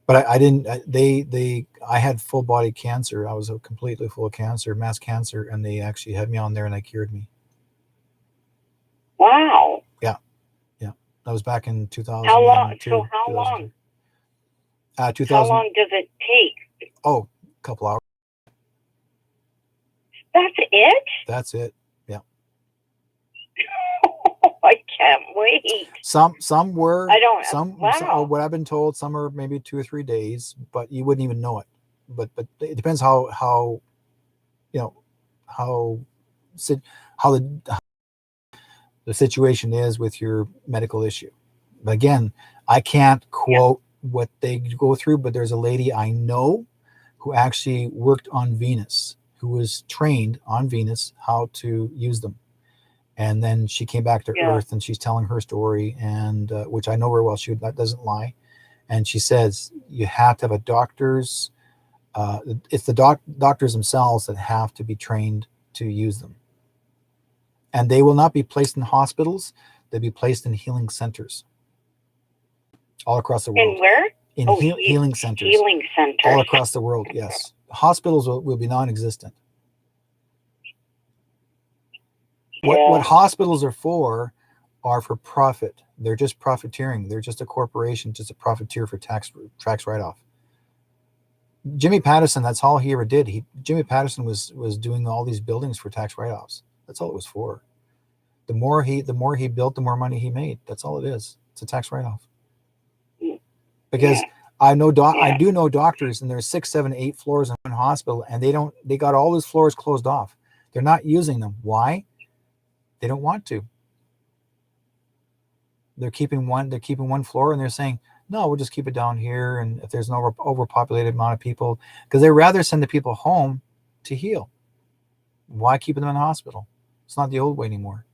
But I didn't. I had full body cancer. I was completely full of cancer, mass cancer, and they actually had me on there, and they cured me. Wow. Yeah. That was back in 2002. How long? So how long? 2000. How long does it take? A couple hours. That's it? That's it. Yeah. I can't wait. Some were. I don't. Some what I've been told, some are maybe 2 or 3 days, but you wouldn't even know it. But it depends how the situation is with your medical issue. But again, I can't quote what they go through, but there's a lady I know who actually worked on Venus, who was trained on Venus how to use them. And then she came back to Yeah. Earth, and she's telling her story, and which I know very well. That doesn't lie. And she says you have to have a doctor's. It's the doctors themselves that have to be trained to use them. And they will not be placed in hospitals. They'll be placed in healing centers all across the world. In where? In healing centers. Healing centers. All across the world, yes. Hospitals will be non-existent. What hospitals are for profit. They're just profiteering. They're just a corporation, just a profiteer for tax write-off. Jimmy Patterson, that's all he ever did. Jimmy Patterson was doing all these buildings for tax write-offs. That's all it was for. The more he built, the more money he made. That's all it is. It's a tax write-off. Because I do know doctors, and there's 6, 7, 8 floors in one hospital, and they got all those floors closed off. They're not using them. Why? They don't want to. They're keeping one floor, and they're saying, no, we'll just keep it down here. And if there's an overpopulated amount of people, because they rather send the people home to heal. Why keep them in the hospital? It's not the old way anymore.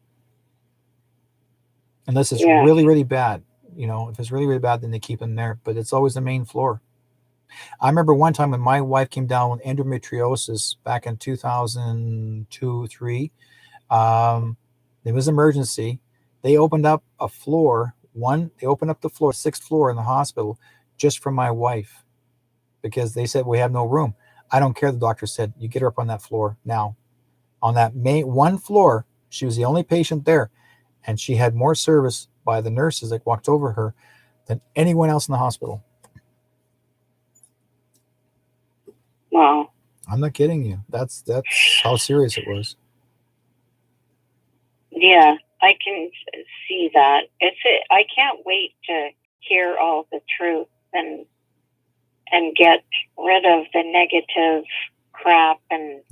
Unless it's really, really bad. If it's really, really bad, then they keep them there. But it's always the main floor. I remember one time when my wife came down with endometriosis back in 2002, 3. There was an emergency. They opened up a floor. They opened up the floor, 6th floor in the hospital, just for my wife, because they said we have no room. I don't care. The doctor said, you get her up on that floor now. On that main one floor, she was the only patient there, and she had more service by the nurses that walked over her than anyone else in the hospital. Wow. I'm not kidding you. That's how serious it was. Yeah, I can see that. I can't wait to hear all the truth and get rid of the negative crap and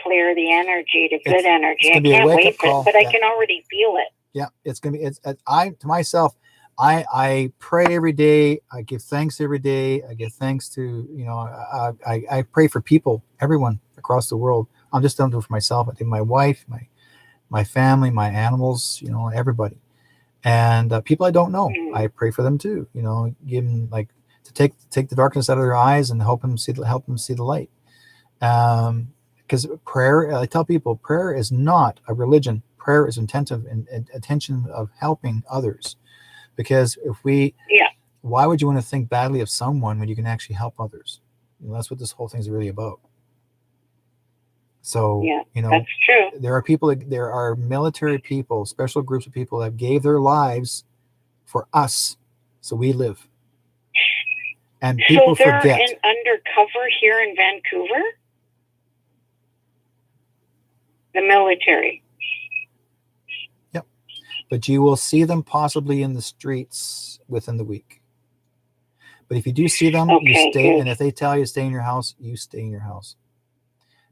clear the energy to good energy. I can't wait for it, but I can already feel it. Yeah, it's gonna be. To myself, I pray every day. I give thanks every day. I give thanks to I pray for people, everyone across the world. I'm just doing it for myself. I do my wife, my family, my animals, everybody, and people I don't know. I pray for them too. Give them to take the darkness out of their eyes and help them see the light. Because prayer, I tell people, prayer is not a religion. Prayer is intention of helping others. Because why would you want to think badly of someone when you can actually help others? That's what this whole thing is really about. So, that's true. There are military people, special groups of people that gave their lives for us, so we live. And people so they're forget. undercover here in Vancouver? The military. Yep. But you will see them possibly in the streets within the week. But if you do see them, you stay. Good. And if they tell you to stay in your house, you stay in your house.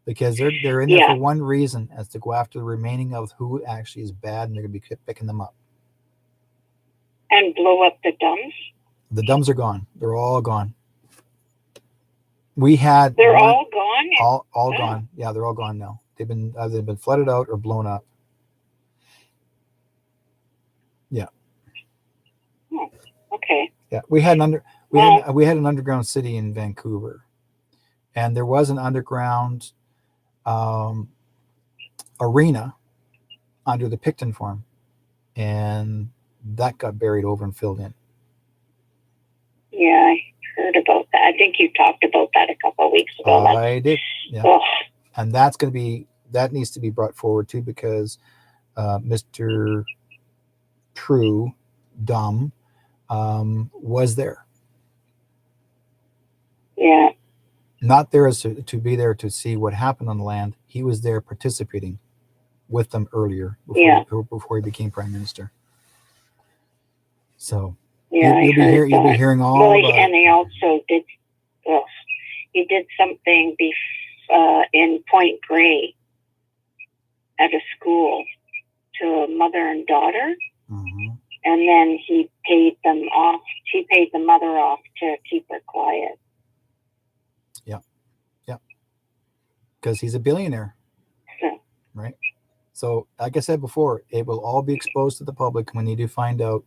Because they're in there for one reason, as to go after the remaining of who actually is bad, and they're going to be picking them up. And blow up the dumps? The dumps are gone. They're all gone. They're all gone? All gone. Yeah, they're all gone now. They've been flooded out or blown up. Yeah. Oh, okay. Yeah, we had an underground city in Vancouver, and there was an underground arena under the Picton Farm, and that got buried over and filled in. Yeah, I heard about that. I think you talked about that a couple of weeks ago. I did. Yeah. Oh. And that needs to be brought forward too, because Mr. True Dumb was there. Yeah. Not there as to be there to see what happened on the land. He was there participating with them earlier before he became prime minister. So you'll be hearing all about. And he also did. Well, he did something in Point Grey at a school to a mother and daughter, and then he paid them off. He paid the mother off to keep her quiet. Yeah. Because he's a billionaire, right? So, like I said before, it will all be exposed to the public when you do find out.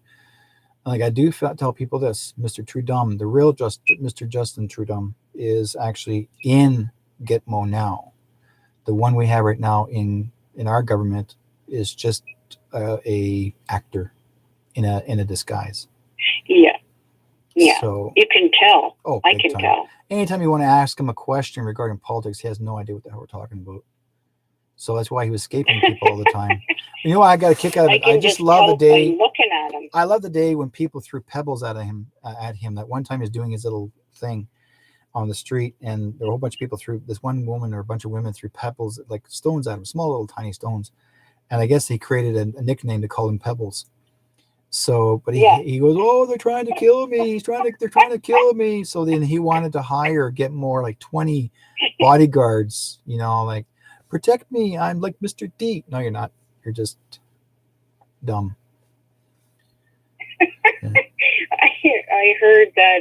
Like I do tell people this, Mr. Trudum, the real Mr. Justin Trudum is actually in Gitmo now. The one we have right now in our government is just a actor in a disguise. Yeah. Yeah. So you can tell. Oh, I can tell. Anytime you want to ask him a question regarding politics, he has no idea what the hell we're talking about. So that's why he was escaping people all the time. You know, I got a kick out of it. I just love the day. Looking at him. I love the day when people threw pebbles at him. That one time he was doing his little thing on the street, and there were a whole bunch of people threw. This one woman or a bunch of women threw pebbles, like stones at him, small little tiny stones. And I guess he created a nickname to call him Pebbles. So, but he goes, oh, they're trying to kill me. They're trying to kill me. So then he wanted to get more like 20 bodyguards, you know, like, protect me. I'm like Mr. D. No, you're not. You're just dumb. Yeah. I heard that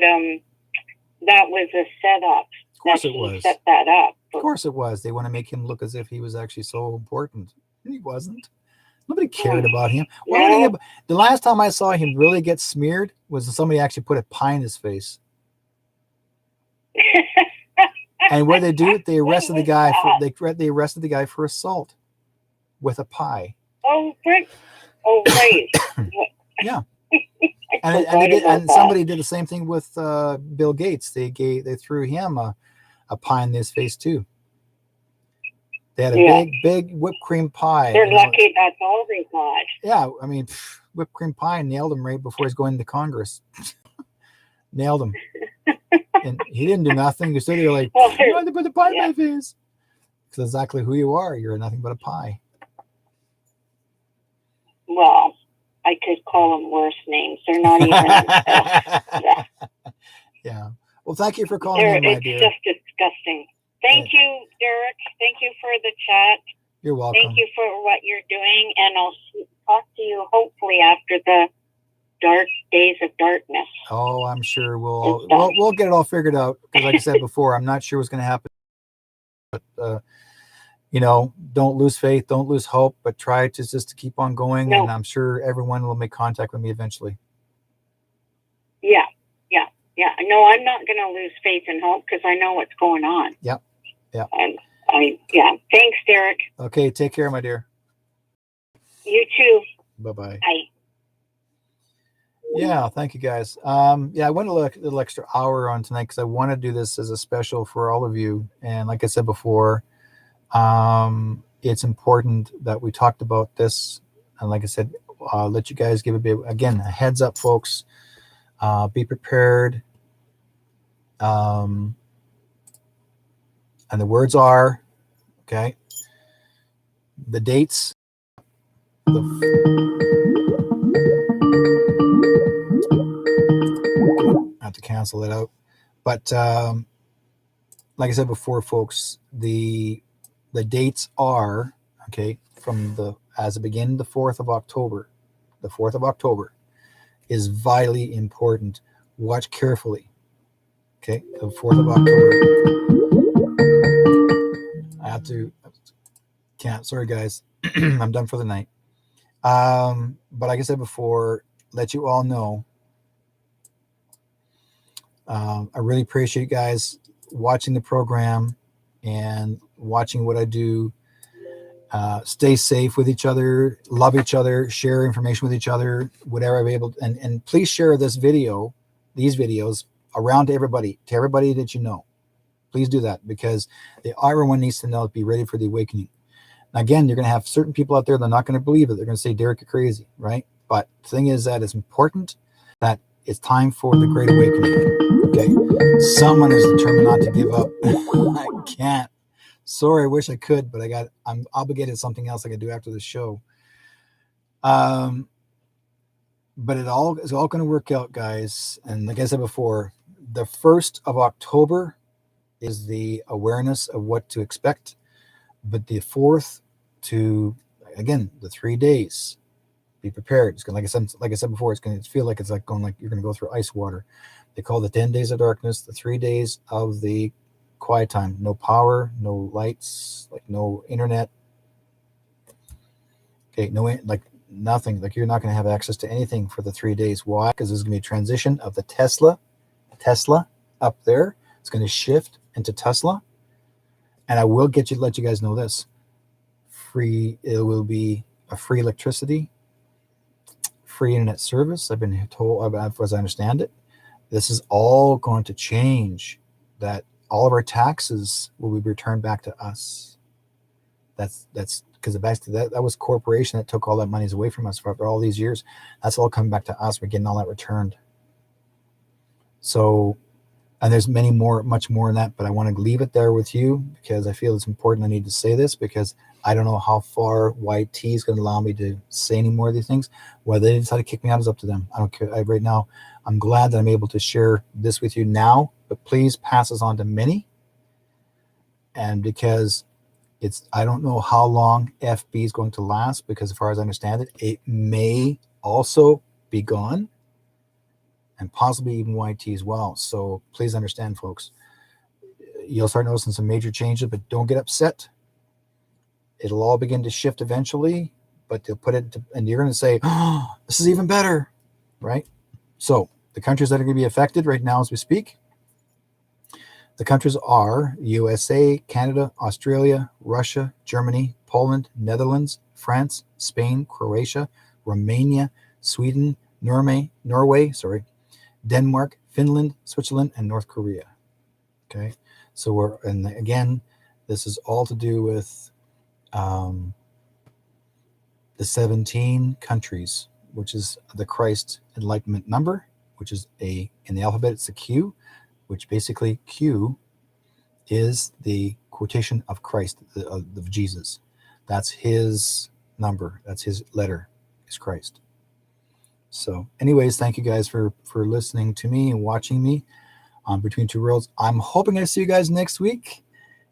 that was a setup. Of course it was. Set that up. Of course it was. They want to make him look as if he was actually so important. He wasn't. Nobody cared about him. Well, the last time I saw him really get smeared was when somebody actually put a pie in his face. And what they arrested the guy they arrested the guy for assault with a pie. Oh, right. Oh, right. Yeah. And somebody did the same thing with Bill Gates. They threw him a pie in his face too. They had a big whipped cream pie. They're lucky that's all they got. Yeah, I mean, whipped cream pie nailed him right before he's going to Congress. Nailed him. And he didn't do nothing. You stood there like, you want to put the pie in my face. That's exactly who you are. You're nothing but a pie. Well, I could call them worse names. They're not even. Yeah. Well, thank you for calling in, my dear. It's just disgusting. Thank you, Derrick. Thank you for the chat. You're welcome. Thank you for what you're doing, and I'll talk to you hopefully after the dark days of darkness. Oh, I'm sure we'll get it all figured out. Because, like I said before, I'm not sure what's going to happen. But you know, don't lose faith, don't lose hope, but try to just keep on going. No. And I'm sure everyone will make contact with me eventually. Yeah. No, I'm not going to lose faith and hope because I know what's going on. Yep. Yeah. And thanks, Derrick. Okay, take care, my dear. You too. Bye-bye. Bye. Yeah, thank you guys. I went a little extra hour on tonight because I want to do this as a special for all of you. And like I said before, it's important that we talked about this. And like I said, let you guys give a heads up, folks. Be prepared. And the words are, okay, the dates. I have to cancel it out. But like I said before, folks, the dates are, okay, from the 4th of October. The 4th of October is vitally important. Watch carefully. Okay, the 4th of October. Sorry guys, I'm done for the night. But like I said before, let you all know, I really appreciate you guys watching the program and watching what I do. Stay safe with each other, love each other, share information with each other, whatever I'm able to, and please share these videos around to everybody that you know. Please do that because everyone needs to know, be ready for the awakening. Now, again, you're going to have certain people out there that are not going to believe it. They're going to say, Derrick, you're crazy, right? But the thing is that it's important that it's time for the great awakening. Okay, someone is determined not to give up. I can't. Sorry, I wish I could, but I'm obligated to something else I can do after the show. But it's all going to work out, guys. And like I said before, the 1st of October is the awareness of what to expect. But the 4th to, again, the 3 days, be prepared. It's going, like I said before, it's going to feel like you're going to go through ice water. They call the 10 days of darkness, the 3 days of the quiet time. No power, no lights, like no internet. Okay, no, like nothing. Like you're not going to have access to anything for the 3 days. Why? Because there's going to be a transition of the Tesla up there. It's going to shift into Tesla, and I will let you guys know this. It will be a free electricity, free internet service. I've been told, as I understand it, this is all going to change. That all of our taxes will be returned back to us. That's because that was corporation that took all that monies away from us for all these years. That's all coming back to us. We're getting all that returned. So, and there's much more in that, but I want to leave it there with you because I feel it's important. I need to say this because I don't know how far YT is going to allow me to say any more of these things. Whether they decide to kick me out is up to them. I don't care. Right now, I'm glad that I'm able to share this with you now, but please pass this on to many. And because I don't know how long FB is going to last, because as far as I understand it, it may also be gone and possibly even YT as well. So please understand, folks, you'll start noticing some major changes, but don't get upset. It'll all begin to shift eventually, but they'll put it and you're going to say, oh, this is even better, right? So the countries that are going to be affected right now as we speak, the countries are USA, Canada, Australia, Russia, Germany, Poland, Netherlands, France, Spain, Croatia, Romania, Sweden, Norway, Denmark, Finland, Switzerland, and North Korea. Okay, so and again, this is all to do with the 17 countries, which is the Christ Enlightenment number, which is in the alphabet, it's a Q, which basically Q is the quotation of Christ, of Jesus. That's his number. That's his letter, is Christ. So anyways, thank you guys for listening to me and watching me on Between Two Worlds. I'm hoping I see you guys next week.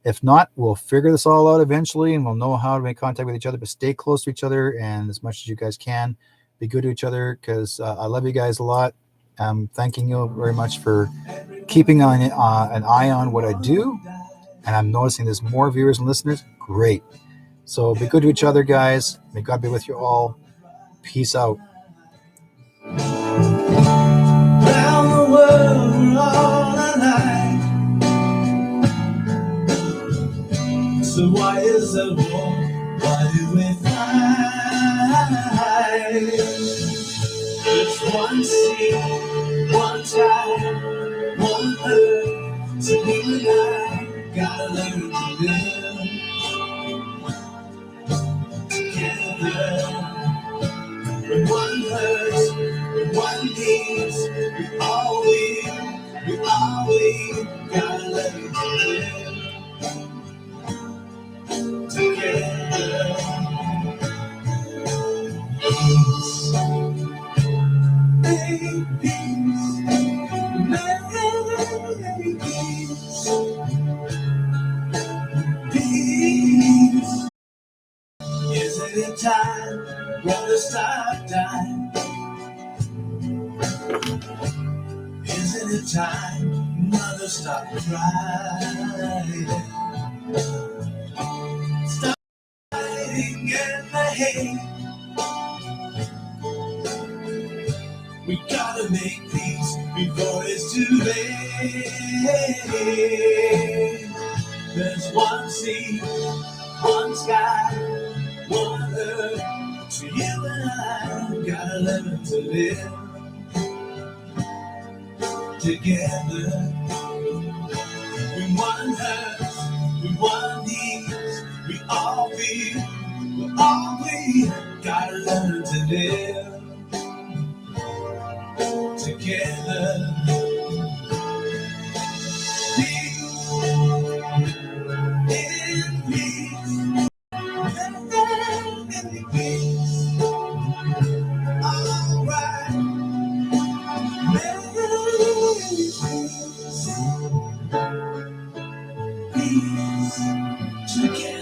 If not, we'll figure this all out eventually and we'll know how to make contact with each other, but stay close to each other and as much as you guys can, be good to each other because I love you guys a lot. I'm thanking you very much for keeping an eye on what I do. And I'm noticing there's more viewers and listeners. Great. So be good to each other, guys. May God be with you all. Peace out. Around the world all night. So why is there war? Why do we fight? It's one sea, one sky, one earth. So you and I gotta learn to live together. When one hurts, when one needs, we all gotta learn to live together. Make peace, make peace, peace. Isn't it time, brother, stop time? Isn't it time, mother, stop crying? Stop fighting in the hate. We gotta make peace before it's too late. There's one sea, one sky, one earth. So you and I gotta learn to live together. When one hurts, when one needs, we gotta learn to live together. Peace, in peace, in peace. All right, peace, together.